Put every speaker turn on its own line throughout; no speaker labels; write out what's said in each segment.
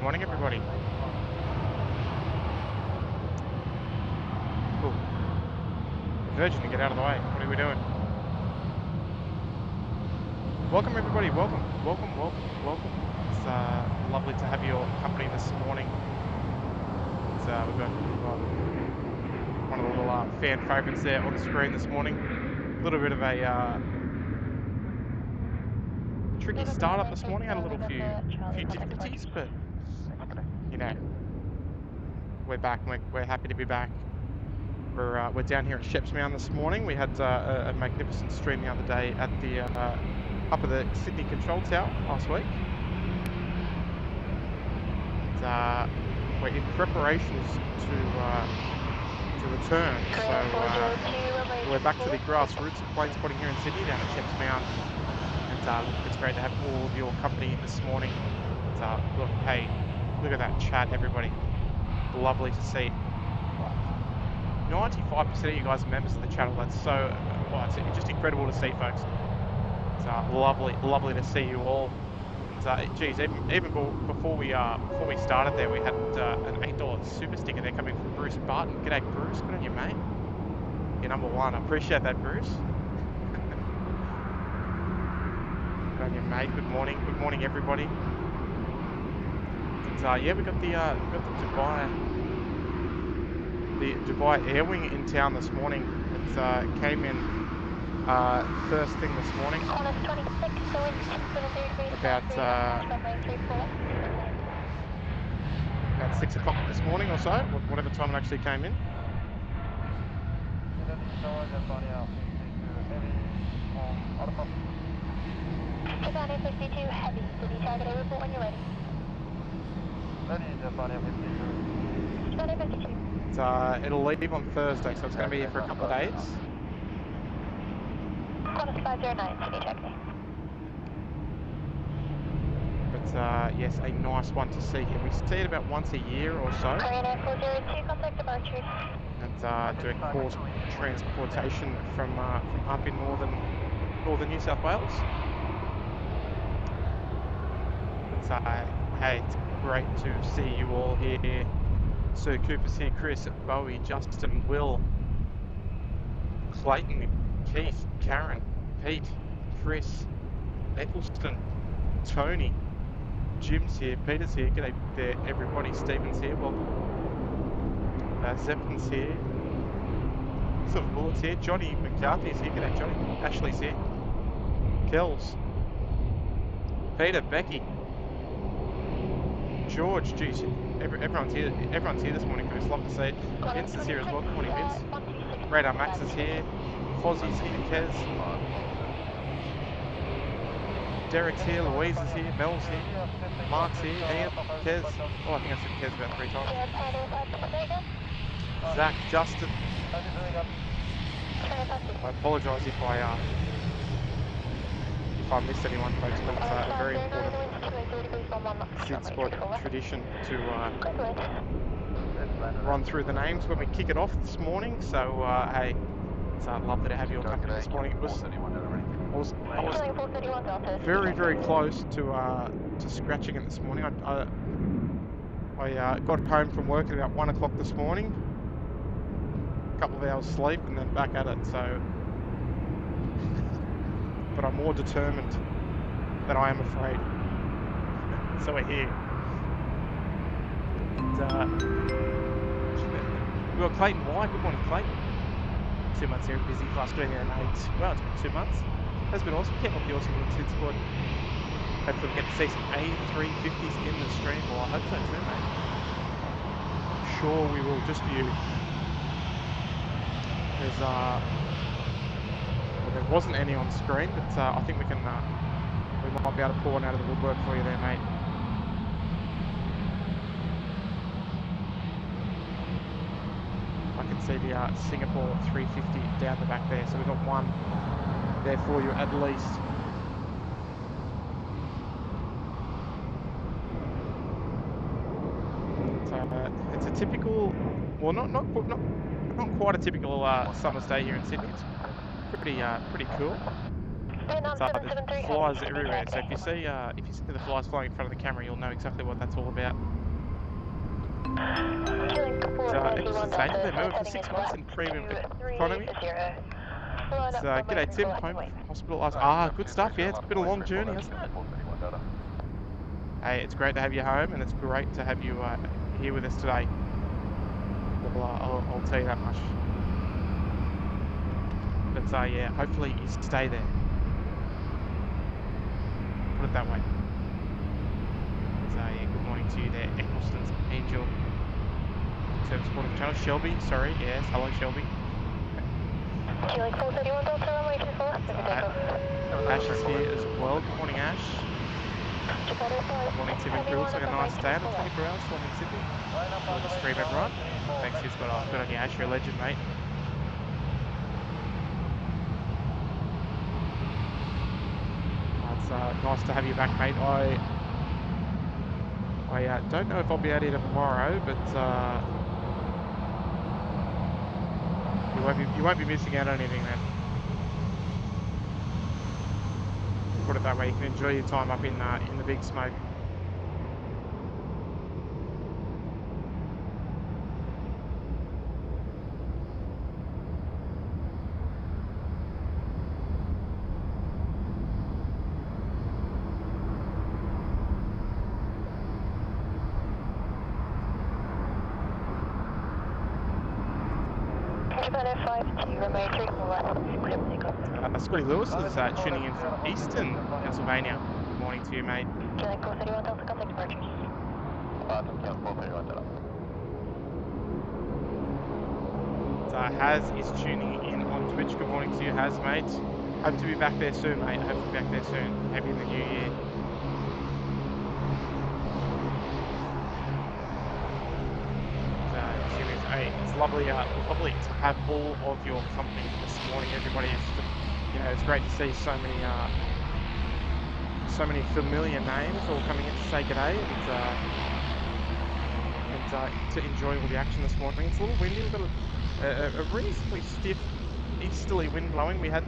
Morning, everybody. Cool. Virgin, to get out of the way. What are we doing? Welcome, everybody. Welcome. It's lovely to have your company this morning. We've got one of the little fan favourites there on the screen this morning. A little bit of a tricky startup this morning. Had a little few difficulties, but you know, we're back. We're happy to be back. We're down here at Shep's Mound this morning. We had a magnificent stream the other day at the up at the Sydney Control Tower last week. And, we're in preparations to return. So we're back to the grassroots of plane spotting here in Sydney down at Shep's Mound. And it's great to have all of your company this morning. And, look, hey, look at that chat, everybody. Lovely to see. 95% of you guys are members of the channel. That's so, well, it's just incredible to see, folks. It's lovely to see you all. And, geez, even before we started there, we had an $8 super sticker there coming from Bruce Barton. G'day, Bruce. Good on you, mate. You're number one. I appreciate that, Bruce. Good on you, mate. Good morning, everybody. And, yeah, we got the Dubai Air Wing in town this morning. It came in first thing this morning. About 6 o'clock this morning or so, whatever time it actually came in.
Heavy, City target a report when you're ready.
It'll leave on Thursday, so it's going to be here for a couple of days.
Qantas 509, City target.
But yes, a nice one to see here. We see it about once a year or so.
Korean Air 402, contact departure.
And doing course transportation from up in northern New South Wales. But hey, it's great to see you all here. Sir Cooper's here, Chris, Bowie, Justin, Will, Clayton, Keith, Karen, Pete, Chris, Eccleston, Tony, Jim's here, Peter's here, g'day there everybody, Stephen's here, welcome. Zeppelin's here, Silver Bullet's here, Johnny McCarthy's here, g'day Johnny, Ashley's here, Kells, Peter, Becky, George, geez, everyone's here this morning, Chris, love to see it. Vince is here as well, good morning Vince. Radar Max is here, Fozzie's here, Kez, Derek's here, Louise is here, Mel's here, Mark's here, Ian, Kez, oh I think I said Kez about 3 times. Zach, Justin, I apologise if I missed anyone, folks, but it's a very important SydSquad tradition to run through the names when we kick it off this morning. So hey, it's lovely to have your company this morning. I was very close to scratching it this morning. I got home from work at about 1 o'clock this morning. A couple of hours sleep and then back at it. So. But I'm more determined than I am afraid. So we're here. And, we've got Clayton White. Good morning, Clayton. 2 months here, busy, last doing there in 8. Well, it's been 2 months. That's been awesome. Keep up the awesome with SydSquad. Hopefully we get to see some A350s in the stream. Well, I hope so too, mate. I'm sure we will. Just for you. There wasn't any on screen, but I think we might be able to pull one out of the woodwork for you there, mate. I can see the Singapore 350 down the back there, so we've got one there for you at least. It's a typical, well, not quite a typical summer's day here in Sydney. It's pretty cool.
There's
flies everywhere. So if you see the flies flying in front of the camera, you'll know exactly what that's all about. Interesting stages there. Remember for 6 months in premium economy. It's g'day Tim, home from hospital. Good stuff. Yeah, it's been a long journey, hasn't it? Hey, it's great to have you home, and it's great to have you here with us today. Well, I'll tell you that much. But yeah, hopefully you stay there. Put it that way. So yeah, good morning to you there, Eccleston's Angel. Service Porting Channel. Shelby, sorry, yes, hello Shelby. Ash is here as well. Good morning, Ash. Good morning, Tim and Crew. Looks like a nice day on the 24 hours storm in Sydney. Enjoy the stream, everyone. Thanks, SydSquad. Good on you, Ash. You're a legend, mate. It's nice to have you back, mate. I don't know if I'll be out here tomorrow, but you won't be missing out on anything then. Put it that way, you can enjoy your time up in the big smoke. Scotty Lewis is tuning in from Easton, Pennsylvania. Good morning to you, mate. Haz is tuning in on Twitch. Good morning to you, Haz, mate. Hope to be back there soon, mate. Hope to be back there soon. Maybe in the new year. It's lovely to have all of your company this morning, everybody. It's great to see so many familiar names all coming in to say g'day and to enjoy all the action this morning. It's a little windy. We've got a reasonably stiff easterly wind blowing. We had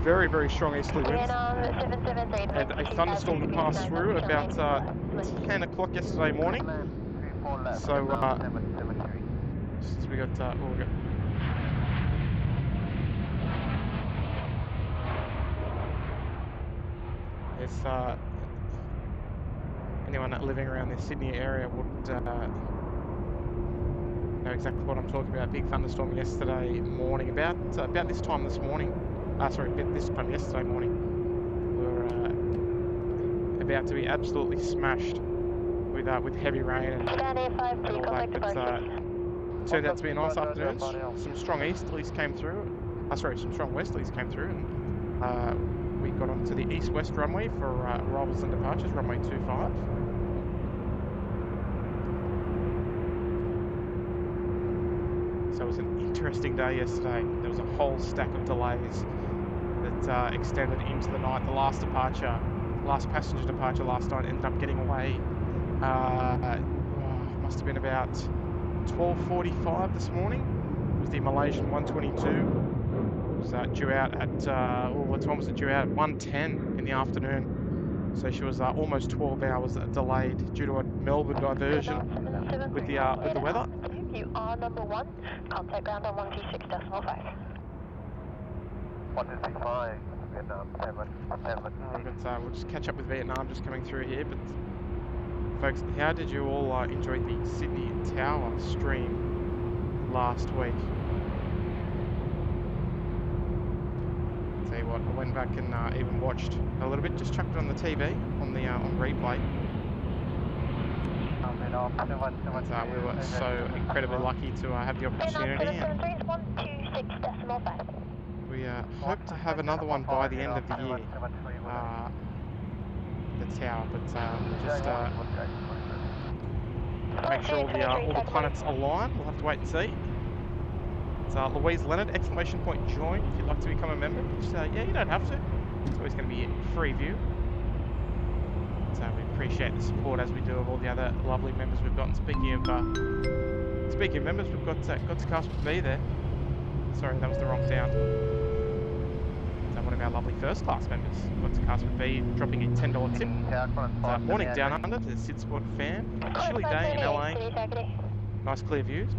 very, very strong easterly winds and a thunderstorm passed through about 10 o'clock yesterday morning. So we got it's anyone living around the Sydney area would know exactly what I'm talking about. Big thunderstorm yesterday morning, about this time this morning. This time yesterday morning. We were about to be absolutely smashed with heavy rain and all that. But turned out to be a nice afternoon. Some strong easterlies came through. Some strong westerlies came through, and we got onto the east-west runway for arrivals and departures, runway 25. So it was an interesting day yesterday. There was a whole stack of delays that extended into the night. The last passenger departure last night ended up getting away. Must have been about 12:45 this morning. It was the Malaysian 122. It was due out at what time was it due out? 1:10 in the afternoon. So she was almost 12 hours delayed due to a Melbourne diversion with the weather.
You are number 1. Contact ground on 126.5. 125. Vietnam 7.
We'll just catch up with Vietnam just coming through here, but. Folks, how did you all enjoy the Sydney Tower stream last week? Tell you what, I went back and even watched a little bit, just chucked it on the TV, on replay. We were so incredibly lucky to have the opportunity. And we hope to have another one by the end of the year. The tower, but just make sure all the planets align. We'll have to wait and see. It's Louise Leonard, exclamation point join if you'd like to become a member. Just, yeah, you don't have to. It's always going to be a free view. So we appreciate the support as we do of all the other lovely members we've got. And speaking of members, we've got Cast with me there. Sorry, that was the wrong sound. So one of our lovely first class members. Got to cast with B, dropping a $10 tip. Morning down under to the SydSquad fan. Chilly day in LA. Nice clear views.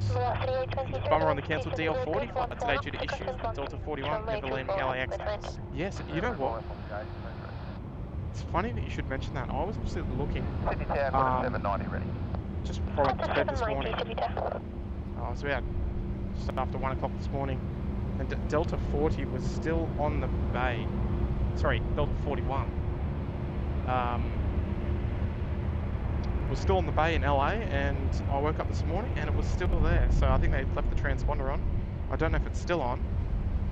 Bummer on the cancelled DL40 flight today due to issues with Delta 41 never landing LAX. Yes, you know what? It's funny that you should mention that. I was actually looking just before I went to bed this morning. I was about just after 1 o'clock this morning, and Delta 40 was still on the bay. Sorry, Delta 41 was still on the bay in LA, and I woke up this morning and it was still there. So I think they left the transponder on. I don't know if it's still on,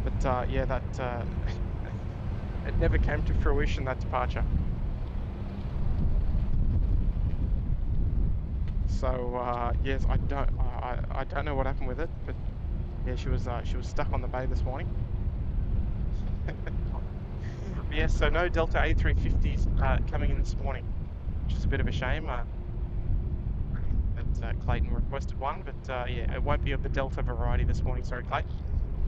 but yeah, that it never came to fruition, that departure. So yes, I don't know what happened with it, but yeah, she was stuck on the bay this morning. Yes, so no Delta A350s coming in this morning, which is a bit of a shame. That Clayton requested one, but yeah, it won't be of the Delta variety this morning. Sorry, Clayton.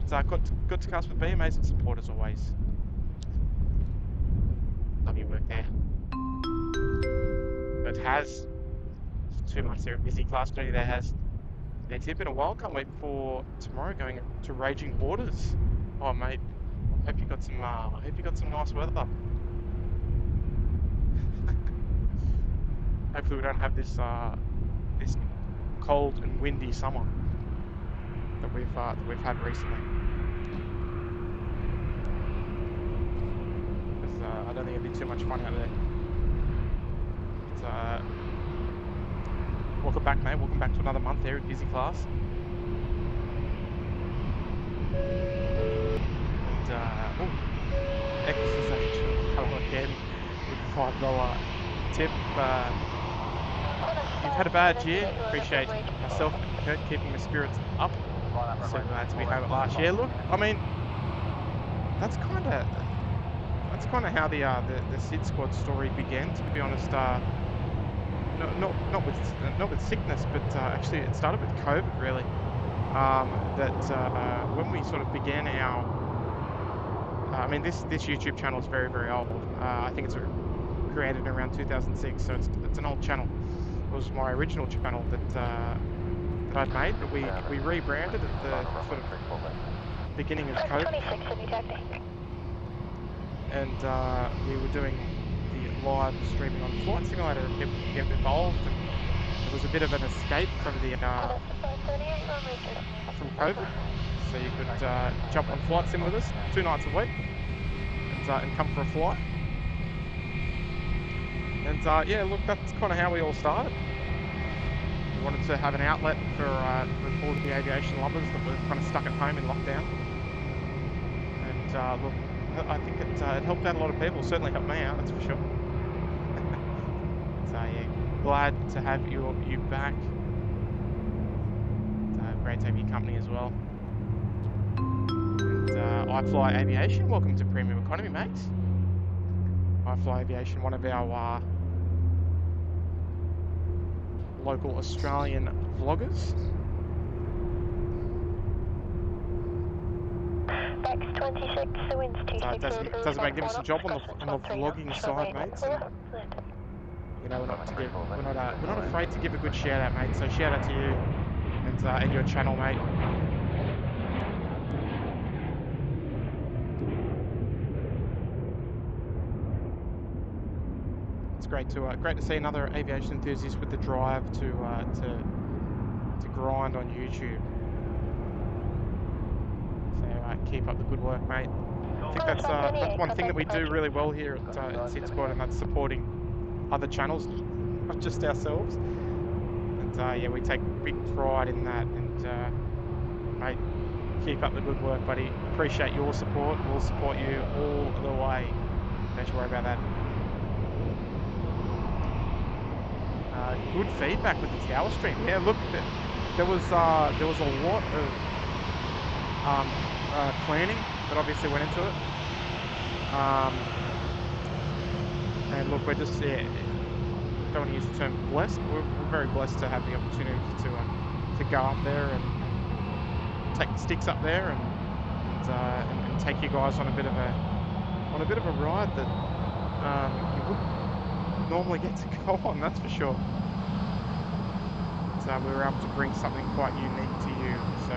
But good to cast with B. Amazing support as always. Love your work there. But has 2 months there, a busy class study there has. It's been a while. Can't wait for tomorrow going to Raging Waters. Oh mate, hope you got some nice weather. Hopefully we don't have this this cold and windy summer that we've had recently. I don't think it'd be too much fun out there. But, welcome back, mate. Welcome back to another month there at Busy Class. And exercise. Hello again with $5 tip. You've had a bad year. Appreciate myself and Kurt keeping the spirits up. So glad to be home at last year. Look, I mean, that's kind of how the SydSquad story began. To be honest, not with sickness, but actually it started with COVID really. When we sort of began our, I mean this YouTube channel is very, very old. I think it's created around 2006, so it's an old channel. It was my original channel that I'd made, but we rebranded at the sort of beginning of COVID. And we were doing the live streaming on Flight Simulator, and people could get involved, and it was a bit of an escape from the from COVID. So you could jump on Flight Sim with us 2 nights a week and come for a flight. And yeah, look, that's kind of how we all started. We wanted to have an outlet for all the aviation lovers that were kind of stuck at home in lockdown. And look, I think it helped out a lot of people. Certainly helped me out, that's for sure. So yeah, glad to have you back. Great to have your company as well. And I Fly Aviation, welcome to Premium Economy, mates. I Fly Aviation, one of our local Australian vloggers.
X26, the wind's 260.
Does a magnificent job on the vlogging side, mates. And, you know, we're not afraid to give a good shout out, mate. So shout out to you and your channel, mate. It's great to see another aviation enthusiast with the drive to grind on YouTube. So keep up the good work, mate. I think that's one thing that we do really well here at SydSquad, and that's supporting other channels, not just ourselves. And yeah, we take big pride in that. And mate, keep up the good work, buddy. Appreciate your support. We'll support you all the way. Don't you worry about that. Good feedback with the tower stream. Yeah, look, there was a lot of planning that obviously went into it. And look, we're just don't want to use the term blessed. We're very blessed to have the opportunity to go up there and take the sticks up there and take you guys on a bit of a on a bit of a ride that you wouldn't normally get to go on, that's for sure. So we were able to bring something quite unique to you. So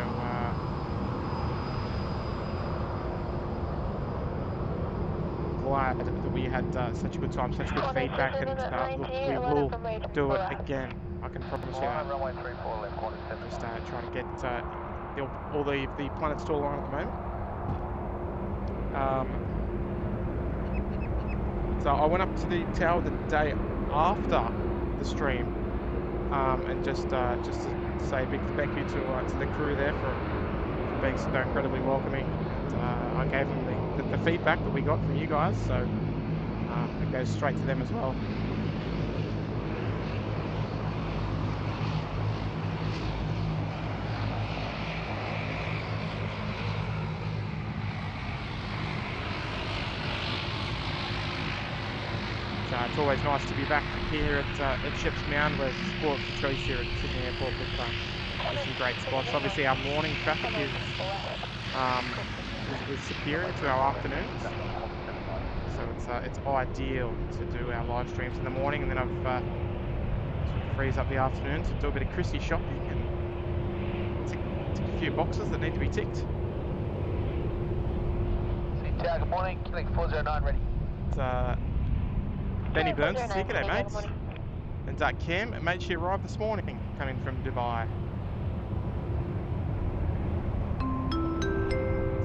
glad that we had such a good time, such good feedback, and look, we will do it again. I can promise you that. Just trying to get all the planets to align at the moment. So I went up to the tower the day after the stream, and just to say a big thank you to the crew there for being so incredibly welcoming. And, I gave them the feedback that we got from you guys, so it goes straight to them as well. It's always nice to be back here at Shep's Mound. We're sport of choice here at Sydney Airport with some great spots. Obviously, our morning traffic is superior to our afternoons, so it's ideal to do our live streams in the morning, and then I've sort of frees up the afternoon to do a bit of Christie shopping and tick a few boxes that need to be ticked.
Good morning, Killing 409 ready.
It's Benny Burns is here, g'day mates. And Cam, mate, she arrived this morning, coming from Dubai.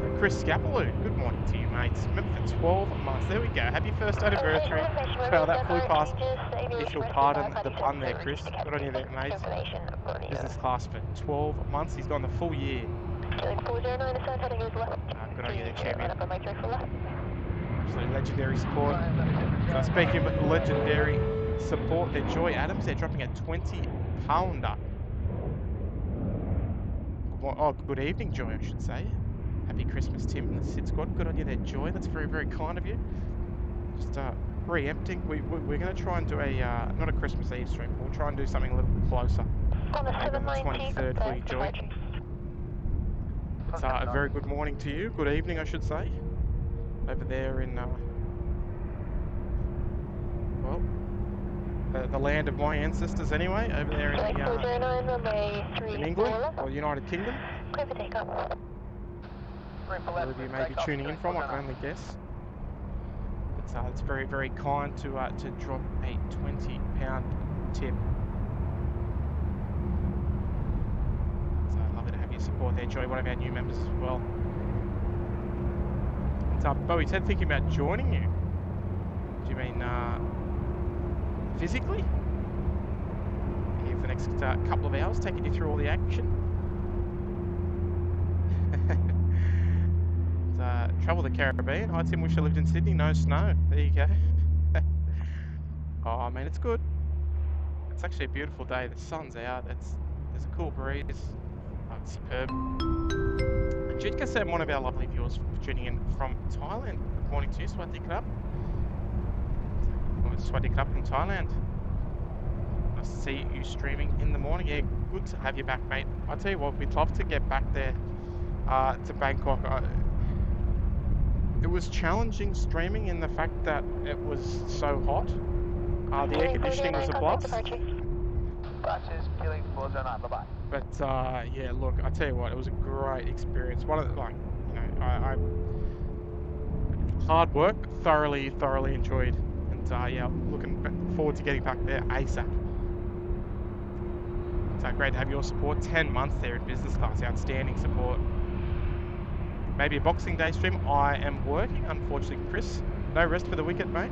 So Chris Scapaloo, good morning to you, mates. Remember for 12 months, there we go. Happy first anniversary. Well, that flew past, if you'll pardon the pun there, Chris. Good on you there, mate. Business class for 12 months, he's gone the full year. Good on you there, champion. Absolutely legendary support. So speaking of legendary support, they're Joy Adams. They're dropping a 20-pounder. Oh, good evening, Joy, I should say. Happy Christmas, Tim and the SydSquad. Good on you there, Joy. That's very, very kind of you. Just preempting. We're going to try and do a not a Christmas Eve stream. We'll try and do something a little bit closer. Maybe on the 23rd for you, Joy. It's a very good morning to you. Good evening, I should say. Over there in the land of my ancestors anyway, over there in England, or United Kingdom. Wherever you may be tuning in from, I can only guess. It's very, very kind to drop a 20-pound tip. So lovely to have your support there, Joy, one of our new members as well. Bowie Ted thinking about joining you. Do you mean physically? Here for the next couple of hours, taking you through all the action. Travel the Caribbean. Hi Tim, wish I lived in Sydney. No snow. There you go. Oh, I mean, it's good. It's actually a beautiful day. The sun's out. There's a cool breeze. Oh, it's superb. Jitka said one of our lovely viewers tuning in from Thailand. Good morning to you, SYD Club. SYD Club from Thailand. Nice to see you streaming in the morning. Yeah, good to have you back, mate. I tell you what, we'd love to get back there to Bangkok. It was challenging streaming in the fact that it was so hot. The air conditioning was a blast. But yeah, look, I tell you what, it was a great experience. One of the, like, you know, I hard work, thoroughly enjoyed, and yeah, I'm looking forward to getting back there ASAP. So great to have your support. 10 months there in business class, outstanding support. Maybe a Boxing Day stream. I am working, unfortunately, Chris. No rest for the wicked, mate.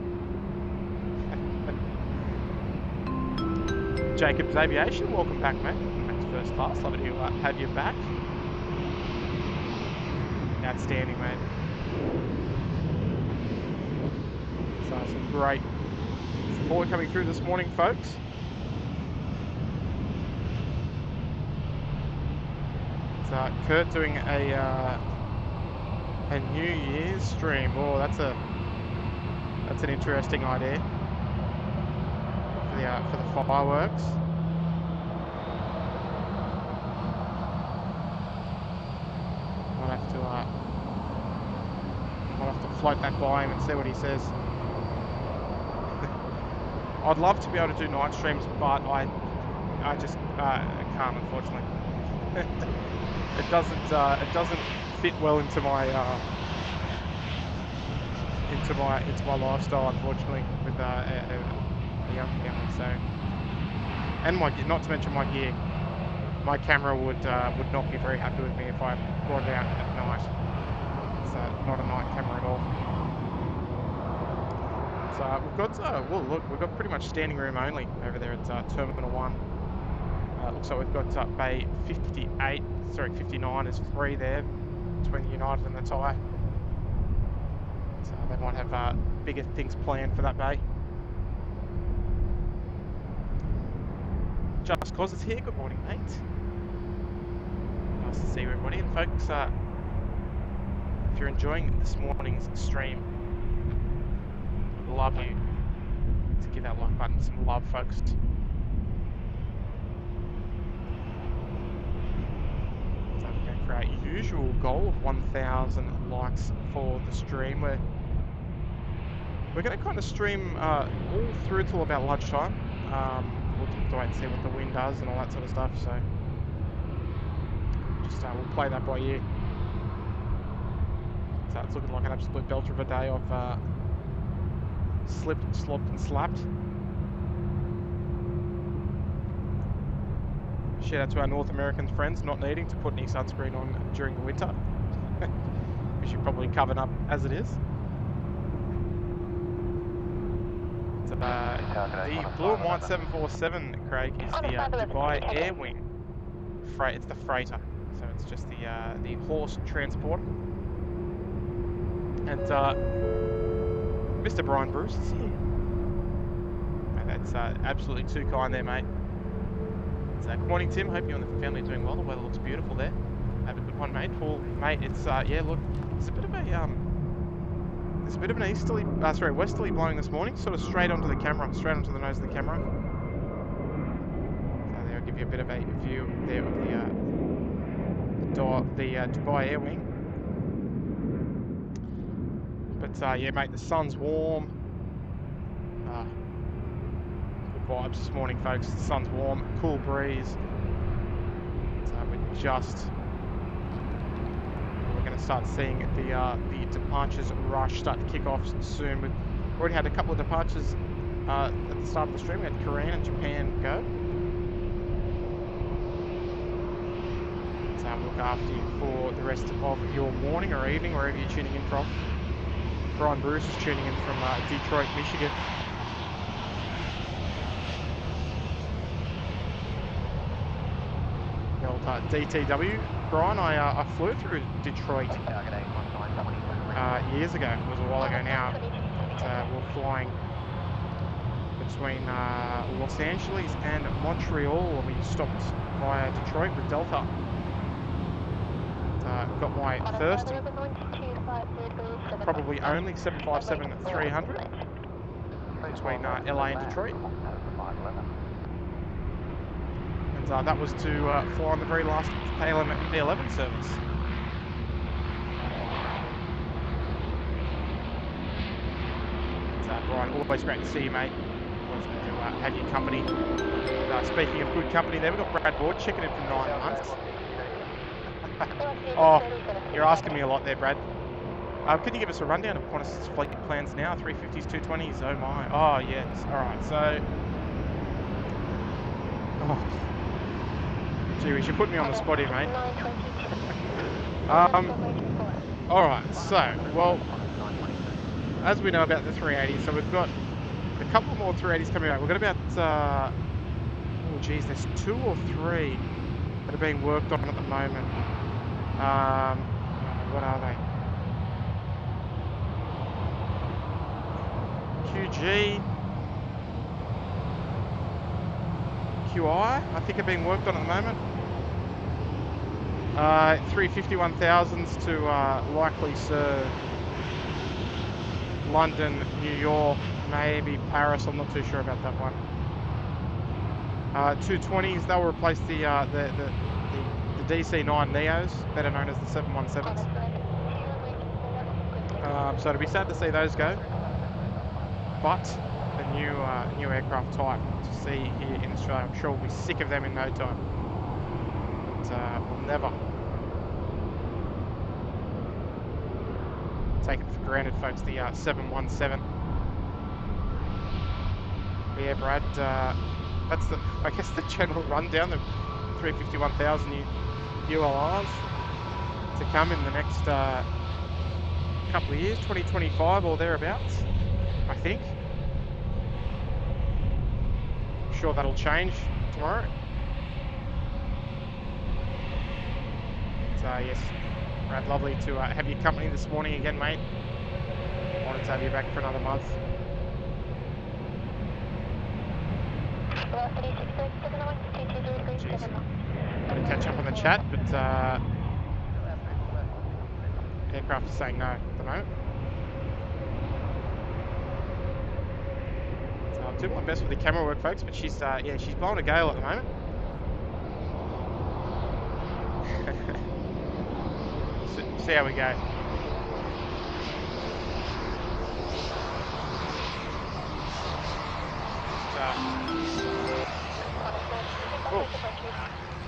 Jacob's Aviation, welcome back, mate. Back to first class. Lovely to have you back. Outstanding, mate. So some great support coming through this morning, folks. It's Kurt doing a New Year's stream. Oh, that's an interesting idea for the fireworks. I'll have to I'll have to float that by him and see what he says. I'd love to be able to do night streams, but I just can't, unfortunately. It doesn't fit well into my lifestyle, unfortunately, with a young family. So, and not to mention my gear. My camera would not be very happy with me if I brought it out at night. It's not a night camera at all. So we've got well, look, we've got pretty much standing room only over there at Terminal 1. Looks like we've got Bay 59 is free there between the United and the Thai. So they might have bigger things planned for that bay. Just Cause is here. Good morning, mate. Nice to see everybody. And folks, if you're enjoying this morning's stream, I'd love you to give that like button some love, folks. So we're going to create usual goal of 1,000 likes for the stream. We're going to kind of stream all through till about lunchtime. We'll have to wait and see what the wind does and all that sort of stuff. So just we'll play that by ear. So it's looking like an absolute belter of a day. I've slipped, slopped and slapped. Shout out to our North American friends not needing to put any sunscreen on during the winter. We should probably cover up as it is. So, the Blue and White 747, Craig, is the Dubai Air Wing. It's the freighter, so it's just the horse transporter. And Mr. Brian Bruce is here. And that's absolutely too kind there, mate. So, good morning, Tim. Hope you and the family are doing well. The weather looks beautiful there. Have a good one, mate. Well, mate, it's yeah, look, it's a bit of a there's a bit of an westerly blowing this morning, sort of straight onto the camera, straight onto the nose of the camera. So there, I'll give you a bit of a view there of the Dubai Air Wing. But yeah, mate, the sun's warm. Good vibes this morning, folks. The sun's warm, cool breeze. So we're going to start seeing the departures rush start to kick off soon. We've already had a couple of departures at the start of the stream. We had Korea and Japan go. So look after you for the rest of your morning or evening, wherever you're tuning in from. Brian Bruce is tuning in from Detroit, Michigan. The old DTW. Brian, I flew through Detroit years ago. It was a while ago now. We're flying between Los Angeles and Montreal, and we stopped via Detroit with Delta. Got my first, probably only 757-300 between LA and Detroit. And that was to fly on the very last KLM P11 service. Brian, always great to see you, mate. Always good to have your company. Speaking of good company there, we've got Brad Ward checking in for 9 months. Oh, you're asking me a lot there, Brad. Can you give us a rundown of Qantas' fleet plans now? 350s, 220s, oh my. Oh, yes. Alright, so... Oh. Gee, we should put me on the spot here, mate. Alright, so, well... As we know about the 380, so we've got a couple more 380s coming out. We've got about, oh geez, there's 2 or 3 that are being worked on at the moment. What are they? QG, QI, I think are being worked on at the moment. 350-1000s to likely serve London, New York, maybe Paris. I'm not too sure about that one. 220s, they'll replace the DC-9 Neos, better known as the 717s. So it'll be sad to see those go. But the new aircraft type to see here in Australia, I'm sure we'll be sick of them in no time. But we'll never take it for granted, folks. The 717. Yeah, Brad. That's I guess the general rundown. The 351,000 ULRs to come in the next couple of years, 2025 or thereabouts, I think. I'm sure that'll change tomorrow. So yes, Brad, lovely to have your company this morning again, mate. Wanted to have you back for another month. Jeez. Gotta catch up on the chat, but aircraft is saying no at the moment. So I'm doing my best with the camera work, folks, but she's yeah, she's blowing a gale at the moment. See how we go.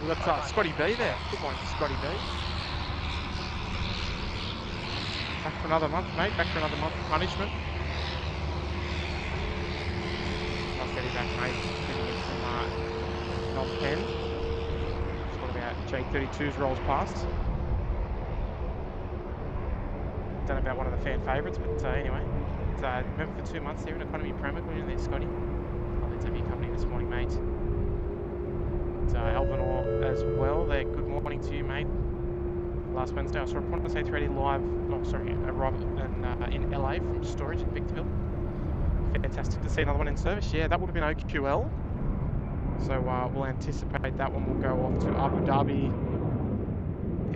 We've got Scotty B there. Good morning, Scotty B. Back for another month, mate. Back for another month of punishment. Nice getting back, mate. Getting in from Phnom Penh. Just what about J32's rolls past. Don't know about one of the fan favourites, but anyway. Remember for 2 months there in Economy Premier, going in there, Scotty. Lovely to have your company this morning, mate. Elvinor as well there. Good morning to you, mate. Last Wednesday I saw a Qantas A380 live, arrive in LA from storage in Victorville. Fantastic to see another one in service. Yeah, that would have been OQL. So we'll anticipate that one will go off to Abu Dhabi.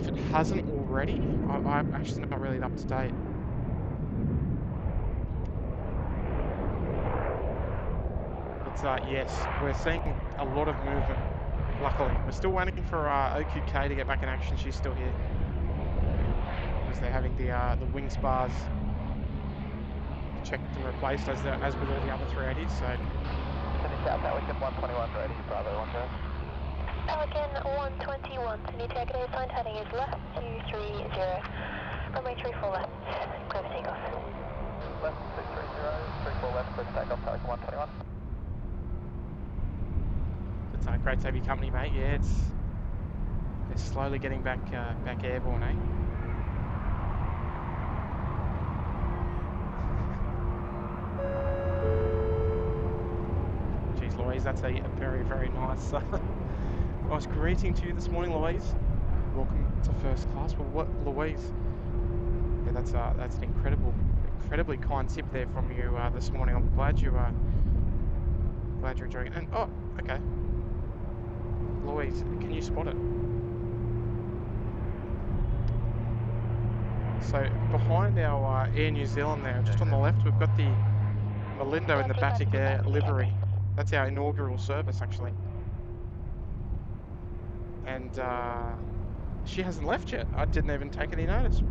If it hasn't already, I'm actually not really up to date. But yes, we're seeing a lot of movement. Luckily, we're still waiting for OQK to get back in action. She's still here because they're having the wing spars checked and replaced as with all the other 380s. So.
Sydney South, Pelican 121 ready, Bravo 10.
Pelican 121, Sydney target assigned heading is left 230, runway 34 left, clear for takeoff.
Left 230, 34 left, clear for takeoff, Pelican 121.
It's great to have your company, mate. Yeah, they're slowly getting back airborne, eh? Jeez, Louise, that's a very, very nice greeting to you this morning, Louise. Welcome to first class. Well, what, Louise? Yeah, that's an incredibly kind tip there from you this morning. I'm glad you're enjoying it. And oh, okay. Louise, can you spot it? So behind our Air New Zealand there, just on the left, we've got the Malindo in the Batik Air livery. That's our inaugural service, actually. And she hasn't left yet. I didn't even take any notice.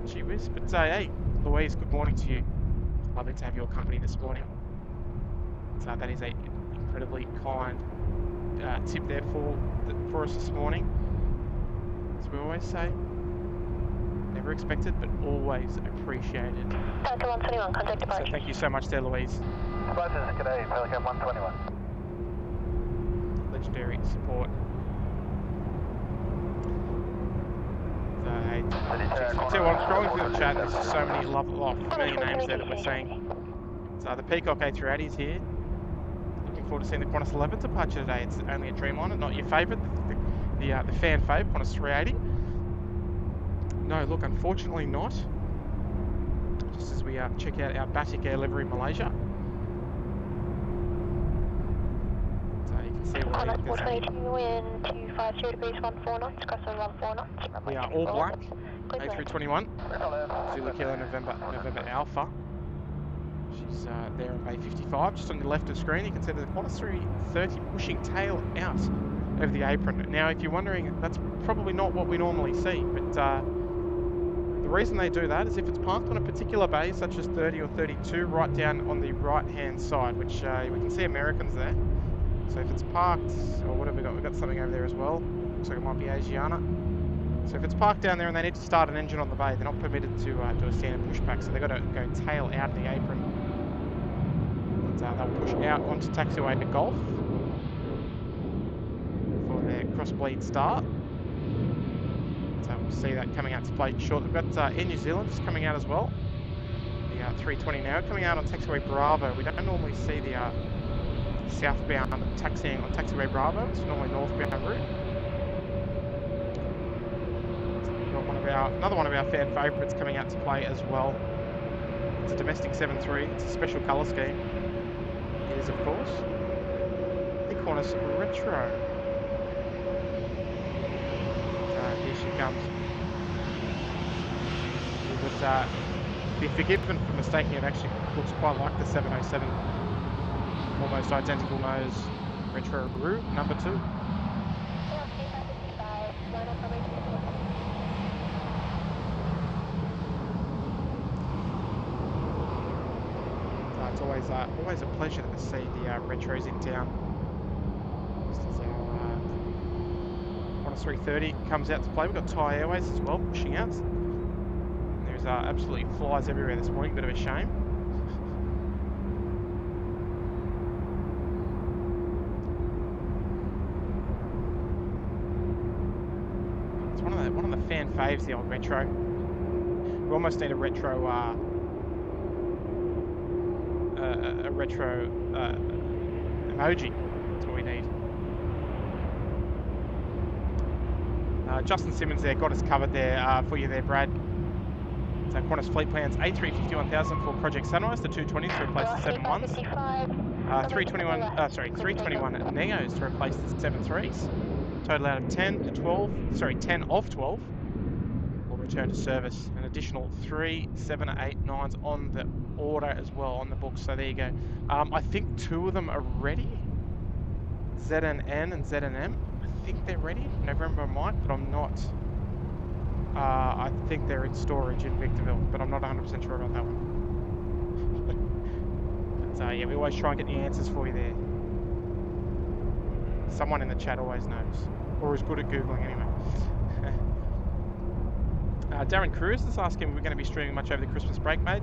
Gee whiz. But hey, Louise, good morning to you. Lovely to have your company this morning. So that is an incredibly kind tip there for us this morning. As we always say, never expected, but always appreciated.
Pelican 121, contact departure.
So thank you so much there, Louise.
Departure today, Pelican 121.
Legendary support. So hey, I tell you what, I'm scrolling through the chat. There's so many familiar names there that we're saying. So the Peacock A380 is here. Forward to seeing the Qantas 11 departure today. It's only a Dreamliner, not your favourite, the fan favourite, Qantas 380. No, look, unfortunately not. Just as we check out our Batik Air livery Malaysia. So you can see where
Qantas 422, wind 250 degrees 14 knots, crossing 14 knots.
We are all black, A321, Zulu Kilo November Alpha. She's there in Bay 55, just on the left of the screen. You can see the Qantas 330 pushing tail out over the apron. Now, if you're wondering, that's probably not what we normally see, but the reason they do that is if it's parked on a particular bay, such as 30 or 32, right down on the right-hand side, which we can see Americans there. So if it's parked, or what have we got? We've got something over there as well. Looks like it might be Asiana. So if it's parked down there and they need to start an engine on the bay, they're not permitted to do a standard pushback, so they've got to go tail out of the apron. And they'll push out onto taxiway to Golf for their cross-bleed start. So we'll see that coming out to play shortly. We've got Air New Zealand just coming out as well. The 320 now coming out on taxiway Bravo. We don't normally see the southbound taxiing on taxiway Bravo. It's normally northbound route. We've got another one of our fan favourites coming out to play as well. It's a domestic 7.3. It's a special colour scheme. It is, of course, the Qantas Retro. Here she comes. You would be forgiven for mistaking it. Actually looks quite like the 707. Almost identical nose. Retro route number 2. It's always a pleasure to see the retros in town. This is our Qantas 330 comes out to play. We've got Thai Airways as well pushing out. And there's absolutely flies everywhere this morning. Bit of a shame. It's one of the fan faves, the old retro. We almost need a retro emoji. That's what we need. Justin Simmons there got us covered there for you there, Brad. So Qantas fleet plans A350 1000 for Project Sunrise, the 220s to replace the 71s. 321 Neos to replace the 73s. Total out of 10 of 12 will return to service. An additional 3 789s on the order as well, on the books. So there you go. I think 2 of them are ready. ZNN and ZNM. I think they're ready. November might, but I'm not. I think they're in storage in Victorville, but I'm not 100% sure about that one. But yeah, we always try and get the answers for you there. Someone in the chat always knows, or is good at Googling anyway. Darren Cruz is asking if we're going to be streaming much over the Christmas break, mate.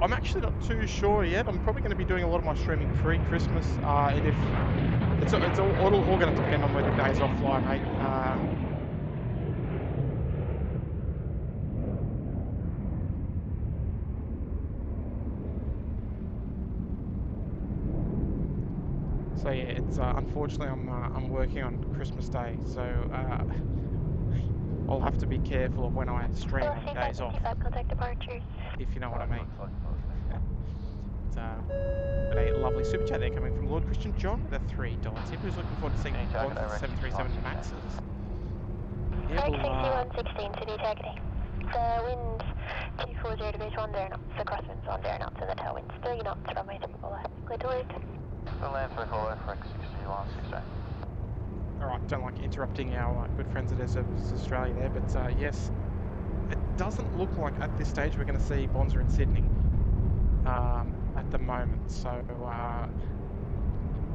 I'm actually not too sure yet. I'm probably going to be doing a lot of my streaming pre-Christmas, and if it's all going to depend on whether days off fly, mate. So yeah, it's unfortunately I'm working on Christmas Day, so I'll have to be careful of when I stream on days off, if you know what I mean. But a lovely super chat there coming from Lord Christian John with a $3 tip, who's looking forward to seeing Bonds with 737 Maxes. Yeah, we'll,
16 to the targeting. The wind 240 degrees 10 knots, the crosswinds 10 knots, and the tailwinds 3 knots, runway 34 left, clear to lead.
The land 34 left, Rex 6168.
Alright, don't like interrupting our good friends at Air Services Australia there, but yes, it doesn't look like at this stage we're going to see Bonza in Sydney at the moment, so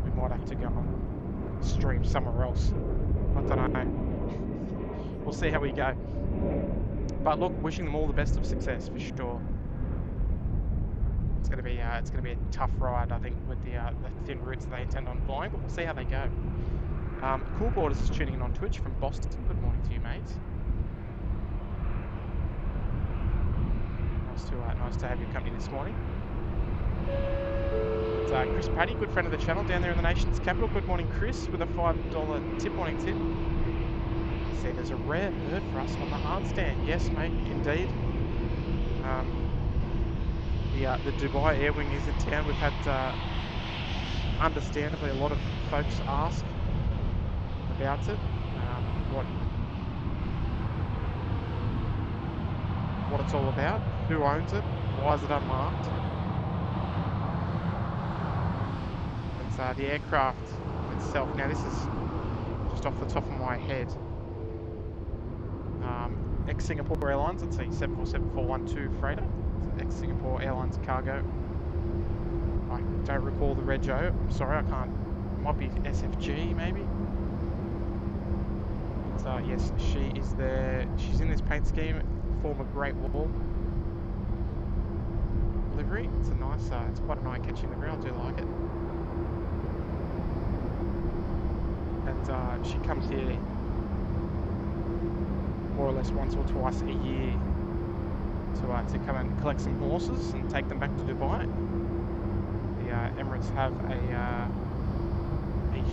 we might have to go and stream somewhere else. I don't know. We'll see how we go. But look, wishing them all the best of success for sure. It's going to be a tough ride, I think, with the thin routes that they intend on flying, but we'll see how they go. Cool Borders is tuning in on Twitch from Boston. Good morning to you, mate. Nice to have your company this morning. It's Chris Paddy, good friend of the channel, down there in the nation's capital. Good morning, Chris, with a $5 tip. Morning tip. See, there's a rare bird for us on the hard stand. Yes, mate, indeed. The Dubai Air Wing is in town. We've had, understandably, a lot of folks ask about it. What it's all about, who owns it, why is it unmarked. It's the aircraft itself. Now this is just off the top of my head. ex-Singapore Airlines. Let's see, 747412 freighter. Ex-Singapore Airlines cargo. I don't recall the rego. I'm sorry, I can't. It might be SFG maybe. So yes, she is there. She's in this paint scheme, former Great Wall livery. It's a nice. It's quite an eye-catching livery. I do like it. And she comes here more or less once or twice a year to come and collect some horses and take them back to Dubai. The Emirates have a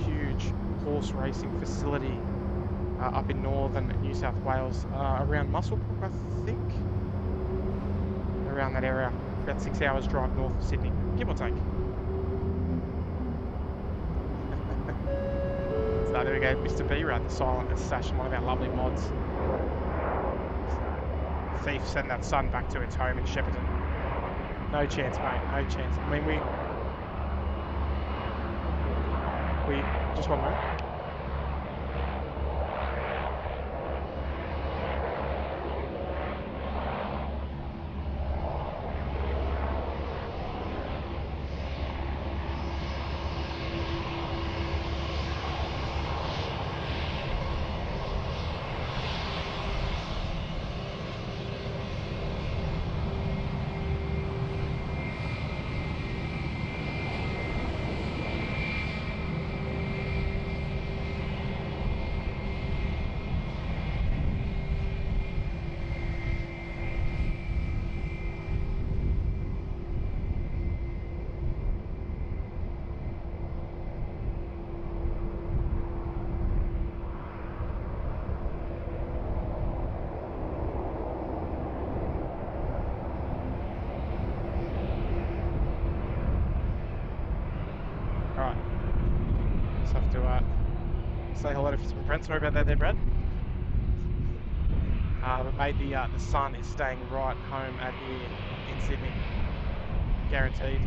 huge horse racing facility up in northern New South Wales, around Muswellbrook, I think, around that area, about 6 hours drive north of Sydney, give or take. So there we go, Mr. B, right, the silent assassin, one of our lovely mods. Thief, send that son back to its home in Shepparton. No chance, mate, no chance. I mean, we just one moment. Say hello to some friends. Sorry about that there, Brad. But mate, the sun is staying right home out here in Sydney. Guaranteed.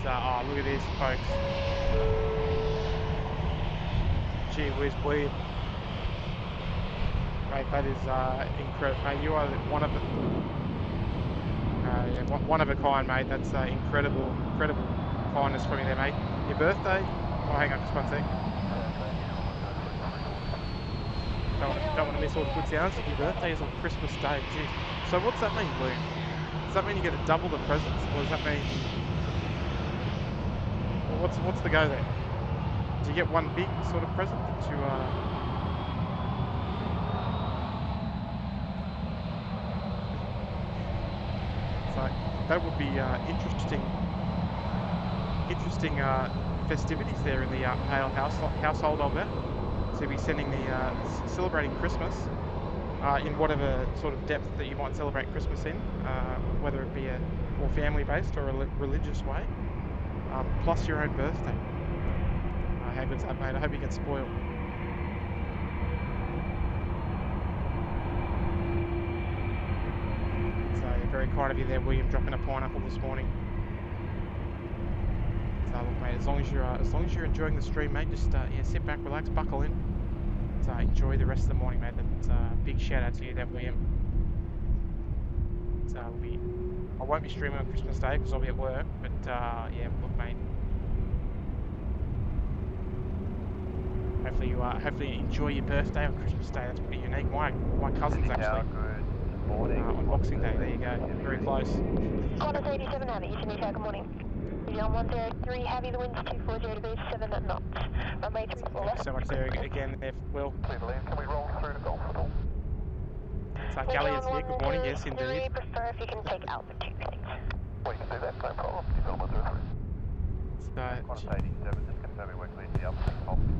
So, oh, look at this, folks. Gee whiz, weird. Mate, that is incredible. Mate, you are one of the... yeah, one of a kind, mate. That's incredible kindness from you there, mate. Your birthday? Oh, hang on, just one sec. Don't want to miss all the good sounds. Your birthday is on Christmas Day. Jeez. So what's that mean, Luke? Does that mean you get to double the presents, or does that mean? Well, what's the go there? Do you get one big sort of present that you So that would be interesting festivities there in the Hale household, I'll bet. So you'll be sending the celebrating Christmas in whatever sort of depth that you might celebrate Christmas in, whether it be a more family-based or a religious way, plus your own birthday. How good's that, mate? I hope you get spoiled. Very kind of you there, William, dropping a pineapple this morning. So look, mate, as long as you're enjoying the stream, mate, just yeah, sit back, relax, buckle in. So enjoy the rest of the morning, mate. That's big shout out to you there, William. So I won't be streaming on Christmas Day because I'll be at work, but yeah, look, mate. Hopefully you enjoy your birthday on Christmas Day. That's pretty unique. My cousins actually. On Boxing Day, there you go, very close.
Qantas 87 Heavy, Tunisia, good morning. Beyond 103 Heavy, the wind's 240 degrees, 7 knots. Runway 34 left.
So much there again, there, Will.
Can we roll through the Gulf at all?
So Galley is here, good morning, yes indeed.
I prefer if you can take altitude, thanks.
We can do that, no problem. Development 03.
So,
Qantas 87, just confirming we're clear to the upper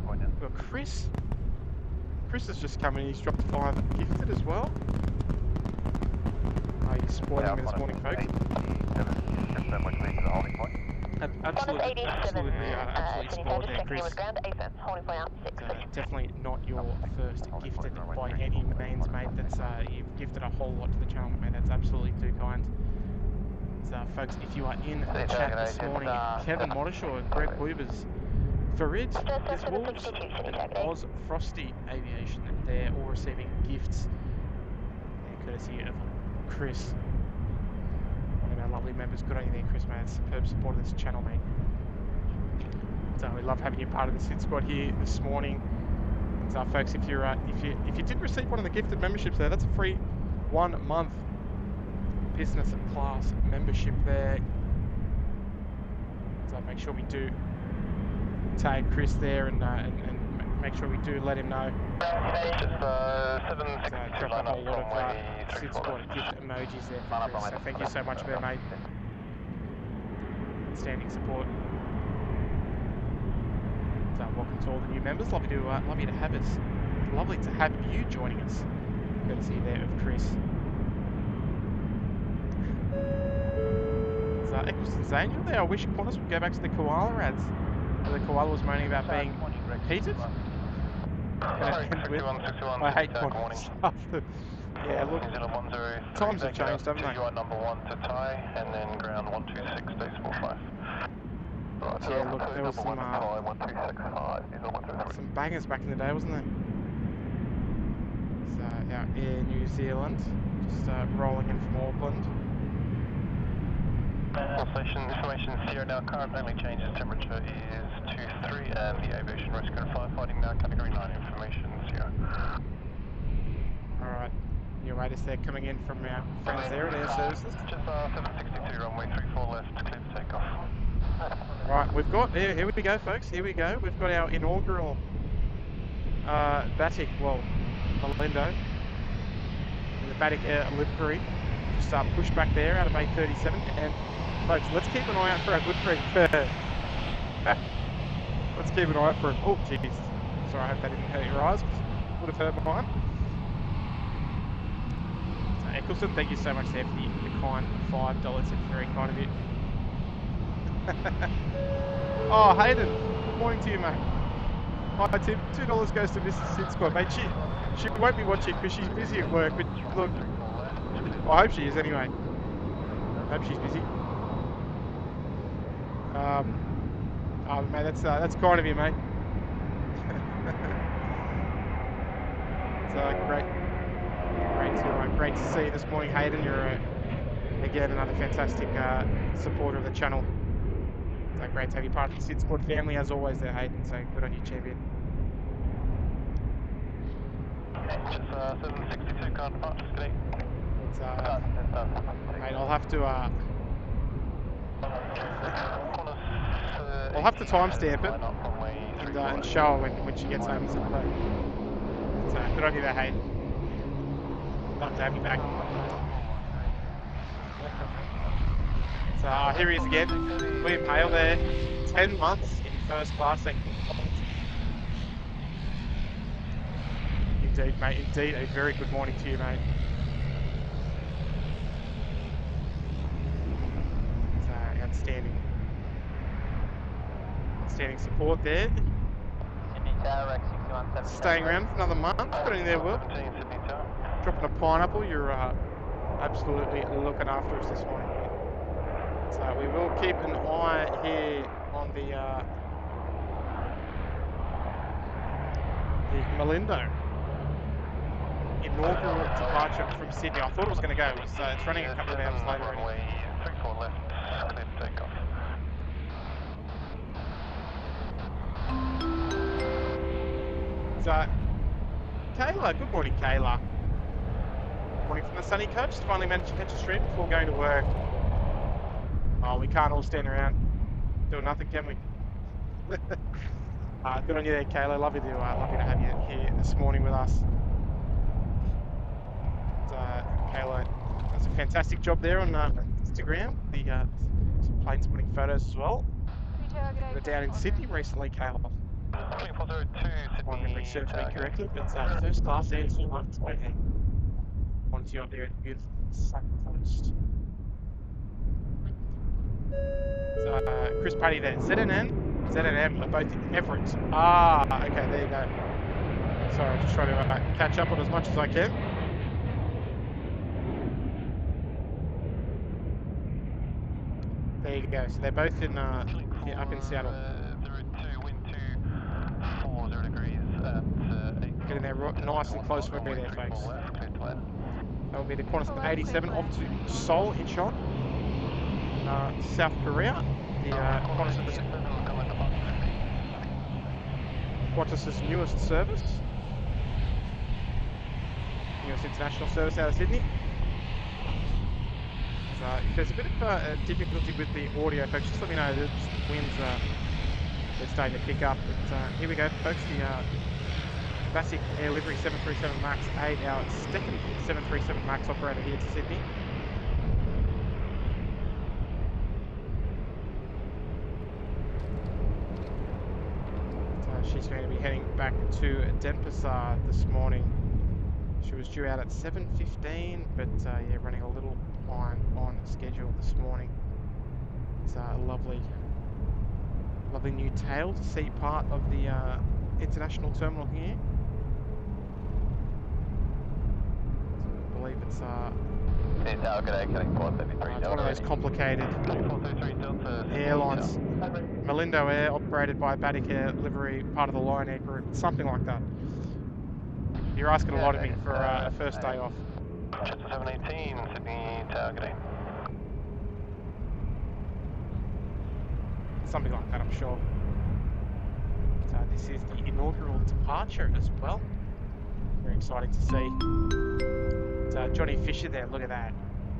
point now.
Well, Chris has just come in, he's dropped 5 gifted as well. You're spoiling me this morning, folks. Absolutely spoiled there, Chris. Definitely not your first gifted by any means, mate. That's you've gifted a whole lot to the channel, mate. That's absolutely too kind. So, folks, if you are in the chat this morning, Kevin Modishaw and Greg Weaver's Farid,
Just
Liz Wolves,
762, City
and
Tag
Oz Frosty Aviation. They're all receiving gifts, courtesy of Chris. One of our lovely members. Good on you there, Chris, mate. It's superb support of this channel, mate. So we love having you part of the SydSquad here this morning. So, folks, if you did receive one of the gifted memberships there, that's a free 1 month business class membership there. So make sure we do tag Chris there and make sure we do let him know.
Just
Drop a whole lot of SydSquad gift emojis there for Chris. So thank you so much there, mate. Standing support. So welcome to all the new members. Lovely to have us. Lovely to have you joining us. Courtesy there of Chris. So Eccleston Zane, you know there, I wish Qantas would go back to the koala ads. Where the koala was moaning about being heated. I hate Qantas after. Yeah, look, times have changed, haven't they?
Number 1 to Thai, and then ground 126 days 45.
Yeah, look, there was some bangers back in the day, wasn't there? So, out Air New Zealand, just rolling in from Auckland.
Station information Sierra now, current only changes temperature is 23 and the aviation rescue and firefighting now category 9 information Sierra.
Alright, new latest there coming in from our friends there at Air Services.
Just 762 runway 34 left, clear for takeoff.
Right, we've got, here we go folks, here we go. We've got our inaugural Batik, well, Malindo, in the Batik livery. Just push back there out of A337, and folks, let's keep an eye out for our good friend. Let's keep an eye out for him. Oh, jeez. Sorry, I hope that didn't hurt your eyes. Would have hurt mine. So, Eccleston, thank you so much there for the kind $5. It's very kind of you. Oh, Hayden, good morning to you, mate. Hi, Tim. $2 goes to Mrs. SydSquad, mate. She won't be watching because she's busy at work, but look, I hope she is anyway. I hope she's busy. Oh, mate, that's kind of you, mate. It's great to see you this morning, Hayden. You're again another fantastic supporter of the channel. So great to have you part of the SydSquad family as always, there, Hayden. So good on you, champion.
Just 762 current departure, today.
It's mate, I'll have to timestamp it and show her when she gets home. So good on you there, Hayden. Love to have you back. So here he is again, William Hale there, 10 months in first class. Indeed, mate, indeed, a very good morning to you, mate. Outstanding support there. Staying around for another month. Got in there, Will. Dropping a pineapple. You're absolutely looking after us this morning. So we will keep an eye here on the Malindo. Inaugural departure from Sydney. I thought it was going to go. It's running a couple of hours later already.
34 left, clear for takeoff.
So, Kayla, good morning, Kayla. Morning from the sunny coast. Finally managed to catch a stream before going to work. Oh, we can't all stand around doing nothing, can we? Good on you there, Kayla. Lovely to have you here this morning with us. Kayla does a fantastic job there on Instagram. Some planes putting photos as well. We're down in Sydney recently, Kayla. I can research me correctly, but first class there, so once you're up there at the beautiful Sunny Coast. So Chris Paddy there, ZNM are both in Everett. Okay, there you go. Sorry, I'm just trying to catch up on as much as I can. There you go. So they're both in up in Seattle. Getting there nice and close for me there, folks. That will be the Qantas A380 off to Seoul, Incheon, South Korea. The Qantas's newest service, newest international service out of Sydney. If there's a bit of difficulty with the audio, folks, just let me know. The winds they're starting to pick up. But here we go, folks. The classic air livery 737 MAX 8, our second 737 MAX operator here to Sydney. She's going to be heading back to Denpasar this morning. She was due out at 7:15, but yeah, running a little behind on schedule this morning. It's a lovely new tail to see part of the international terminal here. I believe it's one of those complicated airlines. Malindo Air, operated by Batic Air livery, part of the Lion Air group, something like that. You're asking a lot of me for a first day off.
718, Sydney targeting.
Something like that, I'm sure. So this is the inaugural departure as well. Very exciting to see. So Johnny Fisher there, look at that.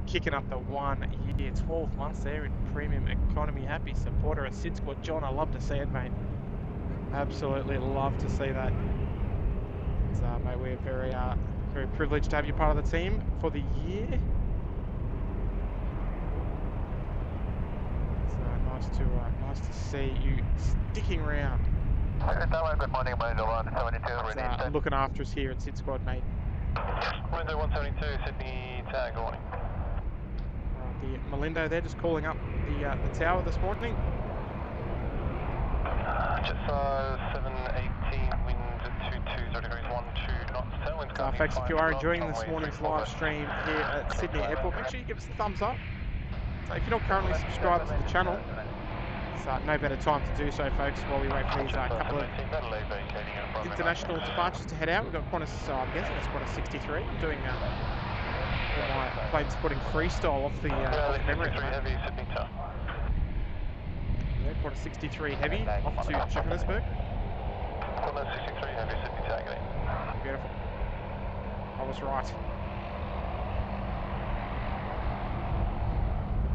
Kicking up the 1 year, 12 months there in premium economy. Happy supporter of SydSquad. John, I love to see it, mate. Absolutely love to see that. So, mate, we're very privileged to have you part of the team for the year. So nice to see you sticking around.
Good morning,
Looking after us here at SydSquad, mate.
Window 172, Sydney tag, good morning.
The Malindo there, just calling up the tower this morning.
Just 718, wind 220 degrees, 12 knots, tailwinds.
Folks, if you are enjoying this morning's live stream here at Sydney Airport, make sure you give us a thumbs up. So if you're not currently subscribed to the channel, it's no better time to do so, folks, while we wait for these couple of international departures to head out. We've got Qantas, I'm guessing it's Qantas 63. I'm doing my plane spotting freestyle off the memory. Yeah, Qantas 63 Heavy off to Johannesburg.
Qantas 63 Heavy, Sydney targeting.
Beautiful. I was right.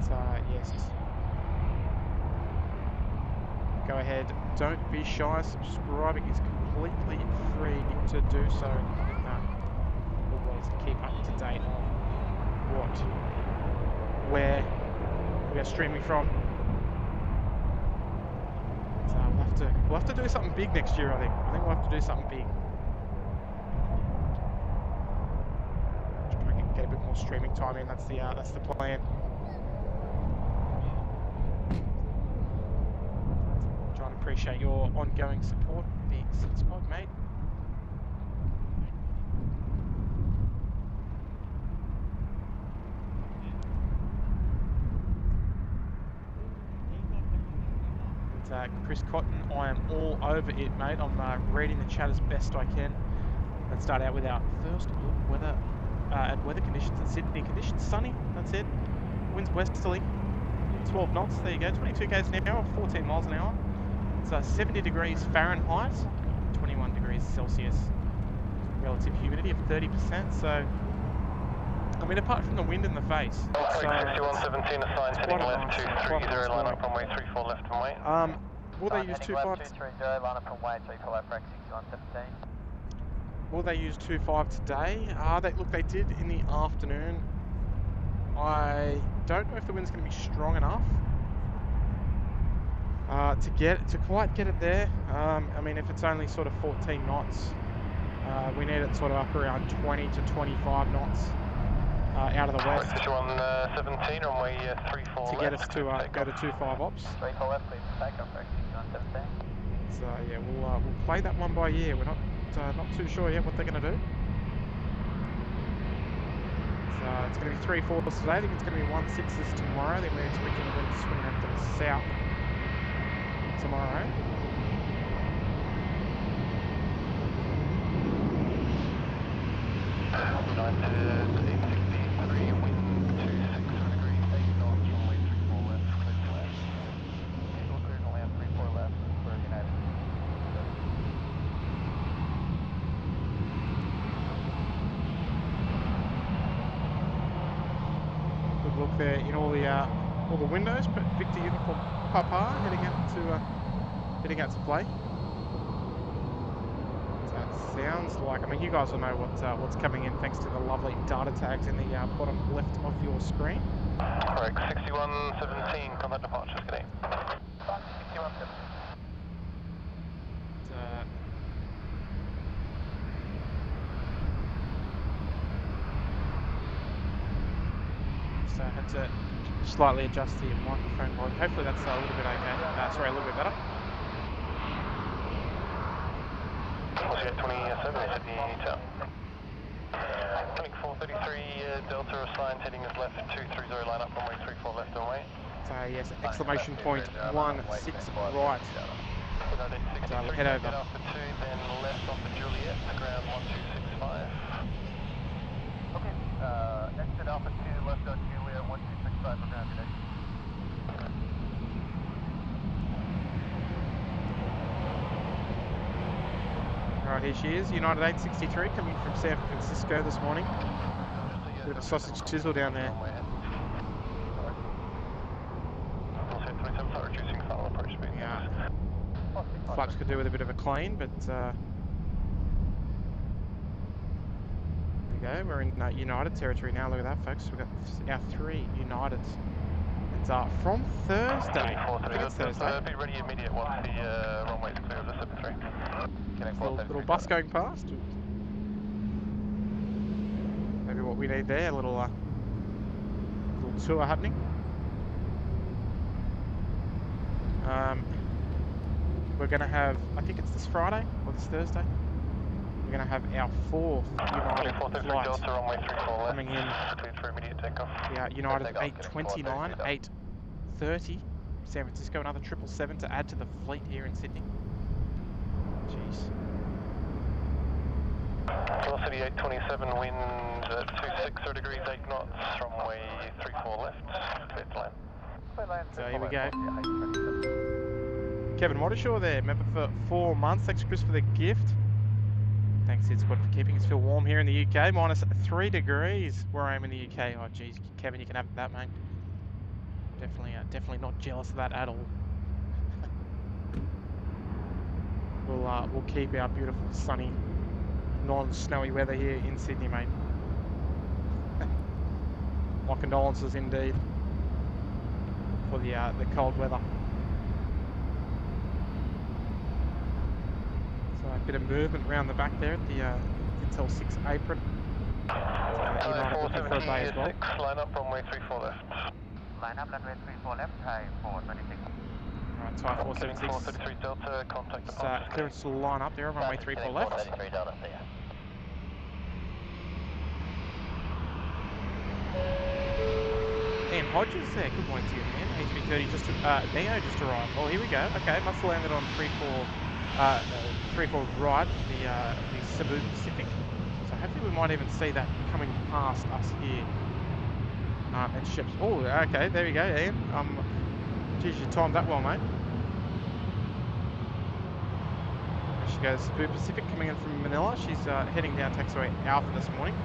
But yes. Go ahead, don't be shy. Subscribing is completely free to do so. Always to keep up to date on where we are streaming from. So we'll have to do something big next year. I think we'll have to do something big. Try and get a bit more streaming time in. That's the plan. John, appreciate your ongoing support of the SydSquad, mate. Chris Cotton, I am all over it, mate. I'm reading the chat as best I can. Let's start out with our first look weather at weather conditions in Sydney. Conditions sunny, that's it. Winds westerly, 12 knots, there you go, 22 k's an hour, 14 miles an hour. It's 70 degrees Fahrenheit, 21 degrees Celsius. Relative humidity of 30%, so I mean, apart from the wind in the face, it's
6117 assigned heading left 230, line up runway 34 left and wait.
Will they use 25?
230, line up runway 34 left, 6117.
Will they use 25 today? Look, they did in the afternoon. I don't know if the wind's going to be strong enough to quite get it there. I mean, if it's only sort of 14 knots, we need it sort of up around 20 to 25 knots. Out of the west.
17 runway 34
to get us to go to 25 ops.
34 left, please takeoff, 6117.
So yeah, we'll play that one by ear. We're not too sure yet what they're going to do. So it's going to be 3/4s today. I think it's going to be 1/6s tomorrow. Then we're expecting them to swing around to the south tomorrow.
United 863, wind 26 degrees, 8 knots, runway 34 left, clear to land. All clear to land, 34 left, for United.
Good look there in all the windows, but Victor uniform Papa heading out to play. That sounds like, I mean, you guys will know what's coming in thanks to the lovely data tags in the bottom left of your screen.
Correct, 6117, contact departures, good day. 6117.
So I had to slightly adjust the microphone volume. Hopefully that's a little bit okay. Sorry, a little bit better.
27 is at the town. Clinic 433, Delta assigned, heading is left 230, line up runway 34 left and wait.
So yes, exclamation point 16 right. So we'll head over.
Get off the 2, then left off the Juliet, ground 1265. Okay, exit Alpha 2, left on Juliet 1265 for ground today.
Right, here she is, United 863 coming from San Francisco this morning. Bit of a sausage sizzle down there. Yeah. Flaps could do with a bit of a clean, but there we go. We're in United territory now. Look at that, folks. We've got our 3 Uniteds. It's from Thursday. I think it's Thursday.
Be ready immediate once the runway is clear of the 73.
Little bus going past. Maybe what we need there, a little tour happening. We're going to have, I think it's this Friday or this Thursday, we're going to have our 4th United flight coming in. Yeah, United 829, 830, San Francisco, another 777 to add to the fleet here in Sydney. Jeez.
Velocity 827, wind 26 degrees, 8 knots, runway 34 left, clear to land.
So here we go. Kevin Watershaw there, member for 4 months. Thanks, Chris, for the gift. Thanks, SydSquad, for keeping us feel warm here in the UK. Minus 3 degrees where I am in the UK. Oh, geez, Kevin, you can have that, mate. Definitely not jealous of that at all. We'll keep our beautiful, sunny, non-snowy weather here in Sydney, mate. My condolences indeed for the cold weather. So a bit of movement around the back there at the Intel 6 apron. United looking for a bay as well.
Line up runway 34 left.
Line up runway 34 left, Thai 436.
Alright, Thai 476.
433 Delta, contact departure.
Clearance to line up there, runway 34 left. Dan Hodges there, good morning to you, man. A330 just Neo just arrived. Oh, here we go. Okay, must have landed on 34 right, the Cebu Pacific. So hopefully we might even see that coming past us here. And Shep's. Oh, okay, there we go, Ian. Geez, you timed that well, mate. There she goes, Cebu Pacific coming in from Manila. She's heading down taxiway Alpha this morning.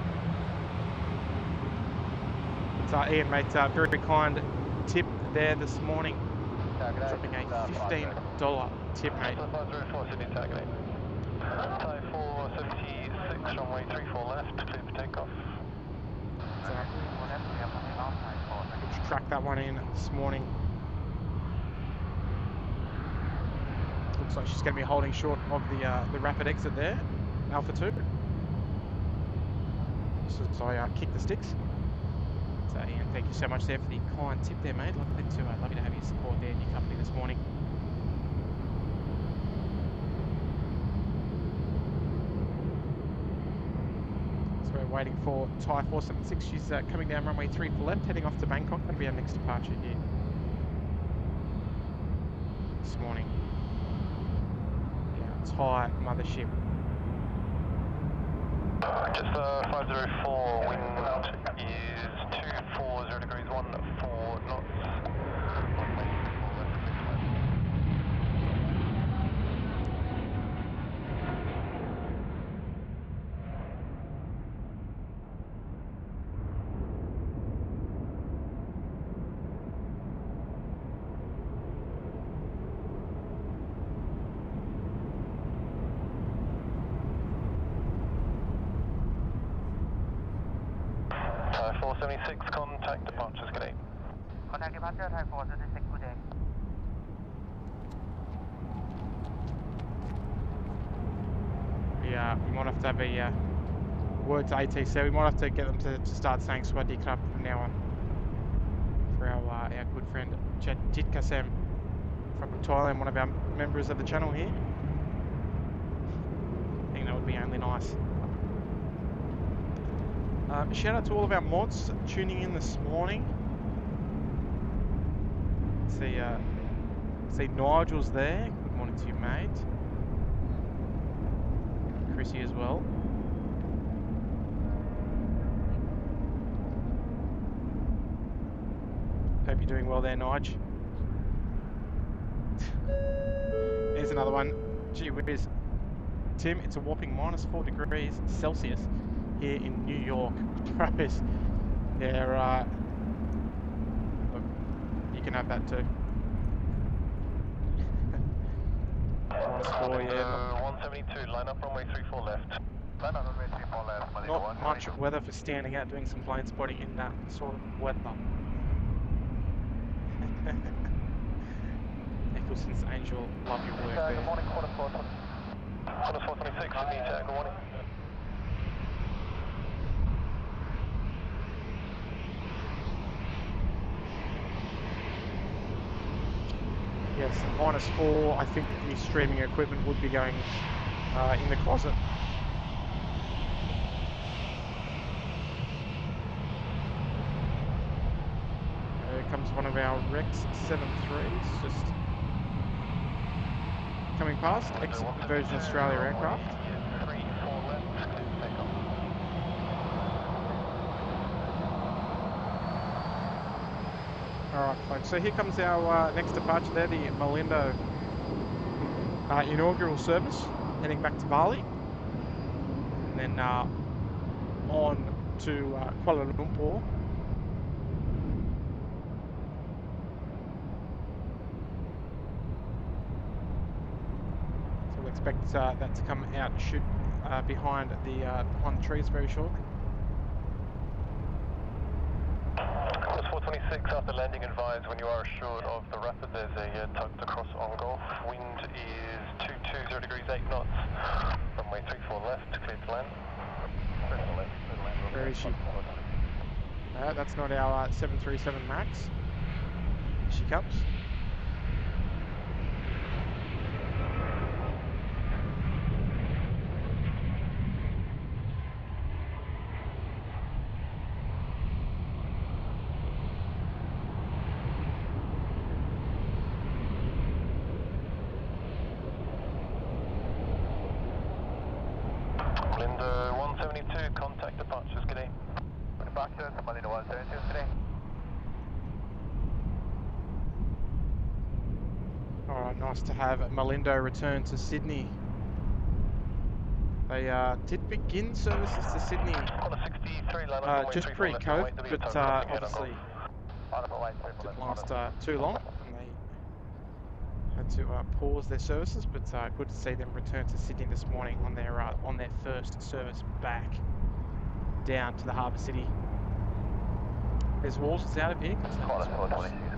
Ian, mate, very kind tip there this morning. Dropping a $15 tip, mate.
Thai 476, runway 34 left, clear for takeoff.
Let's track that one in this morning. Looks like she's going to be holding short of the rapid exit there, Alpha 2. So I kick the sticks. So Ian, thank you so much there for the kind tip there, mate. Lovely to have your support there in your company this morning. So we're waiting for Thai 476. She's coming down runway 34 left, heading off to Bangkok. That'll be our next departure here this morning. Yeah, Thai mothership.
Just 504, wind is 240 degrees, 14 knots. Thai 476, contact departures, good day.
Contact departure, Thai 476, good day.
We might have to have a word to ATC. We might have to get them to start saying SYD from now on. For our good friend Jit Kasem from Thailand, one of our members of the channel here. I think that would be only nice. Shout out to all of our mods tuning in this morning. See Nigel's there. Good morning to you, mate. Chrissy as well. Hope you're doing well there, Nige. Here's another one. Gee whiz. Tim, it's a whopping -4 degrees Celsius here in New York. Bros, yeah, look, you can have that too. -4, yeah.
172, line up runway 34 left. Line up runway 34 left,
Not much weather for standing out doing some plane spotting in that sort of weather. Nicholson's Angel, love your work there.
Good morning, Qantas 426, Sydney, good morning.
Yes, -4. I think the streaming equipment would be going in the closet. Here comes one of our Rex 73s, just coming past, ex-Virgin Australia aircraft.
34 left, clear to take off.
Alright folks, so here comes our next departure there, the Malindo inaugural service, heading back to Bali, and then on to Kuala Lumpur. So we expect that to come out and shoot behind the trees very shortly.
426, after landing advise when you are assured of the rapid, there's a tug to cross on Gulf. Wind is 220 degrees 8 knots. Runway 34 left, clear to land.
Where is she? That's not our 737 MAX. Here she comes.
Malindo 172, contact departures, good day.
Departure, Malindo 172, today.
Alright, nice to have Malindo return to Sydney. They did begin services to Sydney just pre-COVID, but obviously didn't last too long, and they had to pause their services. But good to see them return to Sydney this morning on their first service back down to the harbour city. There's Walters out of here.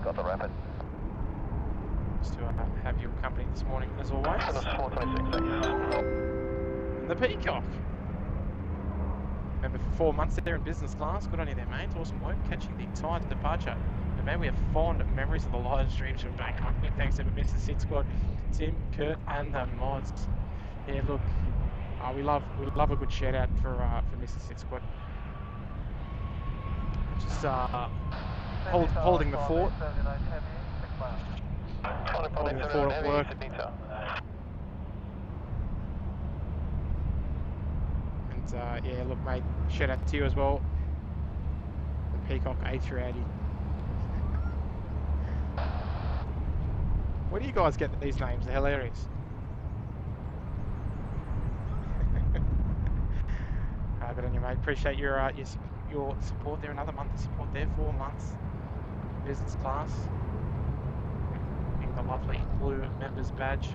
Got the rapid.
Just to have your company this morning as always. And the Peacock. Remember, for 4 months there in business class. Good on you there, mate. Awesome work catching the tired departure. And man, we have fond memories of the live streams from back home. Thanks to Mr. SydSquad, Tim, Kurt, and the mods. Yeah, look, we love a good shout out for Mr. SydSquad. Just holding the fort. Holding the fort at work. And And yeah, look, mate, shout out to you as well. The Peacock A380. Where do you guys get these names? They're hilarious. Good on you, mate. Appreciate your support there. Another month of support there. 4 months. Business class. Getting the lovely blue members badge.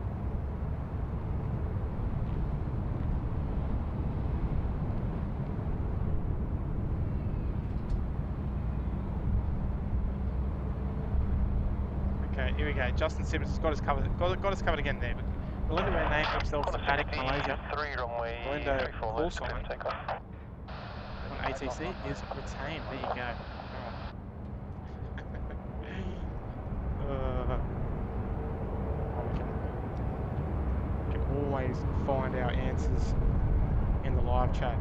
Okay, here we go. Justin Simmons has got us covered. Got us covered again there. But Melinda Van named themselves Attic Malaysia. Melinda call sign on ATC is retained. There you go. We can always find our answers in the live chat.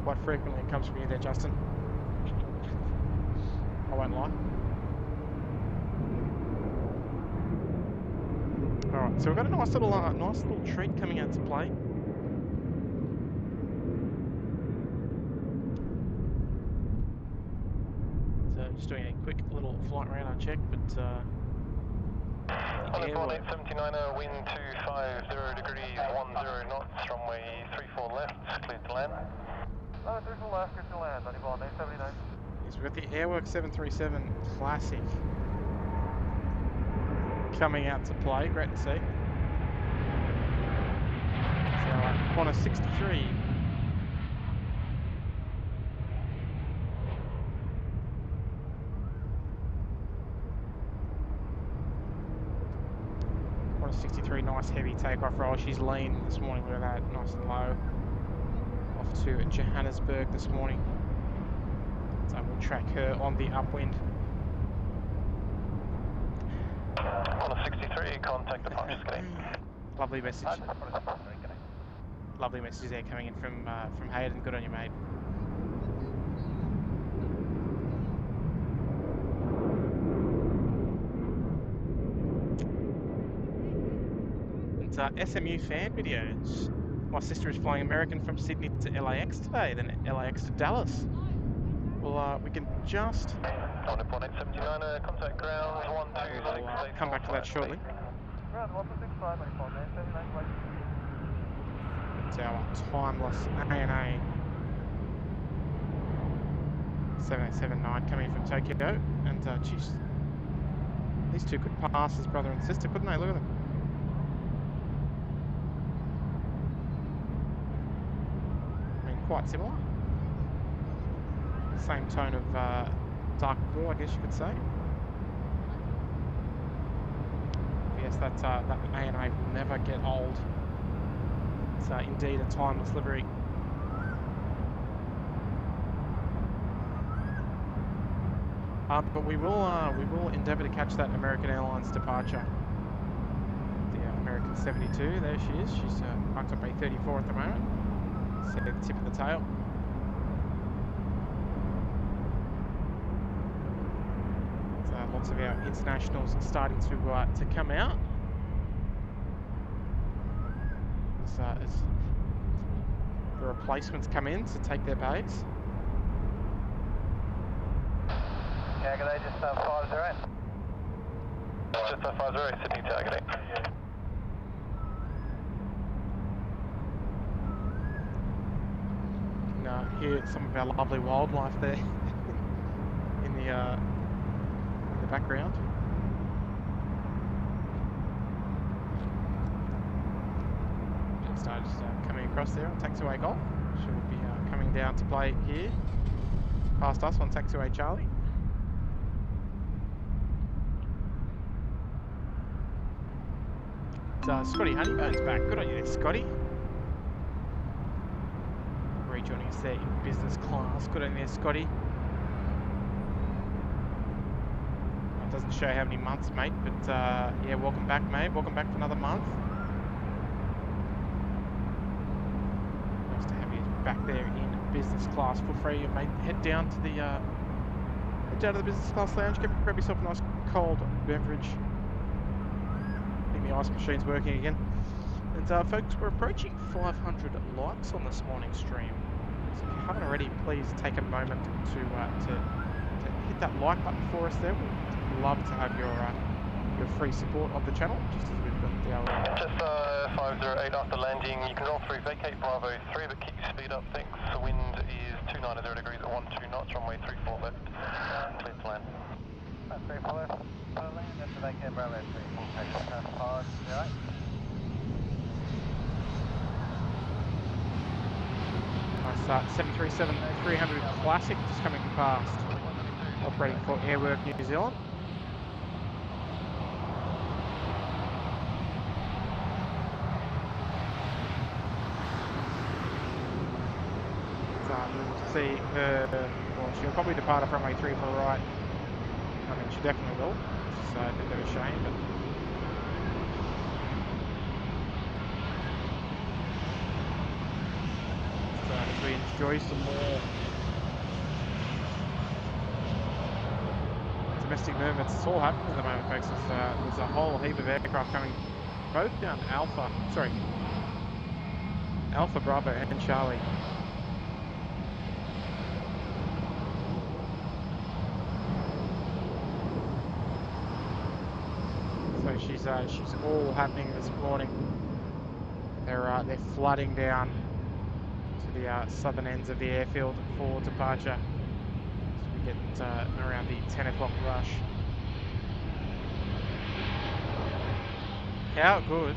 Quite frequently it comes from you there, Justin. I won't lie. Alright, so we've got a nice little treat coming out to play. So just doing a quick little flight radar check, but
on the 4879er, wind 250 degrees, 10 knots, runway 34 left, clear to land. 34 left, clear to land, 879.
Yes, we've got the Airwork 737 Classic coming out to play. Great to see. So Qantas 63. Qantas 63, nice heavy takeoff roll. She's lean this morning. Look at that, nice and low. Off to Johannesburg this morning. So we'll track her on the upwind.
Qantas 63, contact departure schedule.
Lovely message. Lovely message there coming in from Hayden. Good on you, mate. And SMU fan videos. My sister is flying American from Sydney to LAX today, then LAX to Dallas. Well, we can just...
On the 4879, contact ground 126.
I'll come back to that shortly.
Ground 165, 79.
It's our timeless ANA 7879 coming in from Tokyo. And, geez, these two could pass as brother and sister, couldn't they? Look at them. I mean, quite similar. Same tone of dark blue, I guess you could say. Yes, that ANA will never get old. It's indeed a timeless livery. But we will endeavour to catch that American Airlines departure. The American 72, there she is. She's parked up A34 at the moment. See the tip of the tail. Lots of our internationals starting to come out as the replacements come in to take their bags.
Yeah, good day, just 508. Just 508, Sydney targeting.
Now hear some of our lovely wildlife there in the background. Started coming across there on taxiway golf. She'll be coming down to play here past us on taxiway Charlie. Scotty Honeybone's back. Good on you there, Scotty. Rejoining us there in business class. Good on you there, Scotty. Doesn't show how many months, mate, but yeah, welcome back, mate. Welcome back for another month. Nice to have you back there in business class. Feel free, mate, head down to the business class lounge. Grab yourself a nice cold beverage. I think the ice machine's working again. And folks, we're approaching 500 likes on this morning's stream. So if you haven't already, please take a moment to hit that like button for us there. We'd love to have your free support of the channel, just as we've got our...
Just 508 after landing, you can roll through, vacate Bravo 3, but keep your speed up, thanks. The wind is 290 degrees at 12 knots, runway 34 left, clear to land. 34 left, land, after vacate Bravo 3, full takeoff, 508.
Nice 737-300 Classic just coming past, operating for Airwork New Zealand. We'll see her, well, she'll probably depart at runway 34 right. I mean, she definitely will. It's a bit of a shame, but... as we enjoy some more domestic movements, it's all happening at the moment, folks. There's a whole heap of aircraft coming both down Alpha Bravo and Charlie. So she's all happening this morning. They're flooding down to the southern ends of the airfield for departure as we get around the 10 o'clock rush. How good.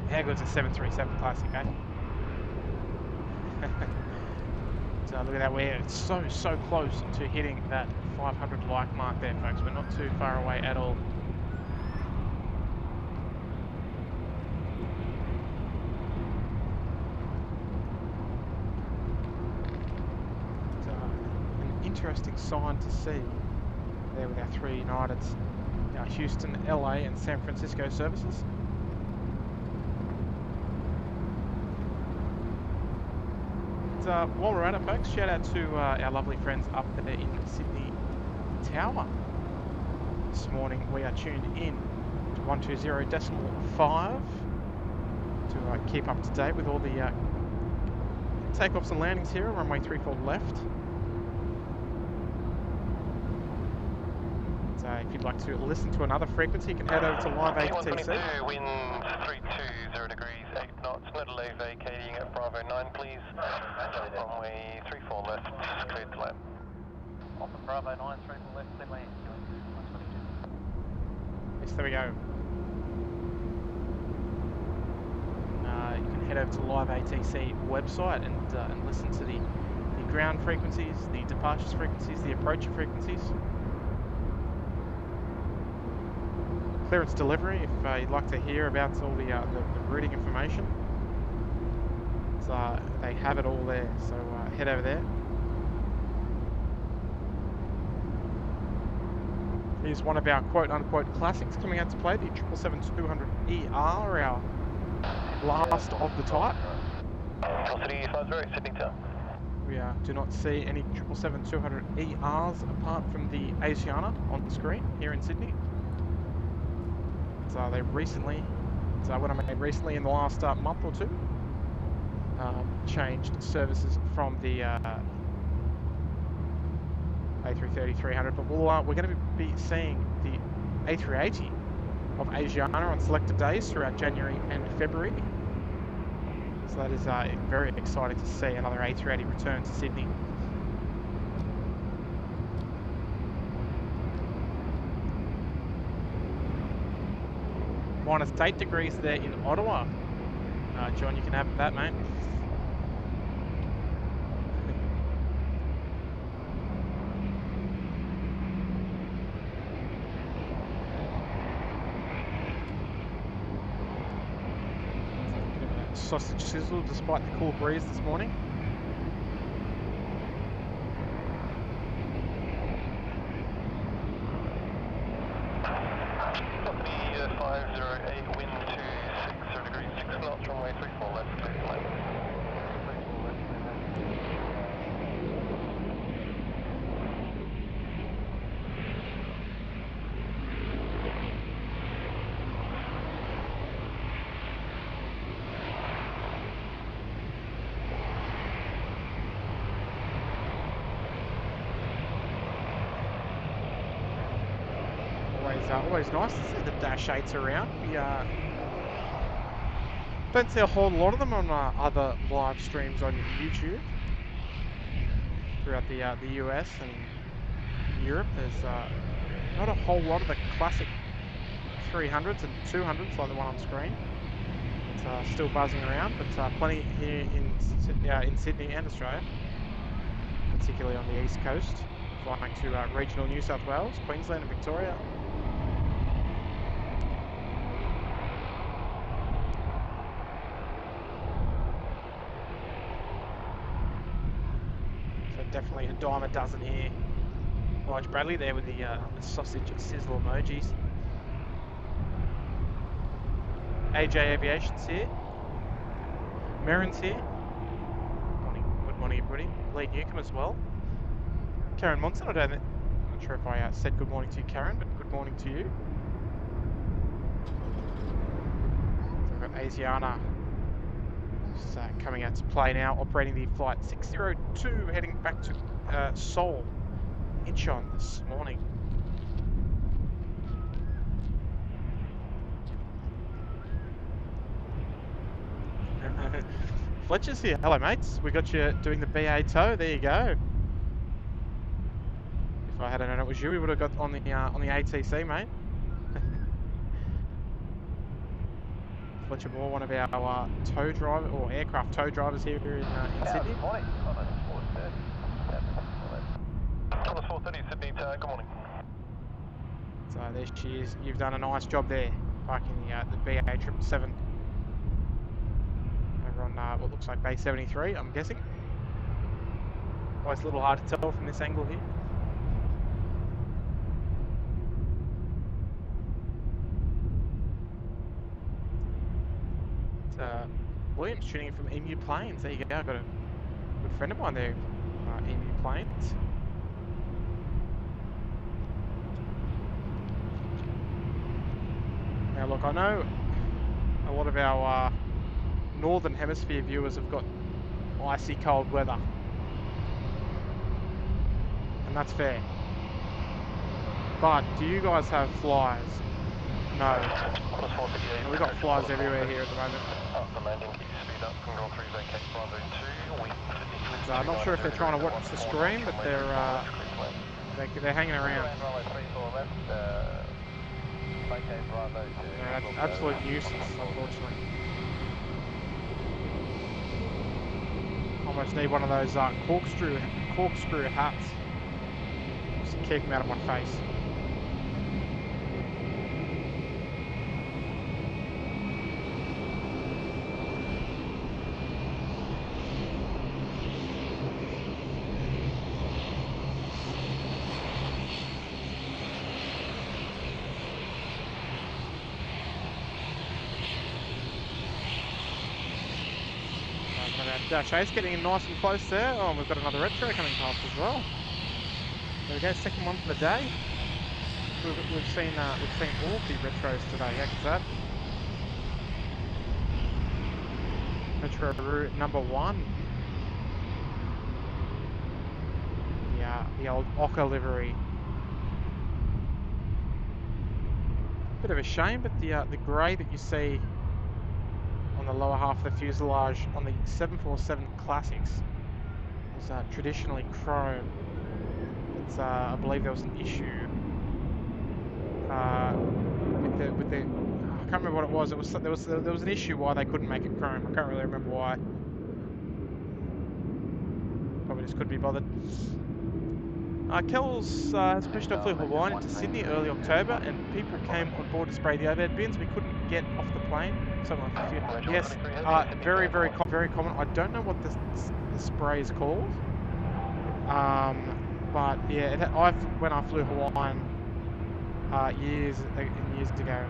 How good's a 737 Classic, eh? So look at that, we're so close to hitting that 500 like mark there, folks. We're not too far away at all. It's an interesting sign to see there with our three Uniteds, our Houston, LA and San Francisco services. While we're at it, folks, shout out to our lovely friends up there in Sydney Tower. This morning we are tuned in to 120.5 to keep up to date with all the takeoffs and landings here on runway 34 left. So if you'd like to listen to another frequency, you can head over to live ATC.
Wind 320 degrees, 8 knots, no delay vacating at Bravo 9, please. Runway 34 left, cleared to land. Off of Bravo 9, 34 left, cleared land.
Yes, there we go. You can head over to live ATC website and listen to the ground frequencies, the departures frequencies, the approach frequencies. Clearance delivery, if you'd like to hear about all the routing information. So they have it all there, so head over there. Here's one of our quote-unquote classics coming out to play, the 777-200ER, our last of the type.
City 50, Sydney Town.
We do not see any 777-200ERs apart from the Asiana on the screen here in Sydney. So they recently, when I made recently in the last month or two, changed services from the A330-300, but we're going to be seeing the A380 of Asiana on selected days throughout January and February. So that is very exciting to see another A380 return to Sydney. -8 degrees there in Ottawa. John, you can have that, mate. Sausage sizzle despite the cool breeze this morning.
Company 508, wind 26 degrees, 6 knots, runway 34 left, clear to land.
It's always nice to see the Dash 8s around. We don't see a whole lot of them on other live streams on YouTube. Throughout the US and Europe, there's not a whole lot of the classic 300s and 200s like the one on screen. It's still buzzing around, but plenty here in Sydney and Australia, particularly on the east coast, flying to regional New South Wales, Queensland and Victoria. So definitely a dime a dozen here. Elijah Bradley there with the sausage sizzle emojis. AJ Aviation's here. Merrin's here. Morning. Good morning, everybody. Lee Newcomb as well. Karen Monson, I'm not sure if I said good morning to you, Karen, but good morning to you. So we've got Asiana just coming out to play now, operating the flight 602, heading back to Seoul, Incheon this morning. Fletcher's here. Hello, mates. We got you doing the BA tow. There you go. If I hadn't known it was you, we would have got on the ATC, mate. Fletcher Moore, one of our tow driver or aircraft tow drivers here in Sydney.
Morning. Qantas 430 Sydney. Good morning.
So there she is. You've done a nice job there, parking the BA 777. On what looks like base 73, I'm guessing. Always a little hard to tell from this angle here. It's, Williams tuning in from Emu Plains. There you go. I've got a good friend of mine there, Emu Plains. Now look, I know a lot of our Northern Hemisphere viewers have got icy cold weather, and that's fair. But do you guys have flies? No. We've got flies everywhere here at the moment. So I'm not sure if they're trying to watch the stream, but they're hanging around. Yeah, that's absolute nuisance, unfortunately. Almost need one of those corkscrew hats. Just to keep them out of my face. Dash 8's getting in nice and close there. Oh, we've got another retro coming past as well. There we go, second one for the day. We've seen all of the retros today. How good's that? Metro route number 1. The old Ocker livery. Bit of a shame, but the grey that you see on the lower half of the fuselage on the 747 Classics was traditionally chrome. It's, I believe there was an issue with the I can't remember what it was. There was an issue why they couldn't make it chrome. I can't really remember why. Probably just couldn't be bothered. Kells has pushed off Blue Hawaiian into Sydney early October, and people came on board to spray the overhead bins. We couldn't get off the plane. Something like that. Yes, very common. I don't know what the spray is called, but yeah, when I flew Hawaiian years ago,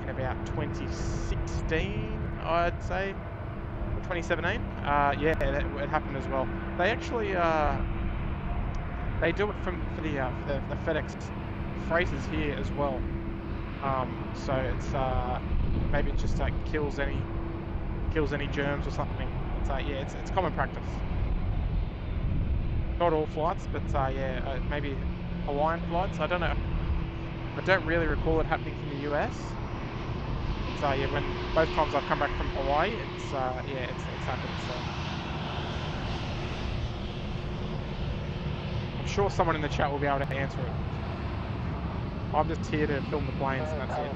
in about 2016, I'd say. 2017, yeah, it happened as well. They actually they do it for the FedEx freighters here as well. So it's maybe it just kills any germs or something. It's yeah, it's common practice. Not all flights, but yeah, maybe Hawaiian flights. I don't know. I don't really recall it happening from the US. So yeah, when both times I've come back from Hawaii, it's yeah, it's happened. So I'm sure someone in the chat will be able to answer it. I'm just here to film the planes, and that's it.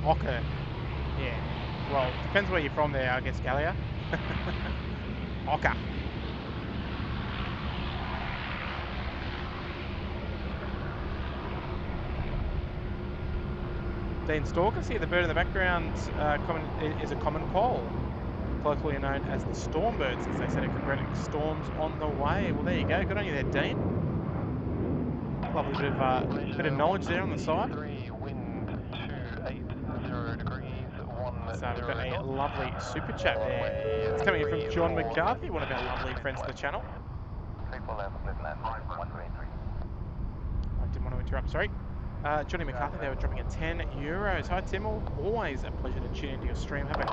Okay. Yeah. Well, depends where you're from there, I guess, Gallia. Okay. Dean Stalker, see the bird in the background is a common quoll, colloquially known as the stormbirds, as they said, congratulating storms on the way. Well, there you go. Good on you there, Dean. Lovely bit of knowledge there on the side. So we've got a lovely super chat there. It's coming in from John McCarthy, one of our lovely friends of the channel. I didn't want to interrupt, sorry. Johnny McCarthy, they were dropping at €10. Hi Tim, always a pleasure to tune into your stream. Have a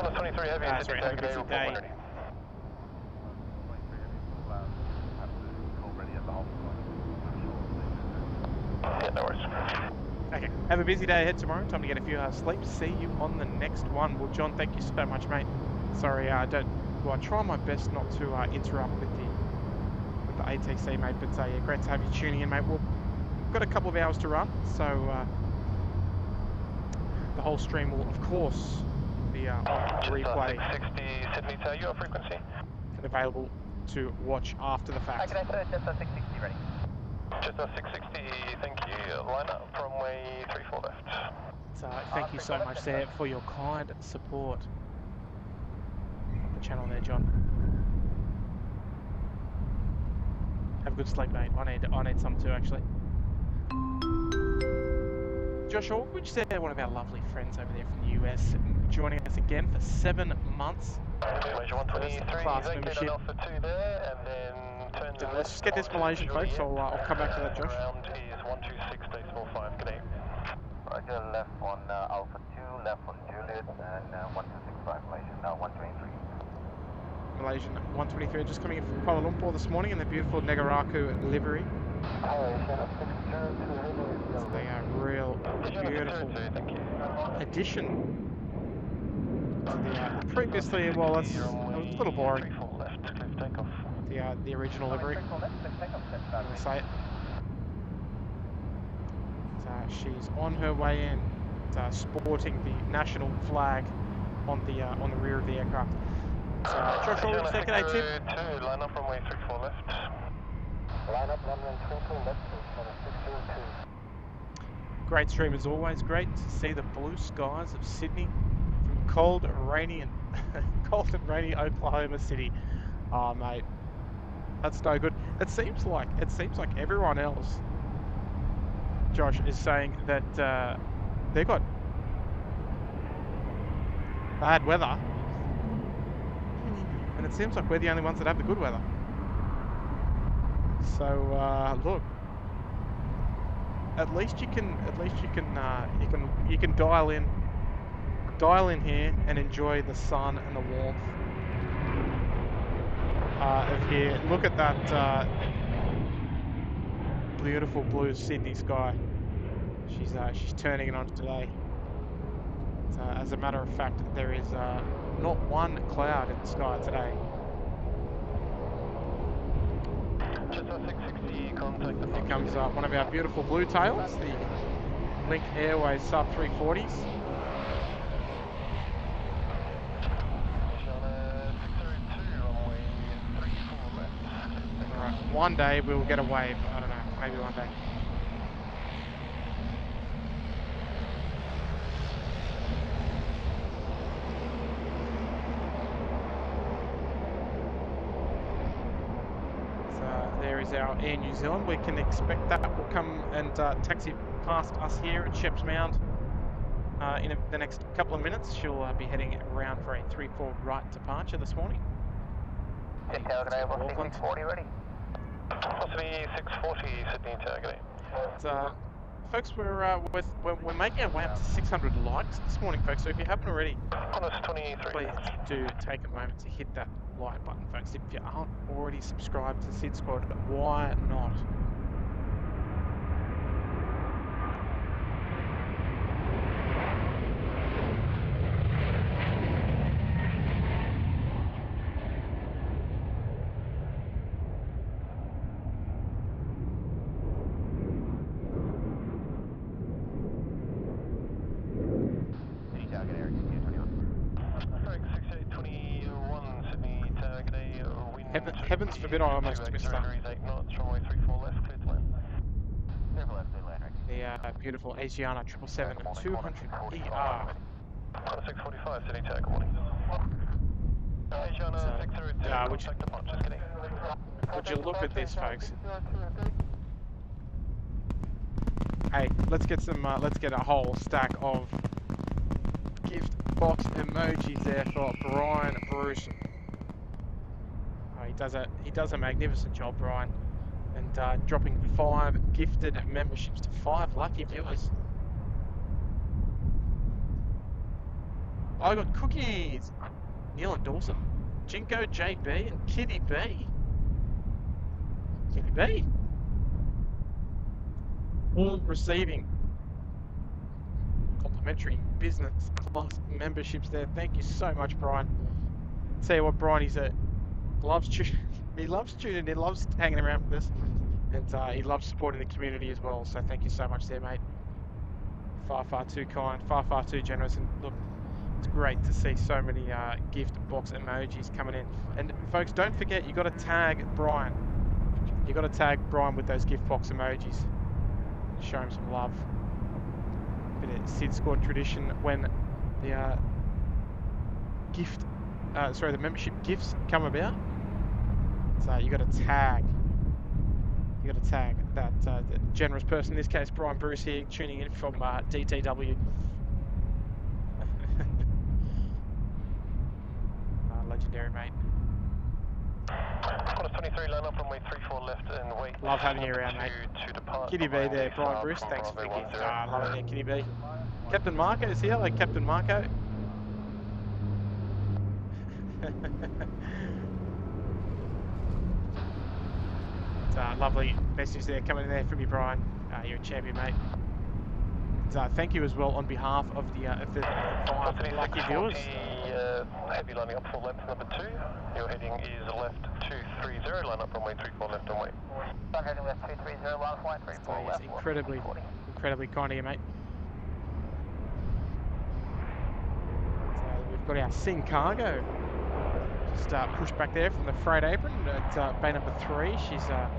busy day.
Yeah, no worries.
Okay, have a busy day ahead tomorrow. Time to get a few hours sleep. See you on the next one. Well, John, thank you so much, mate. Sorry, I try my best not to interrupt with the ATC, mate. But yeah, great to have you tuning in, mate. We've got a couple of hours to run, so the whole stream will, of course, be on replay.
660 Sydney Tower, your frequency.
And available to watch after the fact.
Okay, sir, just 660 ready.
Just 660, thank you. Line up, runway 34 left.
So thank you so much there for your kind support of the channel there, John. Have a good sleep, mate. I need some too, actually. Josh Aldridge there, one of our lovely friends over there from the US, joining us again for 7 months.
Malaysia 123,
class
vacate
membership.
on Alpha 2 there, and then turn to
Let's just get this Malaysian, folks. I'll come back to that, Josh.
Ground is 126.45, good day.
Roger, left on Alpha 2, left on Juliet, and 1265 Malaysian, now 123.
Malaysian 123, just coming in from Kuala Lumpur this morning in the beautiful Negaraku livery. So they are real beautiful addition to the previously, well, it's a little boring. The original livery. I'm gonna say it. So she's on her way in, sporting the national flag on the rear of the aircraft. So Josh Aldridge, second ATC.
Line up runway 34 left.
Line up runway 34 left, 602.
Great stream as always. Great to see the blue skies of Sydney from cold and rainy Oklahoma City. Oh mate, that's no good. It seems like everyone else, Josh, is saying that they've got bad weather, and it seems like we're the only ones that have the good weather. So look, at least you can dial in here and enjoy the sun and the warmth of here. Look at that beautiful blue Sydney sky. She's turning it on today. So, as a matter of fact, there is not one cloud in the sky today. Here comes one of our beautiful blue tails, the Link Airways sub 340s. Alright, one day we will get a wave. I don't know, maybe one day. There is our Air New Zealand. We can expect that will come and taxi past us here at Shep's Mound in the next couple of minutes. She'll be heading around for a 3-4 right departure this morning.
Auckland. 640 ready.
Possibly 640 Sydney Tower, good day.
Folks, we're making our way up to 600 likes this morning, folks. So if you haven't already,
Qantas 23.
please do take a moment to hit that like button, folks. If you aren't already subscribed to SydSquad, why not? Heavens forbid I almost missed that. The beautiful Asiana 777 and 200 ER.
645, Sydney Tower, good morning. Asiana 602,
would you look at this, folks? Hey, let's get a whole stack of gift box emojis there for Brian Bruce. He does a magnificent job, Brian, and dropping 5 gifted memberships to 5 lucky viewers. I got cookies. Neil and Dawson, Jinko JB, and Kitty B. Kitty B. All receiving complimentary business class memberships there. Thank you so much, Brian. Tell you what, Brian, he loves tuning in, loves hanging around with us, and he loves supporting the community as well. So thank you so much there, mate. Far too kind, far too generous, and look, it's great to see so many gift box emojis coming in. And folks, don't forget, you got to tag Brian. You got to tag Brian with those gift box emojis. Show him some love. Bit of SydSquad tradition when the the membership gifts come about. So you got to tag. You got to tag that generous person. In this case, Brian Bruce here, tuning in from DTW. Legendary, mate.
Qantas 23, line up runway 34 left and wait.
Love having you around, mate. Kitty B there, Brian Bruce. Thanks for the gift. Love it there, Kitty B. Captain Marco is here, like Captain Marco. Lovely message there coming in there from you, Brian. You're a champion, mate. Thank you as well on behalf of the 5 lucky viewers.
Heavy lining up for left number 2. Your heading is left 230, line up runway 34 left and wait.
Heading left 230, line up runway 34
So
left.
it's incredibly kind of you, mate. So we've got our Sing Cargo. Just pushed back there from the freight apron at bay number 3. She's or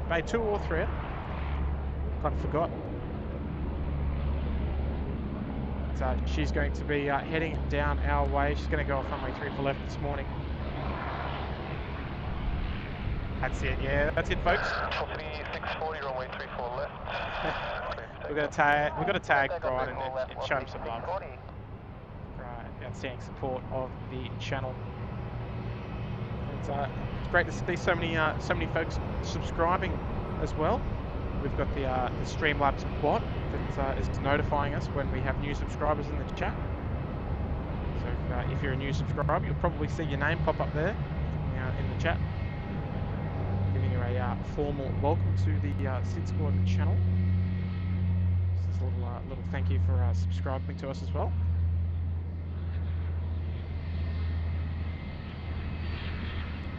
bay 2 or 3. Kind of forgot. So she's going to be heading down our way. She's going to go off runway 34 left this morning. That's it, yeah, that's it, folks.
640, runway 34 left.
We've got to tag Brian and show him some love. Right, outstanding support of the channel. It's great to see so many folks subscribing as well. We've got the Streamlabs bot that is notifying us when we have new subscribers in the chat. So if you're a new subscriber, you'll probably see your name pop up there in the chat, giving you a formal welcome to the SydSquad channel. This is a little thank you for subscribing to us as well.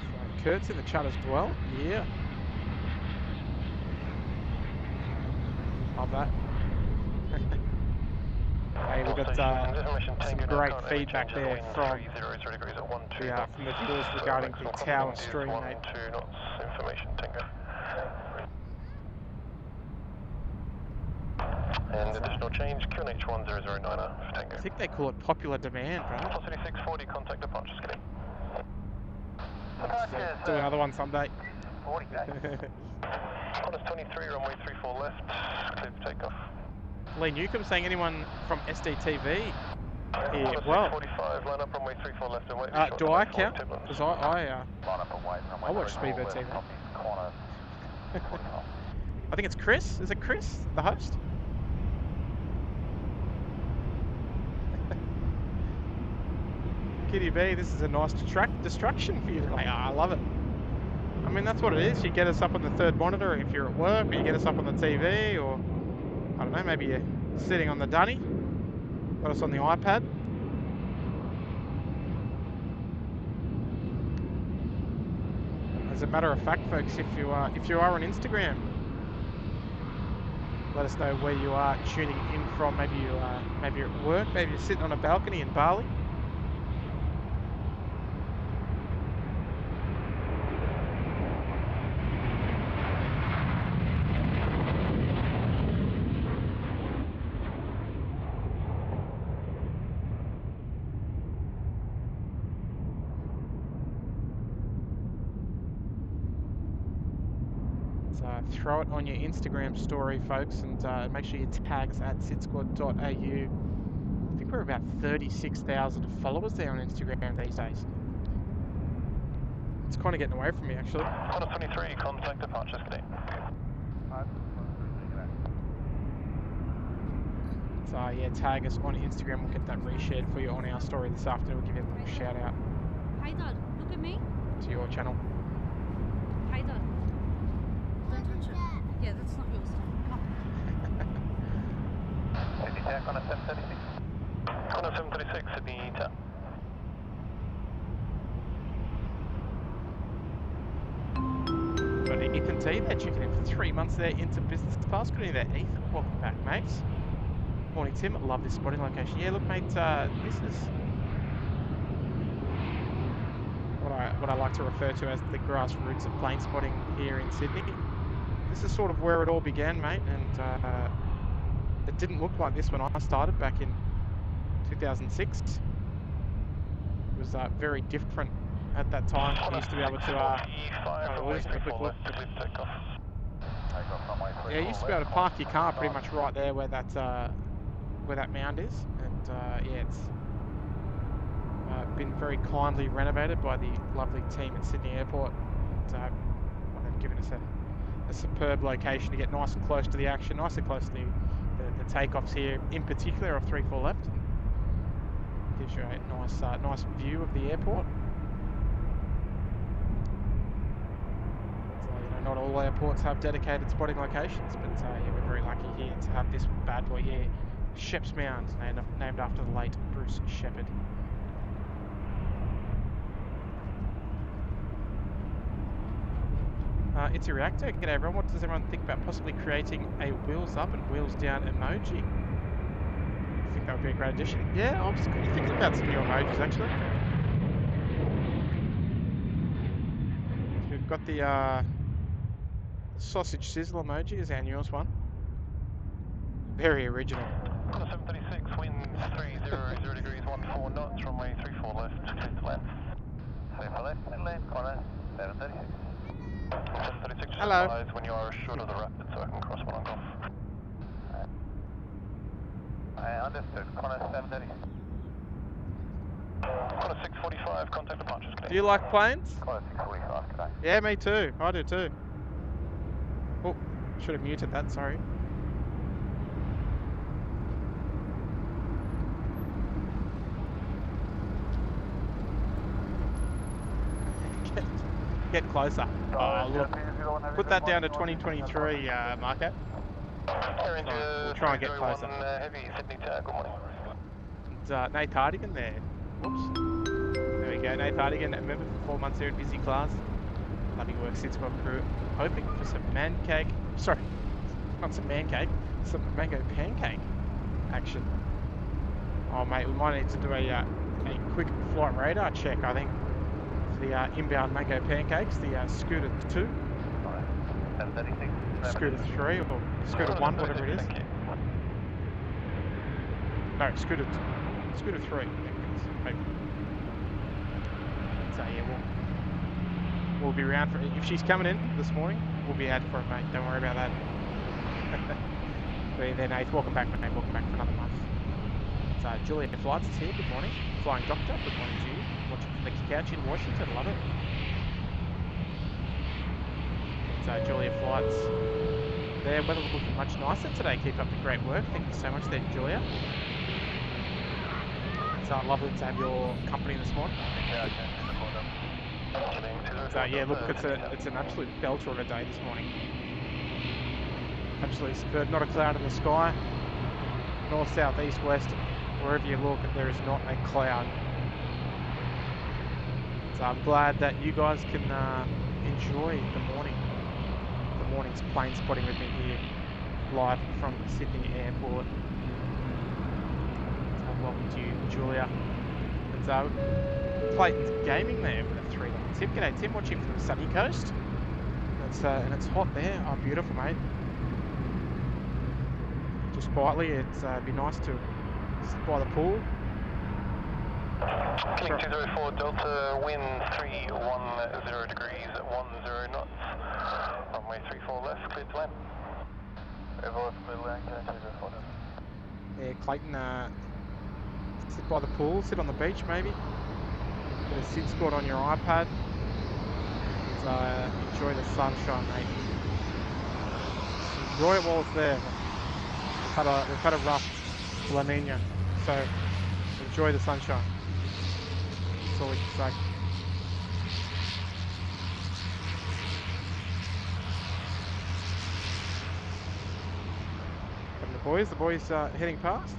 So Kurt's in the chat as well. Yeah. Love that. Hey, we've got some great feedback there from the viewers regarding the tower stream, mate.
And additional change, QNH 1009 for Tango.
I think they call it popular demand, right?
640, contact departure, skinny.
Do another one someday.
40
Qantas 23, runway 34 left, clear for takeoff.
Lee Newcomb saying anyone from SDTV here?
Well, 45, line up runway 34 left and wait.
Do I count? Because I watch Speedbird TV. I think it's Chris. Is it Chris, the host? Kitty B, this is a nice distraction for you today. Oh, I love it. I mean, that's what it is. You get us up on the third monitor if you're at work, or you get us up on the TV, or I don't know, maybe you're sitting on the dunny. Got us on the iPad. As a matter of fact, folks, if you are on Instagram, let us know where you are tuning in from. Maybe you're at work, maybe you're sitting on a balcony in Bali. Throw it on your Instagram story, folks, and make sure you tag us at SydSquad.au. I think we're about 36,000 followers there on Instagram these days. It's kind of getting away from me, actually.
Qantas 23, contact departures today.
So yeah, tag us on Instagram. We'll get that reshared for you on our story this afternoon. We'll give you a little shout out.
Hey Dad, look at me.
To your channel.
Hey Dad. Don't touch it. Yeah, that's not yours. Come on.
Sydney TAC on a 736. On a 736, Sydney TAC.
Got Ethan T there, checking in for 3 months there into business class. Good evening there, Ethan. Welcome back, mates. Morning, Tim. I love this spotting location. Yeah, look, mate, this is what I like to refer to as the grassroots of plane spotting here in Sydney. This is sort of where it all began, mate, and it didn't look like this when I started back in 2006. It was very different at that time. You used to be able to we'll just have a quick look. Yeah, you used to be able to park your car pretty much right there where that mound is, and yeah, it's been very kindly renovated by the lovely team at Sydney Airport. They've given us a superb location to get nice and close to the action, nice and close to the takeoffs here, in particular of 3-4 left. Gives you a nice view of the airport. So, you know, not all airports have dedicated spotting locations, but yeah, we're very lucky here to have this bad boy here, Shep's Mound, named after the late Bruce Shepard. It's a reactor. G'day everyone. What does everyone think about possibly creating a wheels up and wheels down emoji? I think that would be a great addition. Yeah, I was thinking about some new emojis actually. So we've got the sausage sizzle emoji as our newest one. Very original.
On a 736, wind 300 degrees, 14 knots, runway 34 left, clear to land. 34 left, and land, corner 736. 736, just
hello.
advise when you are assured of the rapid so I can cross one on golf. Understood, corner 730. Corner 645, contact departures.
Do you like planes?
Corner 645, good day.
Yeah, me too. I do too. Oh, should have muted that, sorry. Get closer. Oh, look. Put that down to 2023, Marco. We'll try and get closer.
Heavy Sydney TAC, good morning.
It's Nate Hardigan there. Oops. There we go, Nate Hardigan, a member for 4 months here at Busy Class. Loving work, SydSquad crew. Hoping for some sorry, not some mancake, some mango pancake action. Oh mate, we might need to do a quick flight radar check, I think. The inbound mango pancakes, the Scooter 2, Scooter 3, or Scooter 1, whatever it is. No, Scooter 3. Maybe. So yeah, we'll be around for it. If she's coming in this morning, we'll be out for it, mate. Don't worry about that. But then, Nate, welcome back, mate. Welcome back for another month. So Julia Flights is here. Good morning. Flying Doctor. Good morning to you. Watching from the couch in Washington. Love it. So Julia Flights their weather looking much nicer today. Keep up the great work. Thank you so much there, Julia. It's lovely to have your company this morning. Yeah, look, it's an absolute belter of a day this morning. Absolutely superb. Not a cloud in the sky. North, south, east, west, wherever you look, there is not a cloud. So I'm glad that you guys can enjoy the morning. The morning's plane spotting with me here, live from Sydney Airport. So welcome to you, Julia. And so Clayton's gaming there with a 3 tip. G'day Tim, watching from the sunny coast. And it's hot there. Oh, beautiful, mate. Just quietly, it'd be nice to sit by the pool.
King 204 Delta, wind 310 degrees at 10 knots. Runway 34 left, clear to land.
Yeah, Clayton, sit by the pool, sit on the beach maybe. Get a SydSquad on your iPad. And, enjoy the sunshine, mate. Enjoy it while it's there. We've had a rough La Nina, so enjoy the sunshine. That's all we can say. And the boys heading past.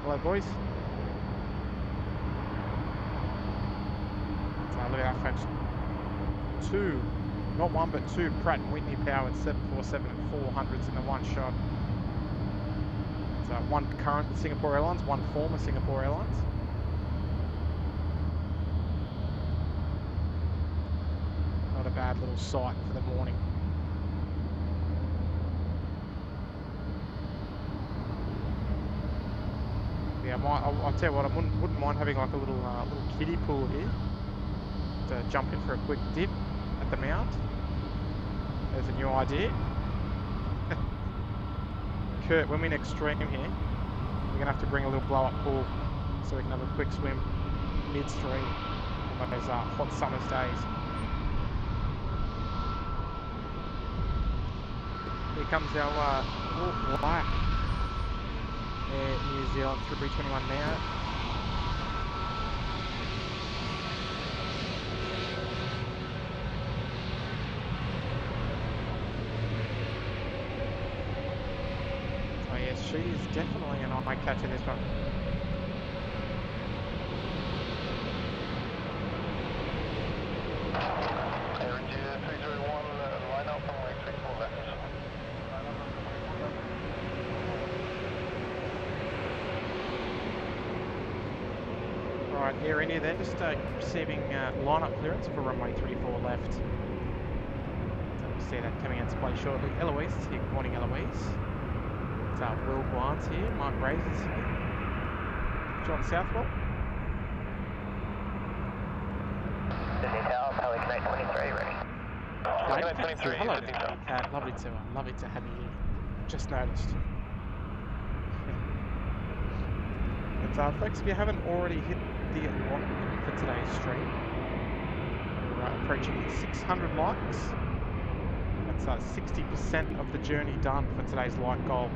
Hello, boys. So look at that, folks. 2, not 1 but 2 Pratt & Whitney powered 747 and 400s in the one shot. So 1 current with Singapore Airlines, 1 former Singapore Airlines. Not a bad little sight for the morning. Yeah, I'll tell you what, I wouldn't mind having like a little kiddie pool here to jump in for a quick dip at the Mound. There's a new idea. Kurt, when we next stream here, we're going to have to bring a little blow-up pool so we can have a quick swim mid-stream on those hot summer's days. Here comes our all black Air New Zealand 321 now. She is definitely an eye catcher, this one.
Air India 301, line up from way 34 left.
Alright, Air India then, just receiving line-up clearance for runway 34 left. So we'll see that coming into play shortly. Eloise is here. Good morning, Eloise. It's Will Glantz here, Mark Rays is here, John Southwell.
Sydney Tower, Pelican 23 ready.
Pelican 23,
hello
Sydney
there. Lovely to have you here. Just noticed. And folks, if you haven't already hit the like for today's stream, we're approaching 600 likes. That's 60% of the journey done for today's like goal.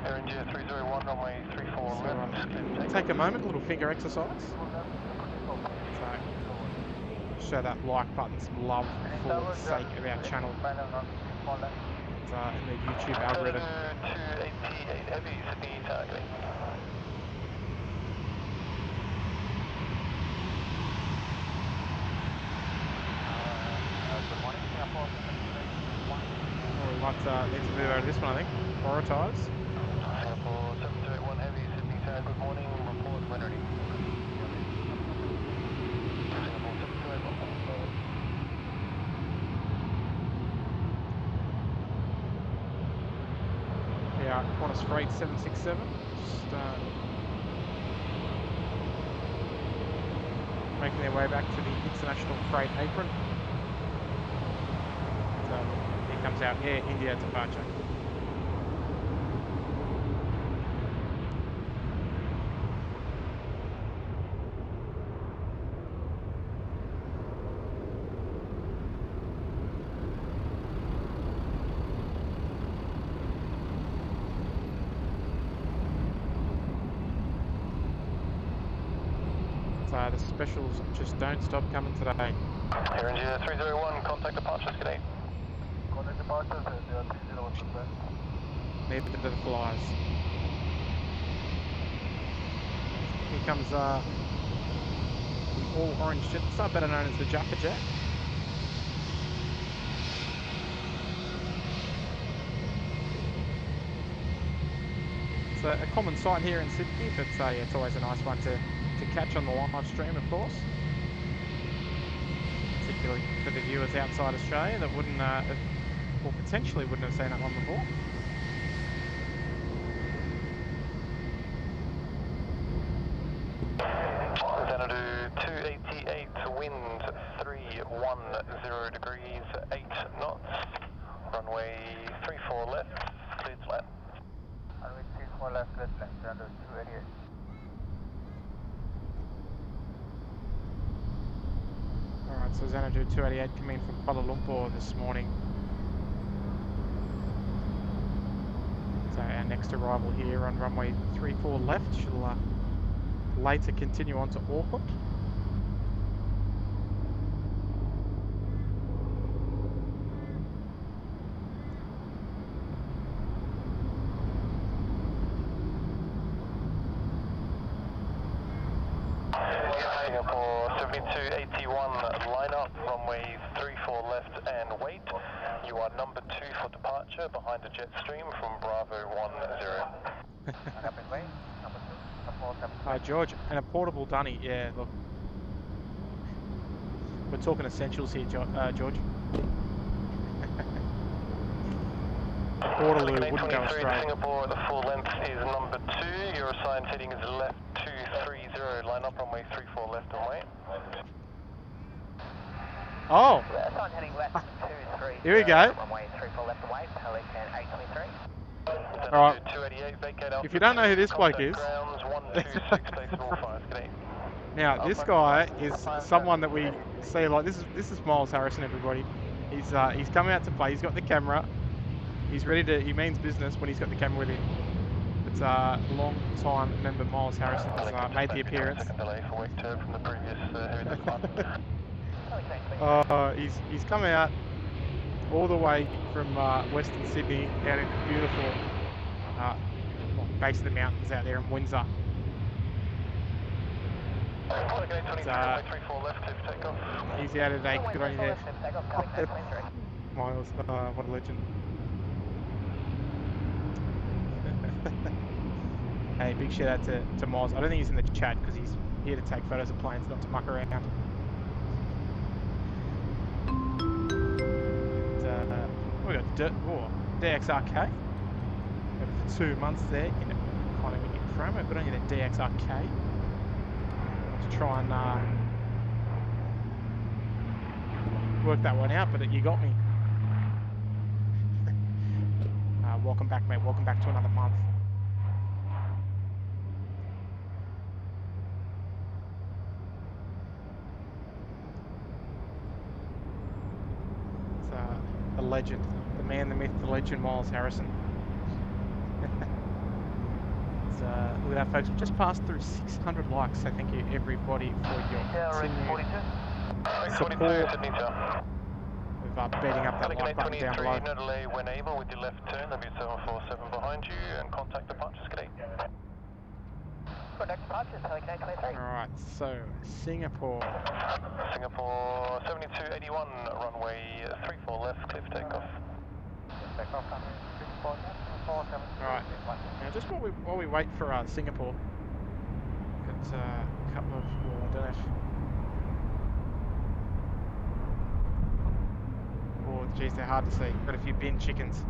Air India 301, runway 34 left.
Take a moment, a little finger exercise. So, show that like button some love for the sake of our channel and the YouTube algorithm.
288 heavy, Sydney target.
Good morning, Singapore.
Oh, we might need to move over to this one, I think. Prioritise.
Singapore 7281 heavy, Sydney tower, good morning, report when ready. Singapore 7281.
Yeah, Qantas Freight 767. Just making their way back to the international freight apron. So here comes our Air India departure. So the specials just don't stop coming today.
Here Engineer 301, contact departures, good day.
Contact departures, 30 was confirmed.
Neither do the flyers. Here comes the all-orange Jetstar, better known as the Jaffa Jet. It's a common sight here in Sydney, but yeah, it's always a nice one to catch on the live stream, of course. Particularly for the viewers outside Australia that wouldn't, or potentially wouldn't have seen that one before.
Xanadu 288, wind 310 degrees, 8 knots, runway 34 left, cleared to land.
Runway 34 left, cleared to land, Xanadu 288.
Alright, so Xanadu 288 coming from Kuala Lumpur this morning. So our next arrival here on runway 34 left. She'll later continue on to Auckland.
Singapore 7281, line up, runway 34 left and wait. You are number 2 for departure behind a jet stream from Bravo 10.
Hi George, and a portable dunny, yeah, look. We're talking essentials here, George. Portaloo wouldn't go astray.
Singapore at the full length is number 2. Your assigned heading is left 230. Line up, runway 34 left and wait.
Oh!
Assigned heading left 230.
Here we go.
Runway 34 left and wait, Pelican 823.
Alright.
288, vacate out.
If you don't know who this bloke is, now this guy is someone that we see like this is Miles Harrison, everybody. He's come out to play. He's got the camera. He's ready to. He means business when he's got the camera with him. It's a long time member Miles Harrison has made the appearance. He's come out all the way from Western Sydney down into beautiful base of the mountains out there in Windsor. He's out today. Good on you there. Miles, what a legend. Hey, big shout out to Miles. I don't think he's in the chat because he's here to take photos of planes, not to muck around. We got DXRK for 2 months there in economy promo. Good on you there, DXRK. To try and work that one out, but you got me. Welcome back, mate. Welcome back to another month. It's a legend, the man, the myth, the legend, Miles Harrison. Look at that, folks. We've just passed through 600 likes, so thank you everybody for your continued support. With beating up that like button down below.
No delay when able with your left turn, W747 behind you, and contact departures, good day.
Contact departures, Pelican 823.
Alright, so Singapore.
Singapore 7281, runway 34 left, clear for takeoff.
Alright, now just while we wait for Singapore, got a couple of, well, I don't know if, oh geez, they're hard to see, got a few bin chickens.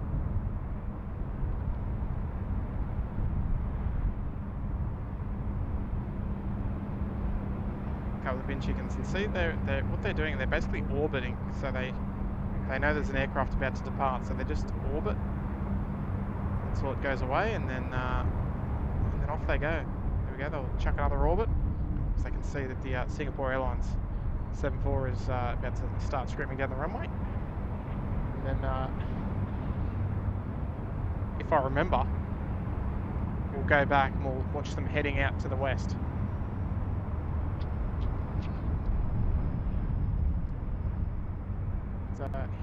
A couple of bin chickens, and see what they're doing, they're basically orbiting, so they know there's an aircraft about to depart, so they just orbit until it goes away, and then off they go. There we go, they'll chuck another orbit, so they can see that the Singapore Airlines 74 is about to start screaming down the runway. And then, if I remember, we'll go back and we'll watch them heading out to the west.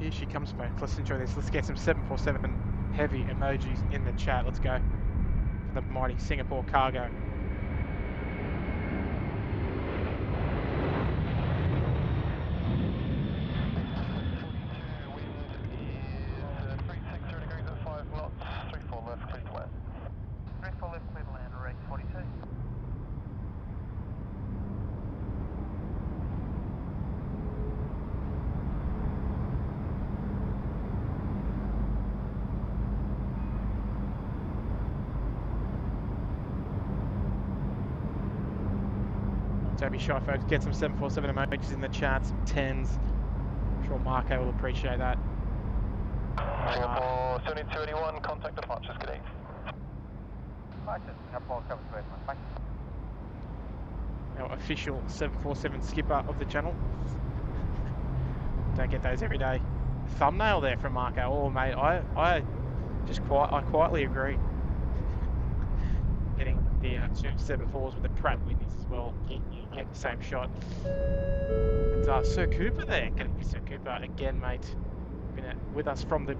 Here she comes, folks. Let's enjoy this. Let's get some 747 heavy emojis in the chat. Let's go for the mighty Singapore cargo. Don't be shy, folks. Get some 747 emojis in the chat, some 10s. I'm sure Marco will appreciate that.
Singapore 7281, contact departures, good day.
Singapore 7281,
Our official 747 skipper of the channel. Don't get those every day. Thumbnail there from Marco. Oh, mate, I quietly agree. Getting the two 747s with the Pratt Whitneys as well. You get the same shot. And Sir Cooper there. Getting Sir Cooper again, mate. Been with us from the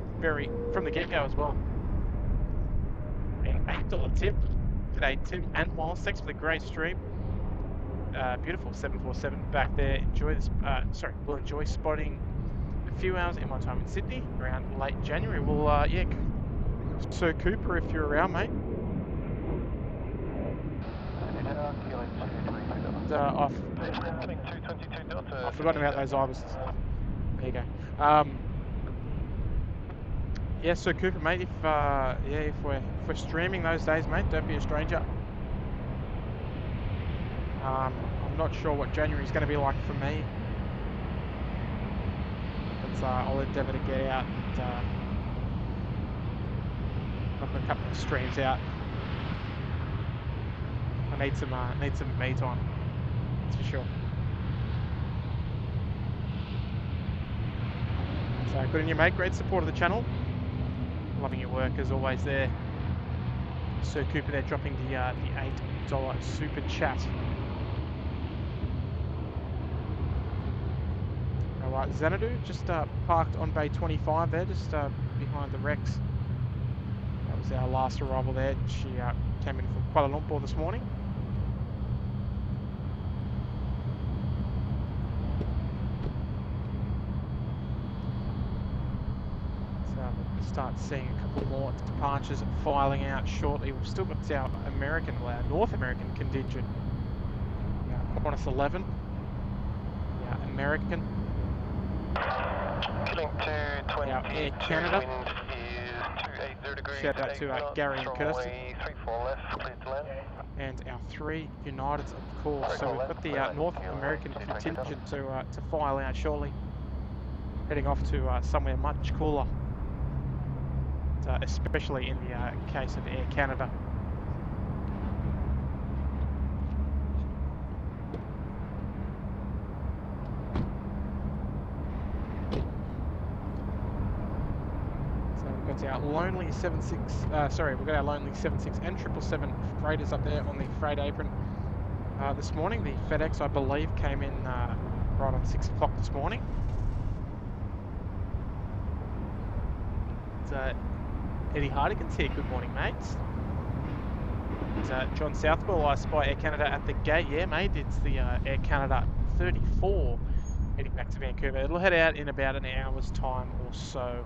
get-go as well. And $8 tip today, Tim and Miles. Thanks for the great stream. Beautiful 747 back there. Enjoy this. We'll enjoy spotting a few hours in my time in Sydney around late January. Well, yeah, Sir Cooper, if you're around, mate. I've forgotten about those Ibises. There you go. Yeah, Sir Cooper, mate. If we're streaming those days, mate, don't be a stranger. I'm not sure what January is going to be like for me, but I'll endeavour to get out and knock a couple of streams out. I need some me time, that's for sure. So good on you, mate. Great support of the channel. Loving your work as always there. Sir Cooper there dropping the $8 super chat. Alright, Xanadu just parked on bay 25 there, just behind the wrecks. That was our last arrival there. She came in from Kuala Lumpur this morning. Start seeing a couple more departures filing out shortly. We've still got our North American contingent. Qantas 11. Yeah, American.
Killing 220.
Our Air Canada.
Wind is 280 degrees.
Shout out to Gary and Kirsty.
34 left, clear to land.
And our 3 Uniteds, of course. So we've got the North American contingent to file out shortly. Heading off to somewhere much cooler. Especially in the case of Air Canada. So we've got our lonely 76, we've got our lonely 76 and 777 freighters up there on the freight apron this morning. The FedEx, I believe, came in right on 6 o'clock this morning. Eddie Hardigan's here. Good morning, mates. John Southwell, I spy Air Canada at the gate. Yeah, mate, it's the Air Canada 34 heading back to Vancouver. It'll head out in about an hour's time or so.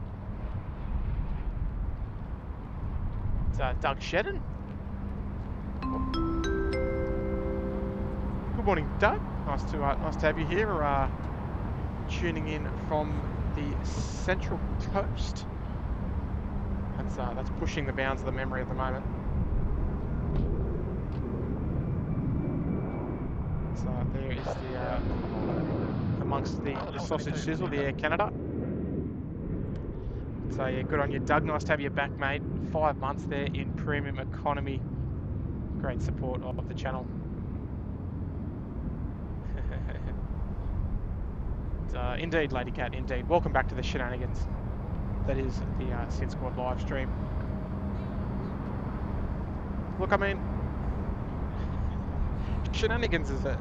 It's Doug Shedden. Good morning, Doug. Nice to have you here. Tuning in from the Central Coast. That's pushing the bounds of the memory at the moment. So there is the amongst the sausage sizzle, the Air Canada. So yeah, good on you, Doug. Nice to have you back, mate. 5 months there in premium economy. Great support of the channel. Indeed, Lady Cat, indeed. Welcome back to the shenanigans. That is the SydSquad live stream. Look, I mean, shenanigans is an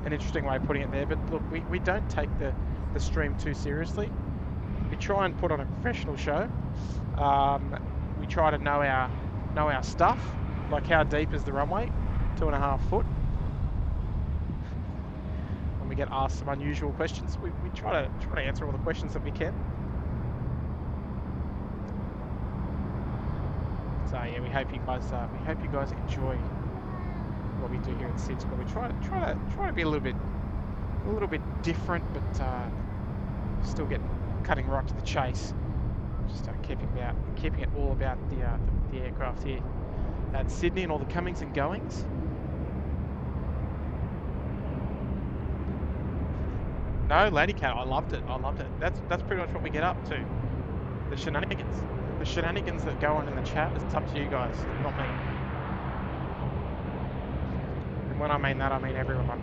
interesting way of putting it there, but look, we don't take the the stream too seriously. We try and put on a professional show. We try to know our stuff, like how deep is the runway, 2.5 foot. When we get asked some unusual questions, we try to answer all the questions that we can. So yeah, we hope you guys enjoy what we do here at SydSquad. We try to be a little bit different, but still cutting right to the chase. Just keeping it all about the aircraft here at Sydney and all the comings and goings. No, Lady Cat, I loved it. That's pretty much what we get up to. The shenanigans that go on in the chat, it's up to you guys, not me. And when I mean that, I mean everyone.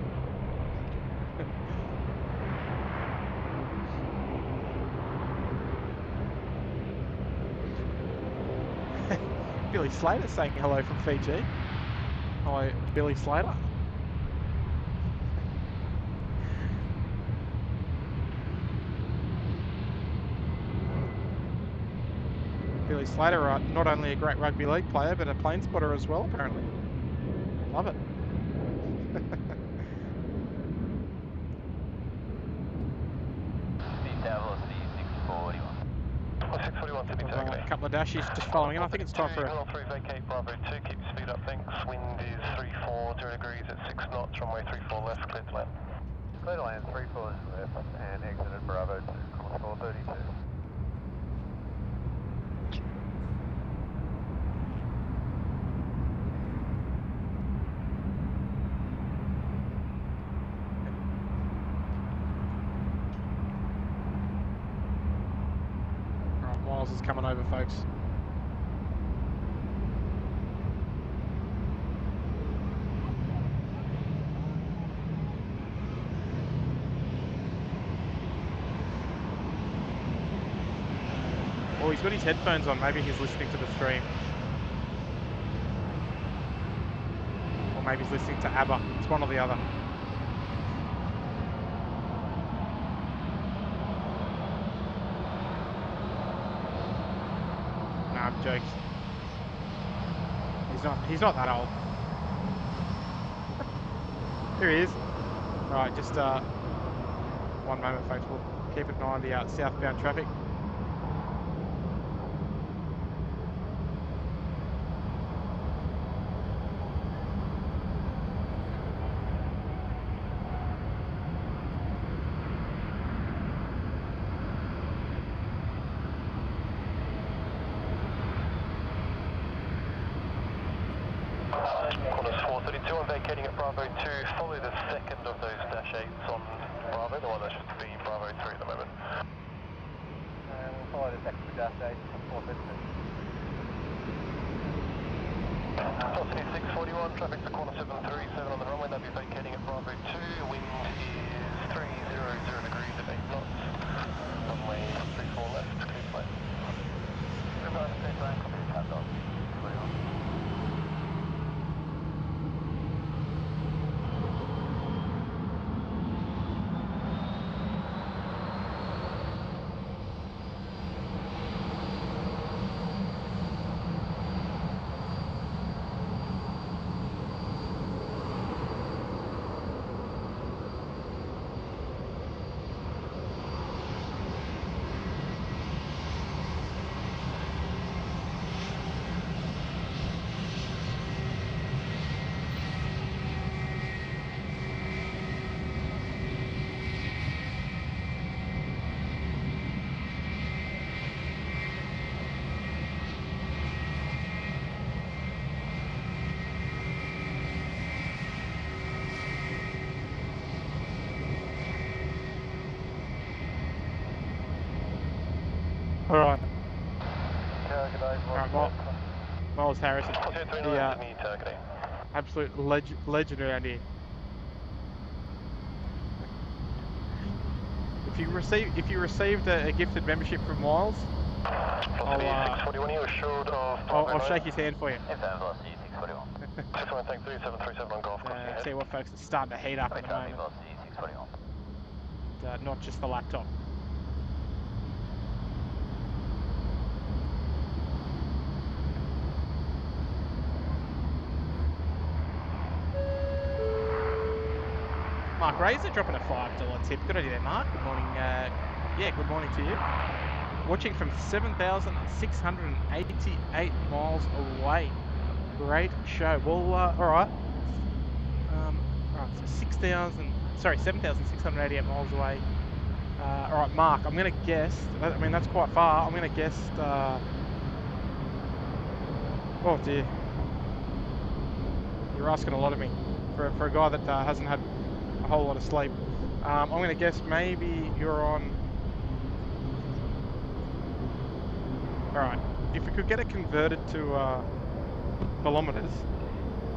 Billy Slater saying hello from Fiji. Hello, Billy Slater. Billy Slater, not only a great rugby league player, but a plane spotter as well, apparently. Love it. A couple of dashies just following in. I think it's time for a...
3 vacate Bravo 2, keep speed up, thanks. Wind is 340 degrees at 6 knots, runway 34 left, clear to land.
Clear to land, 34 left, and exited Bravo 2, course 432.
Miles is coming over, folks. Oh, he's got his headphones on. Maybe he's listening to the stream. Or maybe he's listening to ABBA. It's one or the other. No, I'm joking. He's not that old. Here he is. Alright, just one moment, folks. We'll keep an eye on the southbound traffic.
Qantas 432, I'm vacating at Bravo 2. Follow the second of those dash 8s on Bravo, the one that should be Bravo 3 at the moment.
And we'll follow the second of dash 8 on 432.
Velocity 641, traffic to corner 737 on the runway, they'll be vacating at Bravo 2. Wind is 300 degrees at 8 knots. Runway 34 left, clear to land.
Goodbye, clear to land, copy the chat dog.
Alright.
Alright,
Miles Harrison, the
targeting.
absolute legend around here. If you received a gifted membership from Miles, I'll shake his hand for you.
Velocity 641.
641, thanks, 3737 on golf.
See what folks are starting to heat up at the moment.
Velocity 641.
and not just the laptop. Mark Razor dropping a $5 tip. Good idea there, Mark. Good morning. Yeah, good morning to you. Watching from 7,688 miles away. Great show. Well, all right. Right, so 7,688 miles away. All right, Mark. I'm going to guess. I mean, that's quite far. I'm going to guess. Oh dear. You're asking a lot of me for a guy that hasn't had a whole lot of sleep. I'm going to guess maybe you're on. All right. If we could get it converted to kilometers,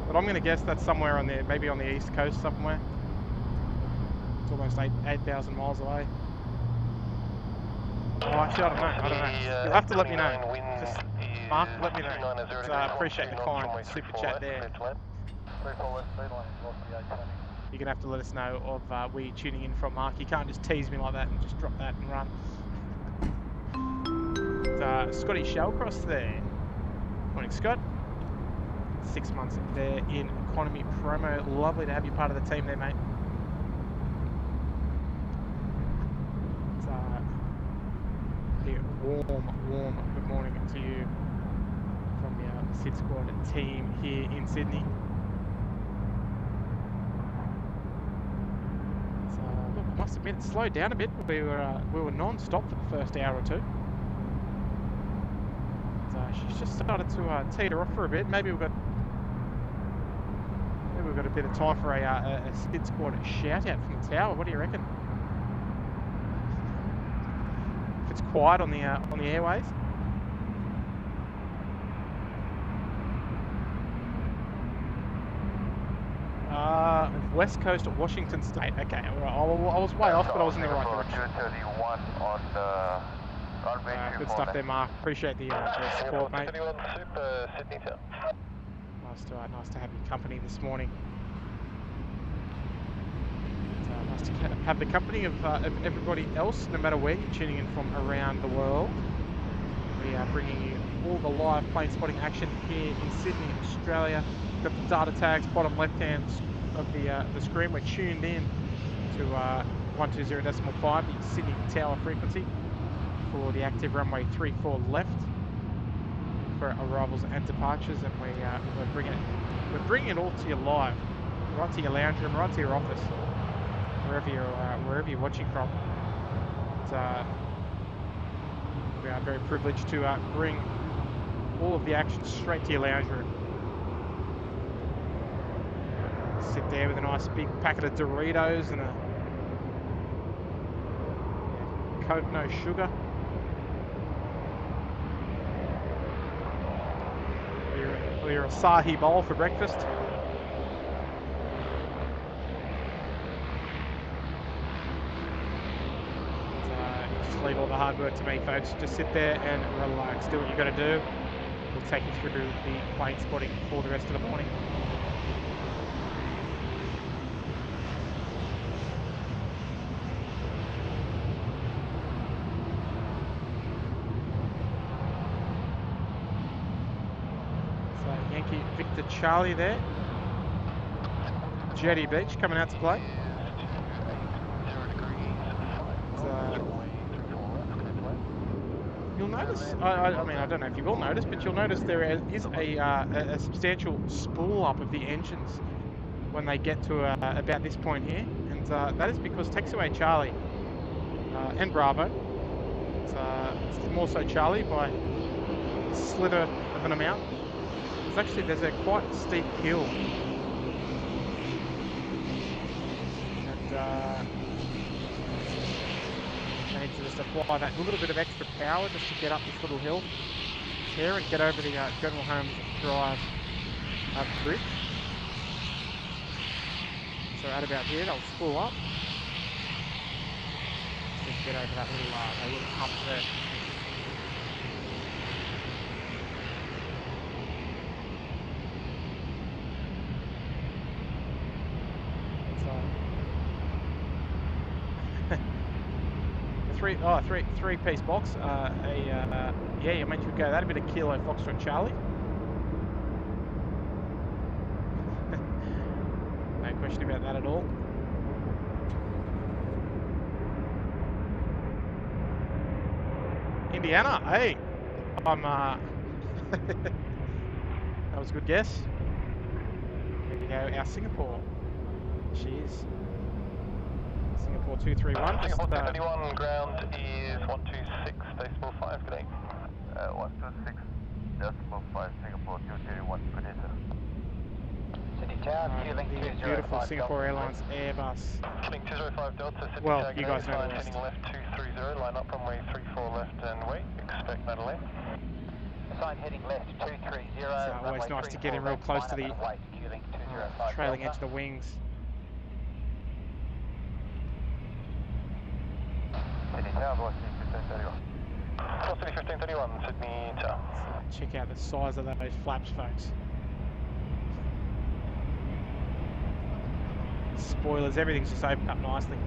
but I'm going to guess that's somewhere on there, maybe on the east coast somewhere. It's almost 8,000 miles away. Oh, actually, I don't know. You'll have to let me know. Just, Mark, let me know. Appreciate the kind super chat there. You're going to have to let us know of where you're tuning in from, Mark. You can't just tease me like that and just drop that and run. Scotty Shellcross there. Morning, Scott. 6 months there in economy promo. Lovely to have you part of the team there, mate. Warm good morning to you from the SydSquad team here in Sydney. So, look, I must admit it slowed down a bit. We were non-stop for the first hour or two. So she's just started to teeter off for a bit. Maybe we've got a bit of time for a SydSquad shout out from the tower. What do you reckon? If it's quiet on the airways. West Coast of Washington State. Okay, I was way off, but I was in the right direction. Good stuff there, Mark. Appreciate the support, mate. Nice to have your company this morning. Nice to have the company of everybody else, no matter where you're tuning in from around the world. We are bringing you all the live plane spotting action here in Sydney, Australia. Got the data tags bottom left-hand of the screen. We're tuned in to 120.5, the Sydney Tower frequency, for the active runway 34 left for arrivals and departures, and we're bringing it all to you live, right to your lounge room, right to your office, wherever you're watching from. We are very privileged to bring all of the action straight to your lounge room. Sit there with a nice big packet of Doritos and a Coke, no sugar. Or your asahi bowl for breakfast. Just leave all the hard work to me, folks. Just sit there and relax. Do what you got to do. We'll take you through the plane spotting for the rest of the morning. Victor Charlie there. Jetty Beach coming out to play. You'll notice, I mean, I don't know if you will notice, but you'll notice there is a substantial spool up of the engines when they get to about this point here, and that is because taxiway Charlie and Bravo, it's more so Charlie by a slither of an amount. There's a quite steep hill, and I need to just apply that little bit of extra power just to get up this little hill here and get over the General Holmes Drive bridge. So at about here, they'll spool up. Just get over that little hump there. three-piece box. Yeah, you meant you could go that a bit of Kilo Foxtrot Charlie. No question about that at all. Indiana, hey, I'm that was a good guess. There we go, our Singapore. Cheers. Singapore 231.
Singapore 231, ground is 126.5, good day.
126.5, Singapore 231, Predator.
City Tower, Q-Link
The beautiful Singapore Airlines Airbus.
Q-Link 205 Delta, City
Well,
Tower,
you guys know the rest.
heading left 230, line up runway 34 left and wait, expect Natalie. Sign heading left 230.
It's always nice to get in real close to the trailing edge of the wings.
City Tower, Velocity 1531.
Velocity 1531, Sydney Tower.
Check out the size of those flaps, folks. Spoilers, everything's just opened up nicely.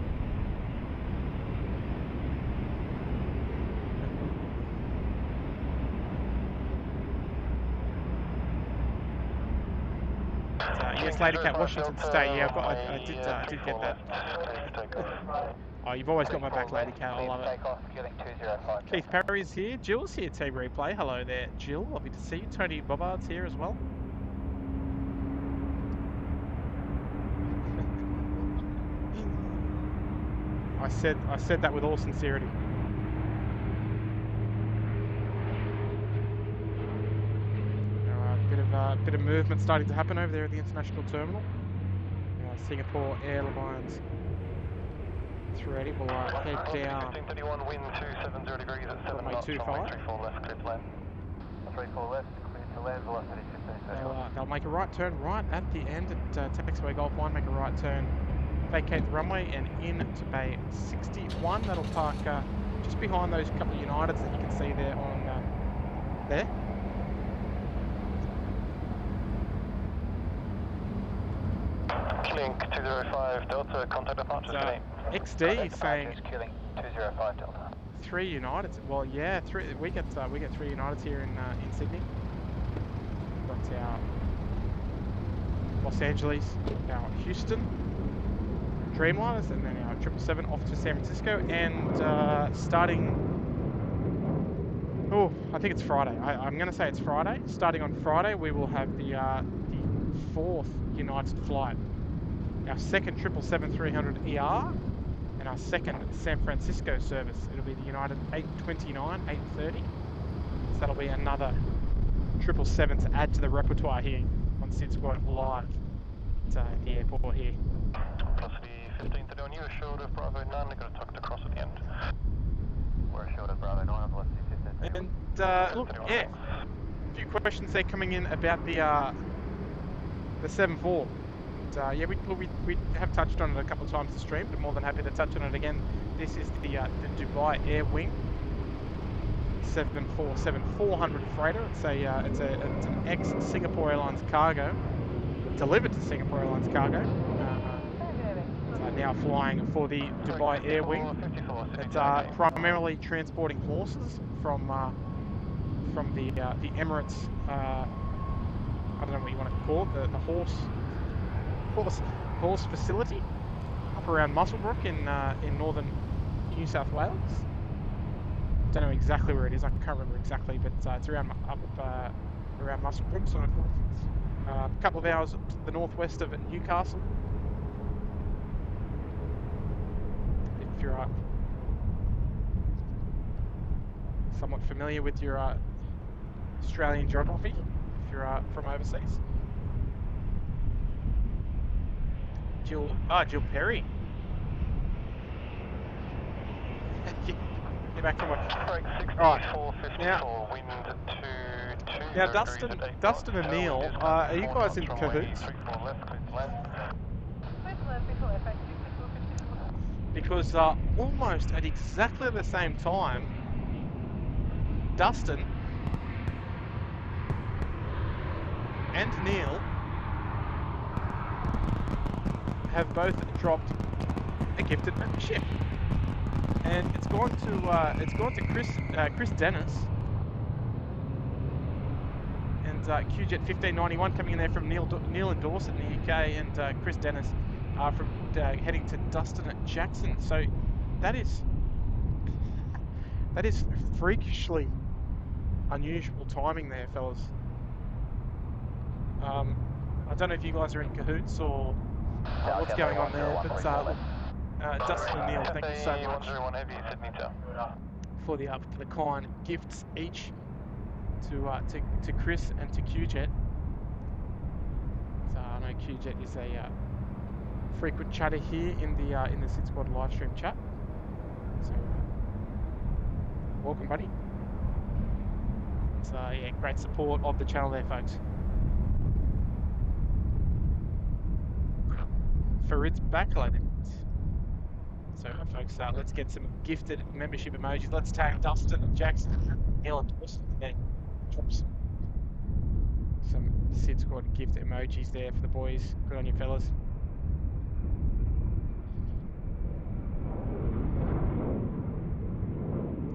Yes, Lady Cat, Washington State. Yeah, I did get that. Oh, you've always got my back, Lady Cat. I love it. Keith Perry's here. Jill's here, Team Replay. Hello there, Jill. Lovely to see you. Tony Bobbard's here as well. I said that with all sincerity. Bit of movement starting to happen over there at the international terminal. Singapore Airlines 380 will head down.
1531, wind 270 degrees at 7 knots, runway 34 left, clear to land. 34 left, clear to land, velocity 1531.
They'll make a right turn right at the end at taxiway Golf 1, make a right turn, vacate the runway and into Bay 61. That'll park just behind those couple of Uniteds that you can see there on there.
Link 205 Delta, contact departure today.
XD saying
Link 205 Delta.
3 Uniteds. Well, yeah, we get 3 Uniteds here in Sydney. That's our Los Angeles, our Houston Dreamliners, and then our 777 off to San Francisco. And starting, oh, I think it's Friday. I'm going to say it's Friday. Starting on Friday, we will have the 4th United flight. Our second 777-300 ER and our second San Francisco service. It'll be the United 829, 830. So that'll be another 777 to add to the repertoire here on SydSquad live at the airport here.
Velocity 1531, you assured of Bravo 9, they've got to tuck across at the end.
We're assured of Bravo 9, velocity 1531.
And look, yeah, a few questions there coming in about the 74. Yeah, we have touched on it a couple of times to stream, but more than happy to touch on it again. This is the Dubai Air Wing 747-400 freighter. It's an ex-Singapore Airlines cargo, delivered to Singapore Airlines cargo. Now flying for the Dubai Air Wing. It's primarily transporting horses from the Emirates. I don't know what you want to call it. The horse facility up around Muswellbrook in northern New South Wales. Don't know exactly where it is. I can't remember exactly, but it's around around Muswellbrook, so a couple of hours to the northwest of Newcastle. If you're somewhat familiar with your Australian geography, if you're from overseas. Jill Perry. Get back from what? Right. Now, Dustin and Neil, are you guys in cahoots? Because almost at exactly the same time, Dustin and Neil have both dropped a gifted membership. and it's gone to Chris Dennis. And QJet 1591 coming in there from Neil in Dorset in the UK, and Chris Dennis from heading to Dustin at Jackson. So that is freakishly unusual timing there, fellas. I don't know if you guys are in cahoots or what's going on there, but Dustin and Neil, thank you so much for the kind gifts each to Chris and to QJet. So I know QJet is a frequent chatter here in the SydSquad live stream chat. So welcome, buddy. So yeah, great support of the channel there, folks. Farid's back, I think. So folks, let's get some gifted membership emojis. Let's tag Dustin and Jackson, Neil and Dawson, and then drop some SydSquad gift emojis there for the boys. Good on you, fellas.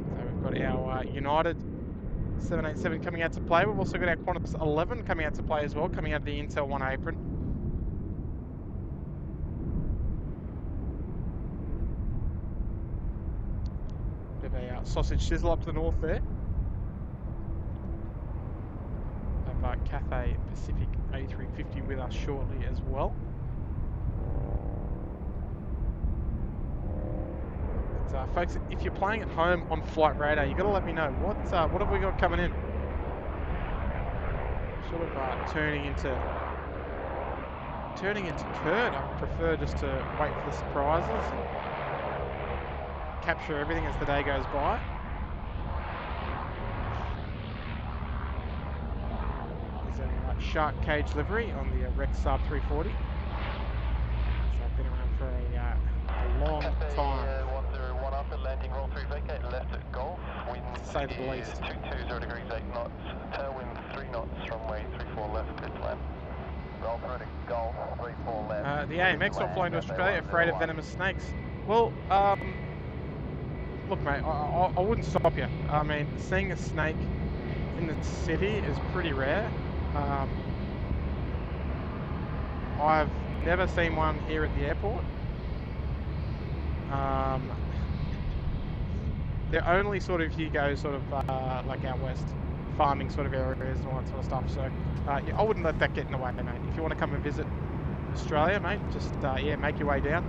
So we've got our United 787 coming out to play. We've also got our Qantas 11 coming out to play as well, coming out of the Intel 1 apron. Bit of a sausage sizzle up to the north there. Have Cathay Pacific A350 with us shortly as well. But, folks, if you're playing at home on Flight Radar, you've got to let me know what have we got coming in. Sort of turning into Kurt. I prefer just to wait for the surprises and capture everything as the day goes by. There's a shark cage livery on the Rex Sub 340. So I've been around for a long time.
101 after landing, roll 3 vacate, left at Golf, wind
To say the least.
220 degrees 8 knots, tailwind 3 knots, runway 34 left, clear to land.
Roll through to Golf, 34 left.
The AMX not flying to Australia, afraid of venomous snakes. Well, look mate, I wouldn't stop you. I mean, seeing a snake in the city is pretty rare. I've never seen one here at the airport. They're only sort of, you go sort of like out west, farming sort of areas and all that sort of stuff. So yeah, I wouldn't let that get in the way, mate. If you want to come and visit Australia, mate, just yeah, make your way down.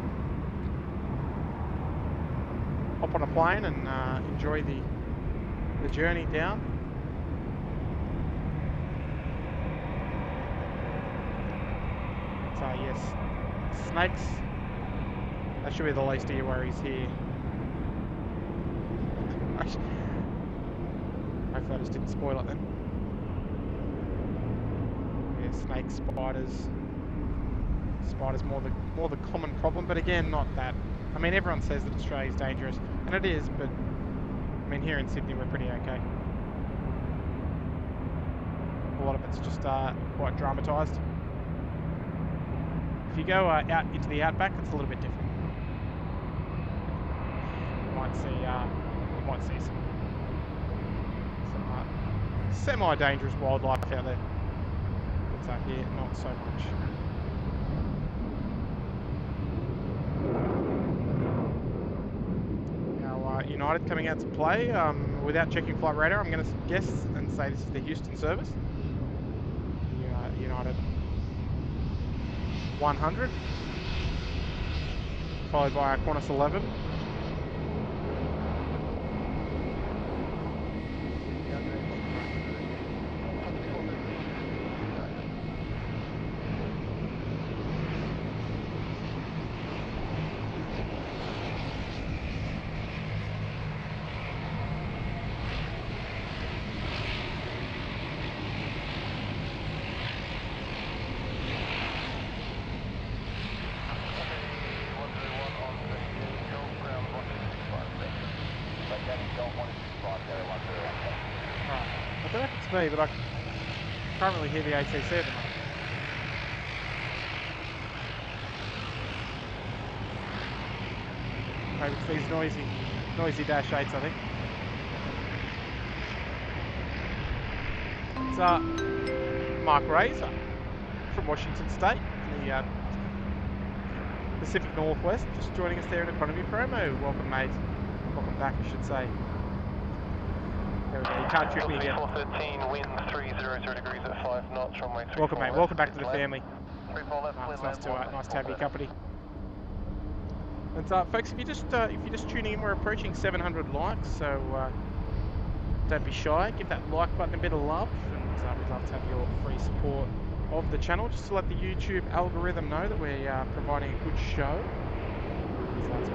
Hop on a plane and enjoy the journey down. So yes, snakes, that should be the least of your worries here. Hopefully I just didn't spoil it then. Yeah, snakes, spiders more the common problem, but again, not that. I mean, everyone says that Australia's dangerous, and it is, but I mean, here in Sydney we're pretty okay. A lot of it's just quite dramatised. If you go out into the outback, it's a little bit different. You might see some semi-dangerous wildlife out there. But here, not so much. United coming out to play without checking Flight Radar. I'm going to guess and say this is the Houston service. United 100, followed by our Qantas 11. Me, but I can't really hear the ATC at the moment. Maybe it's these noisy Noisy Dash 8s, I think. It's Mark Razor from Washington State, in the Pacific Northwest, just joining us there in Economy Promo. Welcome, mate. Welcome back, I should say. There we go. You can't trip me again.
413, wind 300 degrees at 5 knots, runway 34
Welcome, mate.
left,
Welcome back to the
left.
family.
34 left,
It's
clear
nice to have your company. And folks, if you're just tuning in, we're approaching 700 likes, so don't be shy. Give that like button a bit of love, and we'd love to have your free support of the channel, just to let the YouTube algorithm know that we're providing a good show. So it's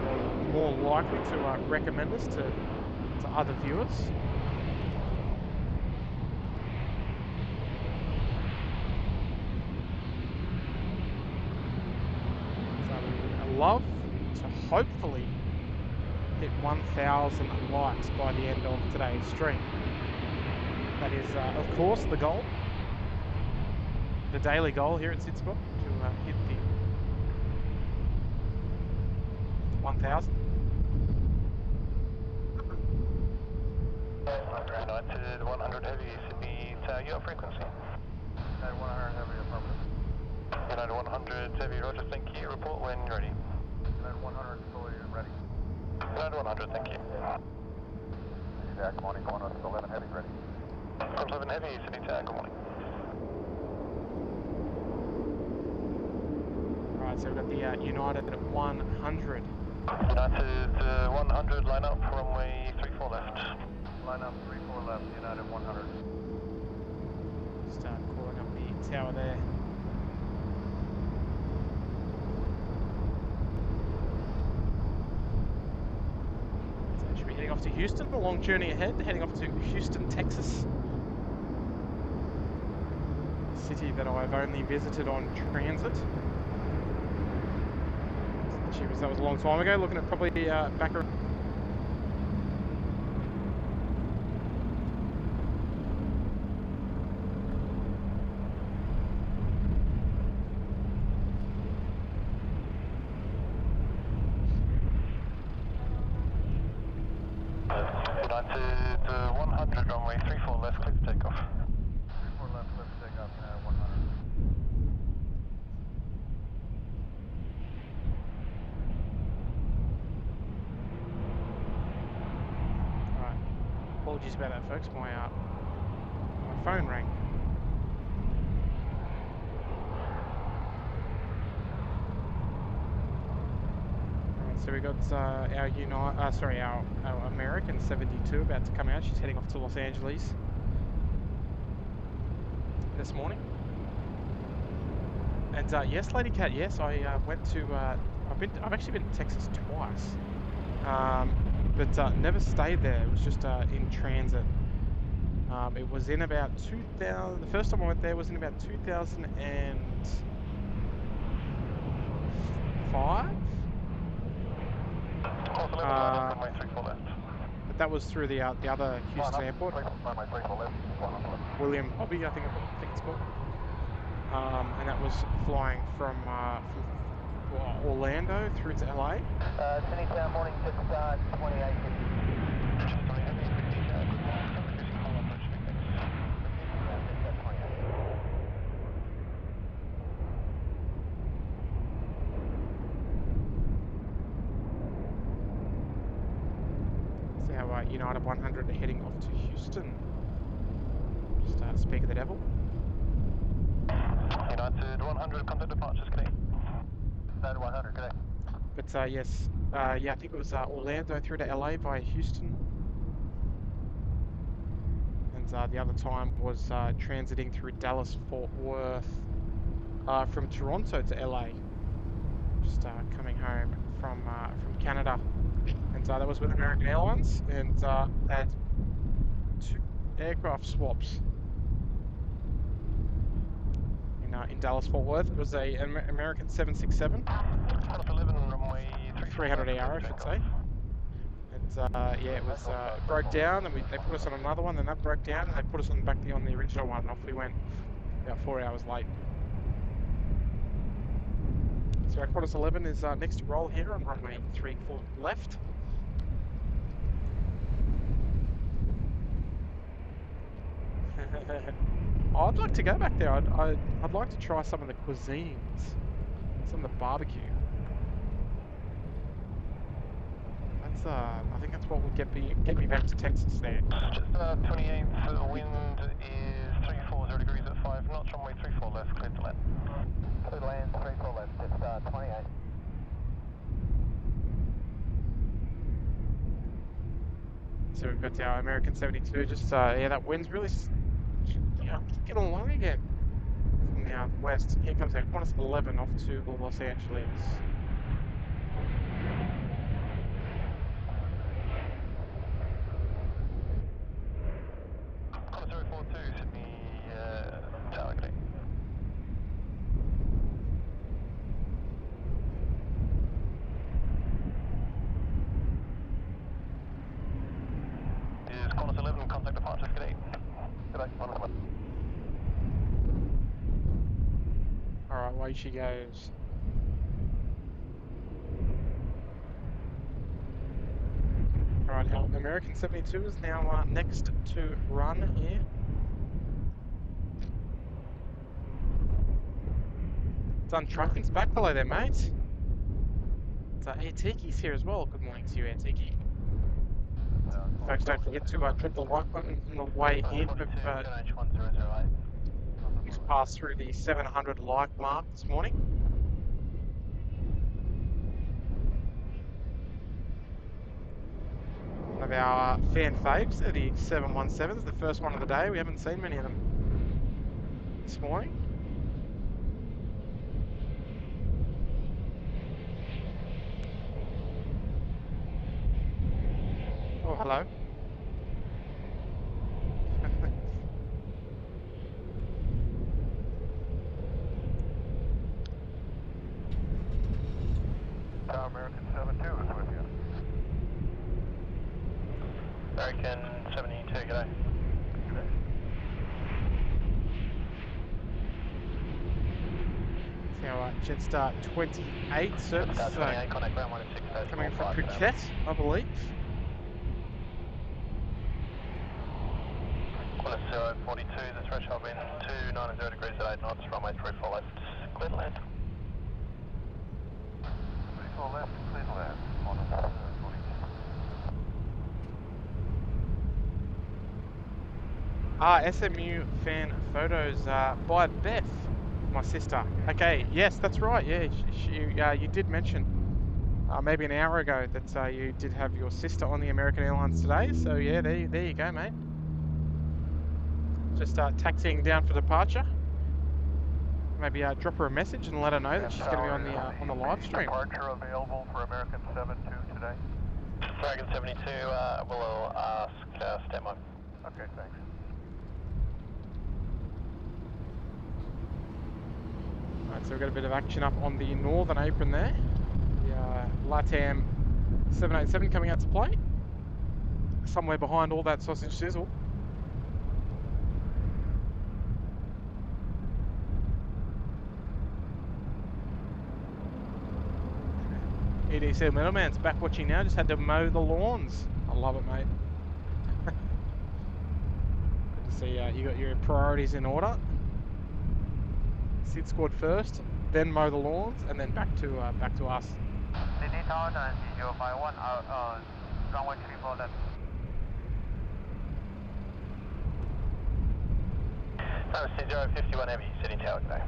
more likely to recommend us to other viewers. So we love to hopefully hit 1,000 likes by the end of today's stream. That is, of course, the goal. The daily goal here at SydSquad, to hit the 1,000.
United 100 Heavy, Sydney Tower, your frequency.
United 100 Heavy, affirmative.
United 100 Heavy, roger, thank you. Report when ready.
United 100 fully ready.
United 100, thank you.
Good morning, Qantas 11 Heavy ready.
Qantas 11 Heavy, Sydney Tower, good morning.
Alright, so we've got the United at 100.
United 100, line up, runway 34 left.
Line up 34 left, United 100.
Start calling up the tower there. So should be heading off to Houston, a long journey ahead, heading off to Houston, Texas. A city that I've only visited on transit. That was a long time ago, looking at probably back around.
United 100, runway 34 left, clear for takeoff.
34 left, clear for takeoff, United 100.
Apologies about that, folks. My phone rang. Alright, so we got our American 72 about to come out. She's heading off to Los Angeles this morning. And yes, Lady Cat. Yes, I went to. I've actually been to Texas twice. But never stayed there. It was just in transit. It was in about 2000. The first time I went there was in about 2005. But that was through the other Houston airport, William Bobby, I think it's called. And that was flying from Orlando through to LA.
Sydney Town, morning, SydSquad 28.
See how United 100 are heading off to Houston. Just speak of the devil.
United 100, contact departures, good day.
United 100, good day.
But yes, yeah, I think it was Orlando through to LA via Houston. And the other time was transiting through Dallas, Fort Worth, from Toronto to LA. Just coming home from Canada. And that was with American Airlines, and had 2 aircraft swaps in Dallas, Fort Worth. It was an American 767. 300 AR, I should say. And yeah, it was broke down, and they put us on another one, then that broke down, and they put us on the original one, and off we went about 4 hours late. So our Qantas 11 is next to roll here on runway 34 left. I'd like to go back there. I'd like to try some of the cuisines, some of the barbecue. That's I think that's what would get me back to Texas there.
Just 28th, the wind is 340 degrees at 5 knots, runway 34 left, clear to land.
Clear to land, 34 left, it's 28.
So we've got our American 72. Just yeah, that wind's really getting along again from the west. Here comes our Qantas 11 off to Los Angeles.
Qantas 042, Sydney Tower, clear. Is Qantas 11, contact departure, good day. Good day, Qantas 11.
Alright, away she goes. Alright, our American 72 is now next to run here. Done trucking's back below there, mate. It's ATC's here as well. Good morning to you, ATC. Folks, don't forget to click the like button on the way in. We've passed through the 700 like mark this morning. One of our fan faves are the 717s, the first one of the day. We haven't seen many of them this morning. Oh, hello.
American 72 is with you. American 72, g'day.
It's our Jetstar 28 service.
28, contact ground 160.
Coming from Phuket, I believe.
Qantas 042, the threshold wind 290 degrees at 8 knots, runway 34 left, clear to land. 34 left, clear to land, Qantas 42.
SMU fan photos by Beth, my sister. Okay, yes, that's right. Yeah, you did mention maybe an hour ago that you did have your sister on the American Airlines today. So yeah, there you go, mate. Just taxiing down for departure. Maybe drop her a message and let her know that she's going to be on the live stream.
Departure available for American 72 today. American 72, we'll ask stand by. Okay, thanks.
Alright, so we've got a bit of action up on the northern apron there. The LATAM 787 coming out to play. Somewhere behind all that sausage sizzle. EDC Middleman's back watching now, just had to mow the lawns. I love it, mate. Good to see you got your priorities in order. SydSquad first, then mow the lawns, and then back to us.
Sydney Tower, 051, runway 34 left.
Number 051 Heavy, Sydney Tower today.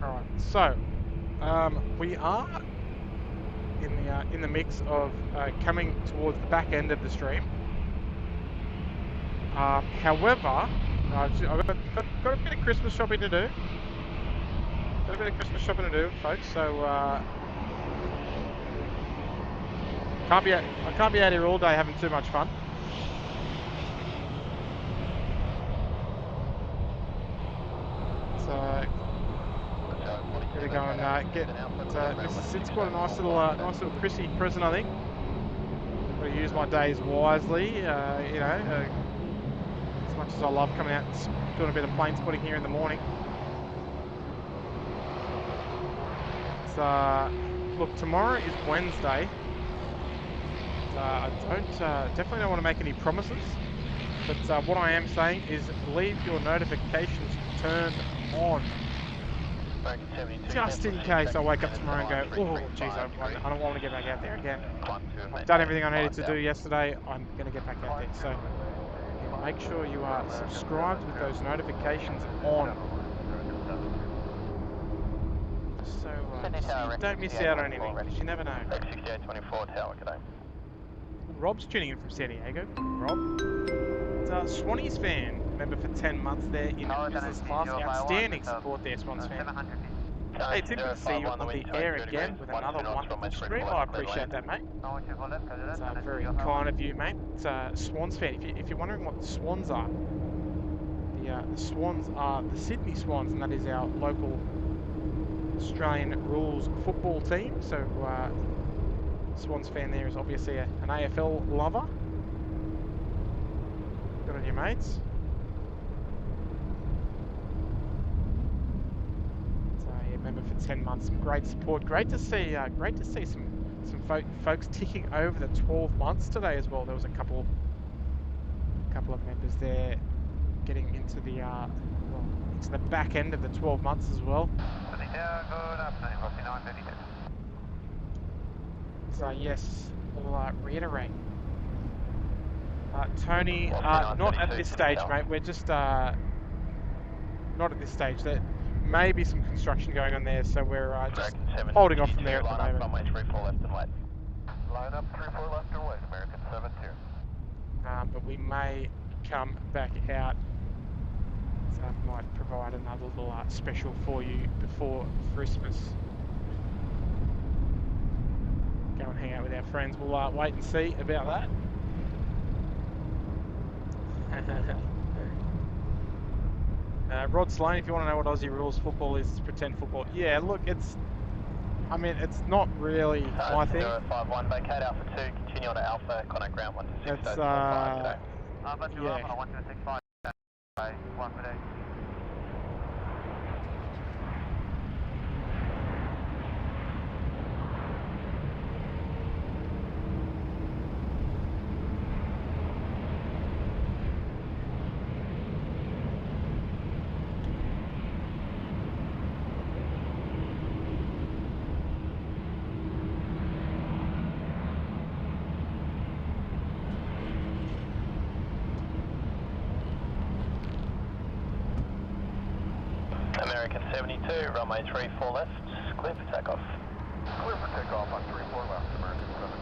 Alright, so we are in the mix of coming towards the back end of the stream. However, I've got a bit of Christmas shopping to do. Folks. So I can't be out here all day having too much fun. So gonna go and get Mrs. SydSquad a nice little Chrissy present, I think. Gotta use my days wisely, you know. As much as I love coming out and doing a bit of plane spotting here in the morning. Look, tomorrow is Wednesday. I definitely don't want to make any promises, but what I am saying is leave your notifications turned on, just in case I wake up tomorrow and go, oh geez, I don't want to get back out there again. I've done everything I needed to do yesterday, I'm going to get back out there. So yeah, make sure you are subscribed with those notifications on, so you don't miss out on anything, because you never know.
6824 tower, g'day.
Rob's tuning in from San Diego. Rob. It's Swannies fan, member for 10 months there in business class. Outstanding support there, Swans fan. Hey, it's good to see you on the air again with another wonderful stream. I appreciate that, mate. It's very kind of you, mate. It's Swans fan. If you're wondering what the Swans are, the Swans are the Sydney Swans, and that is our local Australian rules football team. So Swans fan there is obviously an AFL lover. Good on you, mates. So yeah, member for 10 months. Some great support. Great to see some folks ticking over the 12 months today as well. There was a couple of members there getting into the into the back end of the 12 months as well. So yes, we'll reiterate. Tony, not at this stage, mate. We're just not at this stage. There may be some construction going on there, so we're just holding off from there at the moment.
Runway 34 left and wait. Line up 34 left and wait, American 72.
But we may come back out. So I might provide another little special for you before Christmas. Go and hang out with our friends. We'll wait and see about that. Rod Slane, if you want to know what Aussie rules football is, it's pretend football. Yeah, look, it's not really my thing.
051, vacate Alpha 2, continue on to Alpha, contact ground 126.
It's,
yeah. American 72, runway 34 left, clear for takeoff. Clear for takeoff on 34 left, American 72.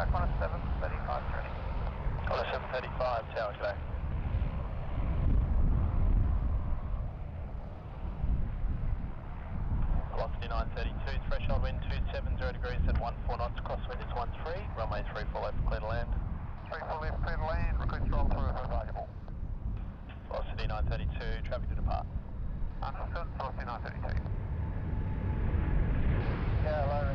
On a 735 journey. On a 735 tower today. Velocity 932, threshold wind 270 degrees at 14 knots, crosswind is 13, runway 34 left, clear to land. 34 left, clear to land, request roll through if available. Velocity 932, traffic to depart. Understood, velocity 932. Yeah, hello.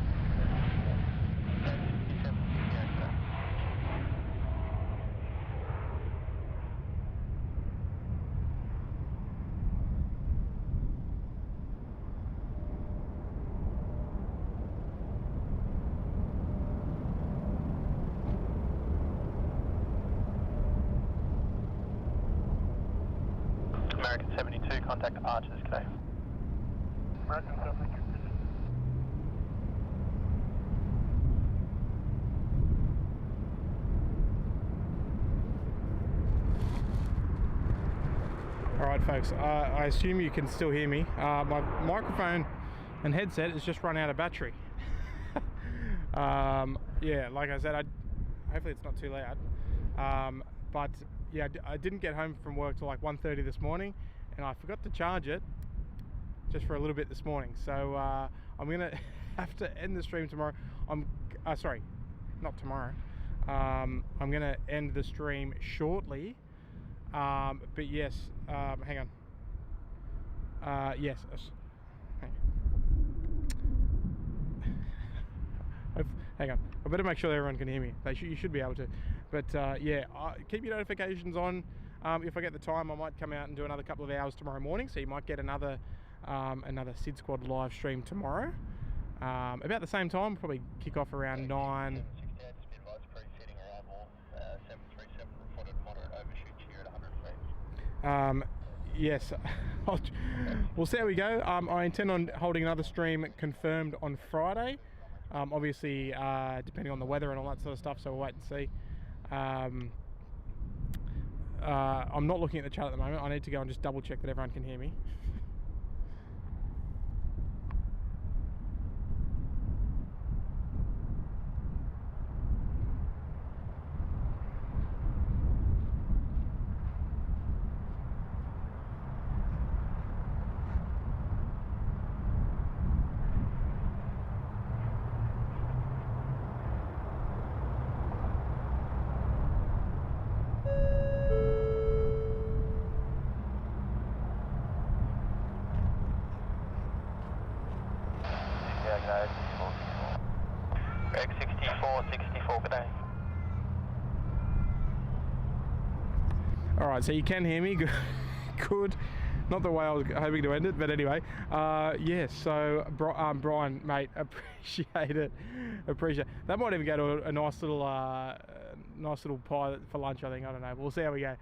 American 72, contact Archers today. American 72.
Alright folks, I assume you can still hear me. My microphone and headset has just run out of battery. Yeah, like I said, hopefully it's not too loud. But yeah, I didn't get home from work till like 1:30 this morning, and I forgot to charge it just for a little bit this morning. So I'm gonna have to end the stream tomorrow. Sorry, not tomorrow. I'm going to end the stream shortly. But yes, hang on. Yes. Hang on. I better make sure everyone can hear me. You should be able to. But yeah, keep your notifications on. If I get the time, I might come out and do another couple of hours tomorrow morning. So you might get another SydSquad live stream tomorrow. About the same time, probably kick off around 9. Yes, we'll see how we go. I intend on holding another stream confirmed on Friday. Obviously, depending on the weather and all that sort of stuff, so we'll wait and see. I'm not looking at the chat at the moment. I need to go and just double check that everyone can hear me. Alright, so you can hear me. Good. Not the way I was hoping to end it, but anyway. Yeah, so Brian, mate, appreciate it. Appreciate it. That might even go to a nice little pie for lunch, I think. I don't know. We'll see how we go.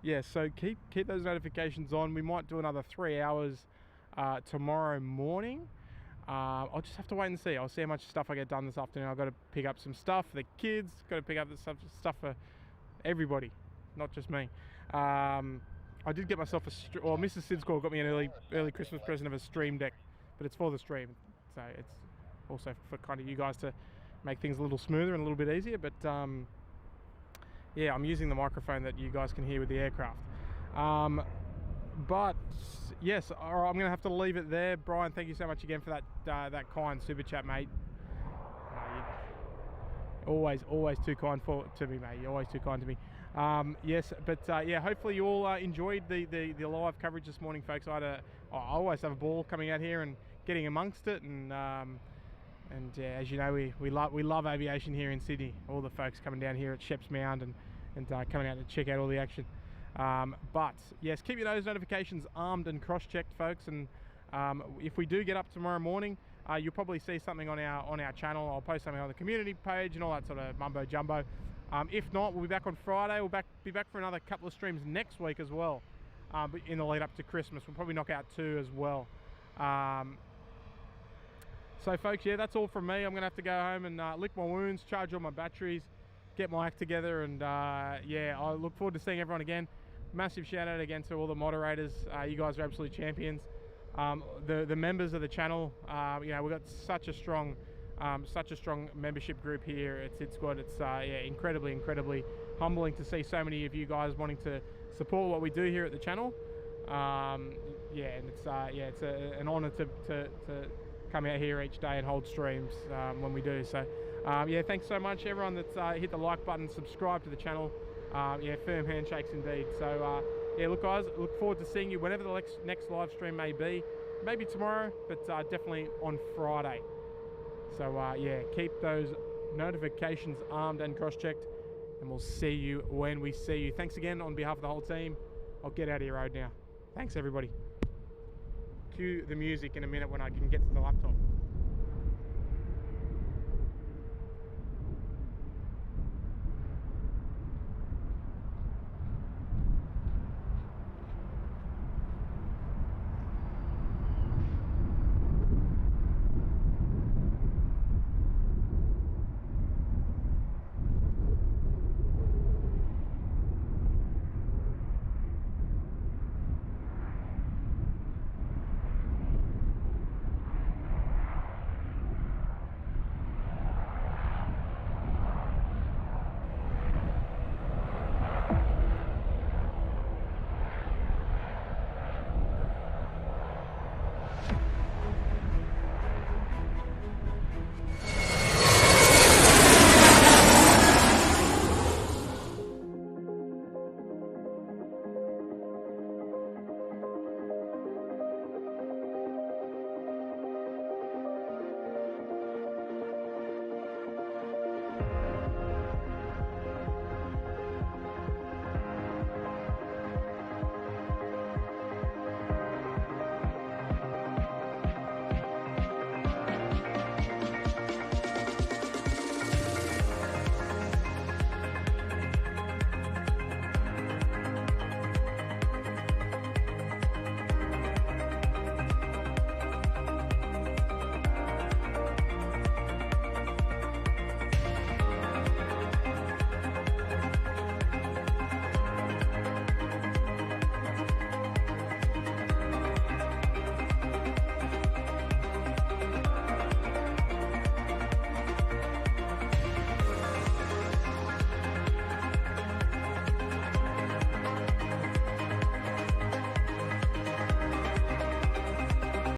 Yeah, so keep those notifications on. We might do another 3 hours tomorrow morning. I'll just have to wait and see. I'll see how much stuff I get done this afternoon. I've got to pick up some stuff for the kids. Got to pick up the stuff for everybody, not just me. I did get myself Mrs. SydSquad got me an early Christmas present of a stream deck, but it's for the stream, so it's also for kind of you guys to make things a little smoother and a little bit easier. But yeah, I'm using the microphone that you guys can hear with the aircraft. But yes, all right, I'm going to have to leave it there. Brian, thank you so much again for that kind super chat, mate. Always too kind to me, mate. You're always too kind to me. Yes, but yeah, hopefully you all enjoyed the live coverage this morning, folks. I always have a ball coming out here and getting amongst it, and as you know, we love aviation here in Sydney. All the folks coming down here at Shep's Mound and coming out to check out all the action. But yes, keep your those notifications armed and cross-checked, folks. And if we do get up tomorrow morning, you'll probably see something on our channel. I'll post something on the community page and all that sort of mumbo jumbo. If not, we'll be back on Friday. We'll be back for another couple of streams next week as well. But in the lead up to Christmas, we'll probably knock out 2 as well. So folks, yeah, that's all from me. I'm gonna have to go home and lick my wounds, charge all my batteries, get my act together, and yeah, I look forward to seeing everyone again. Massive shout out again to all the moderators. You guys are absolute champions. The members of the channel, you know, we've got such a strong membership group here at SydSquad. It's yeah, incredibly humbling to see so many of you guys wanting to support what we do here at the channel. Yeah, and it's yeah, it's an honor to come out here each day and hold streams when we do. So yeah, thanks so much everyone that's hit the like button, subscribe to the channel. Yeah, firm handshakes indeed. So yeah, look guys, look forward to seeing you whenever the next live stream may be. Maybe tomorrow, but definitely on Friday. So yeah, keep those notifications armed and cross-checked, and we'll see you when we see you. Thanks again on behalf of the whole team. I'll get out of your road now. Thanks everybody. Cue the music in a minute when I can get to the laptop.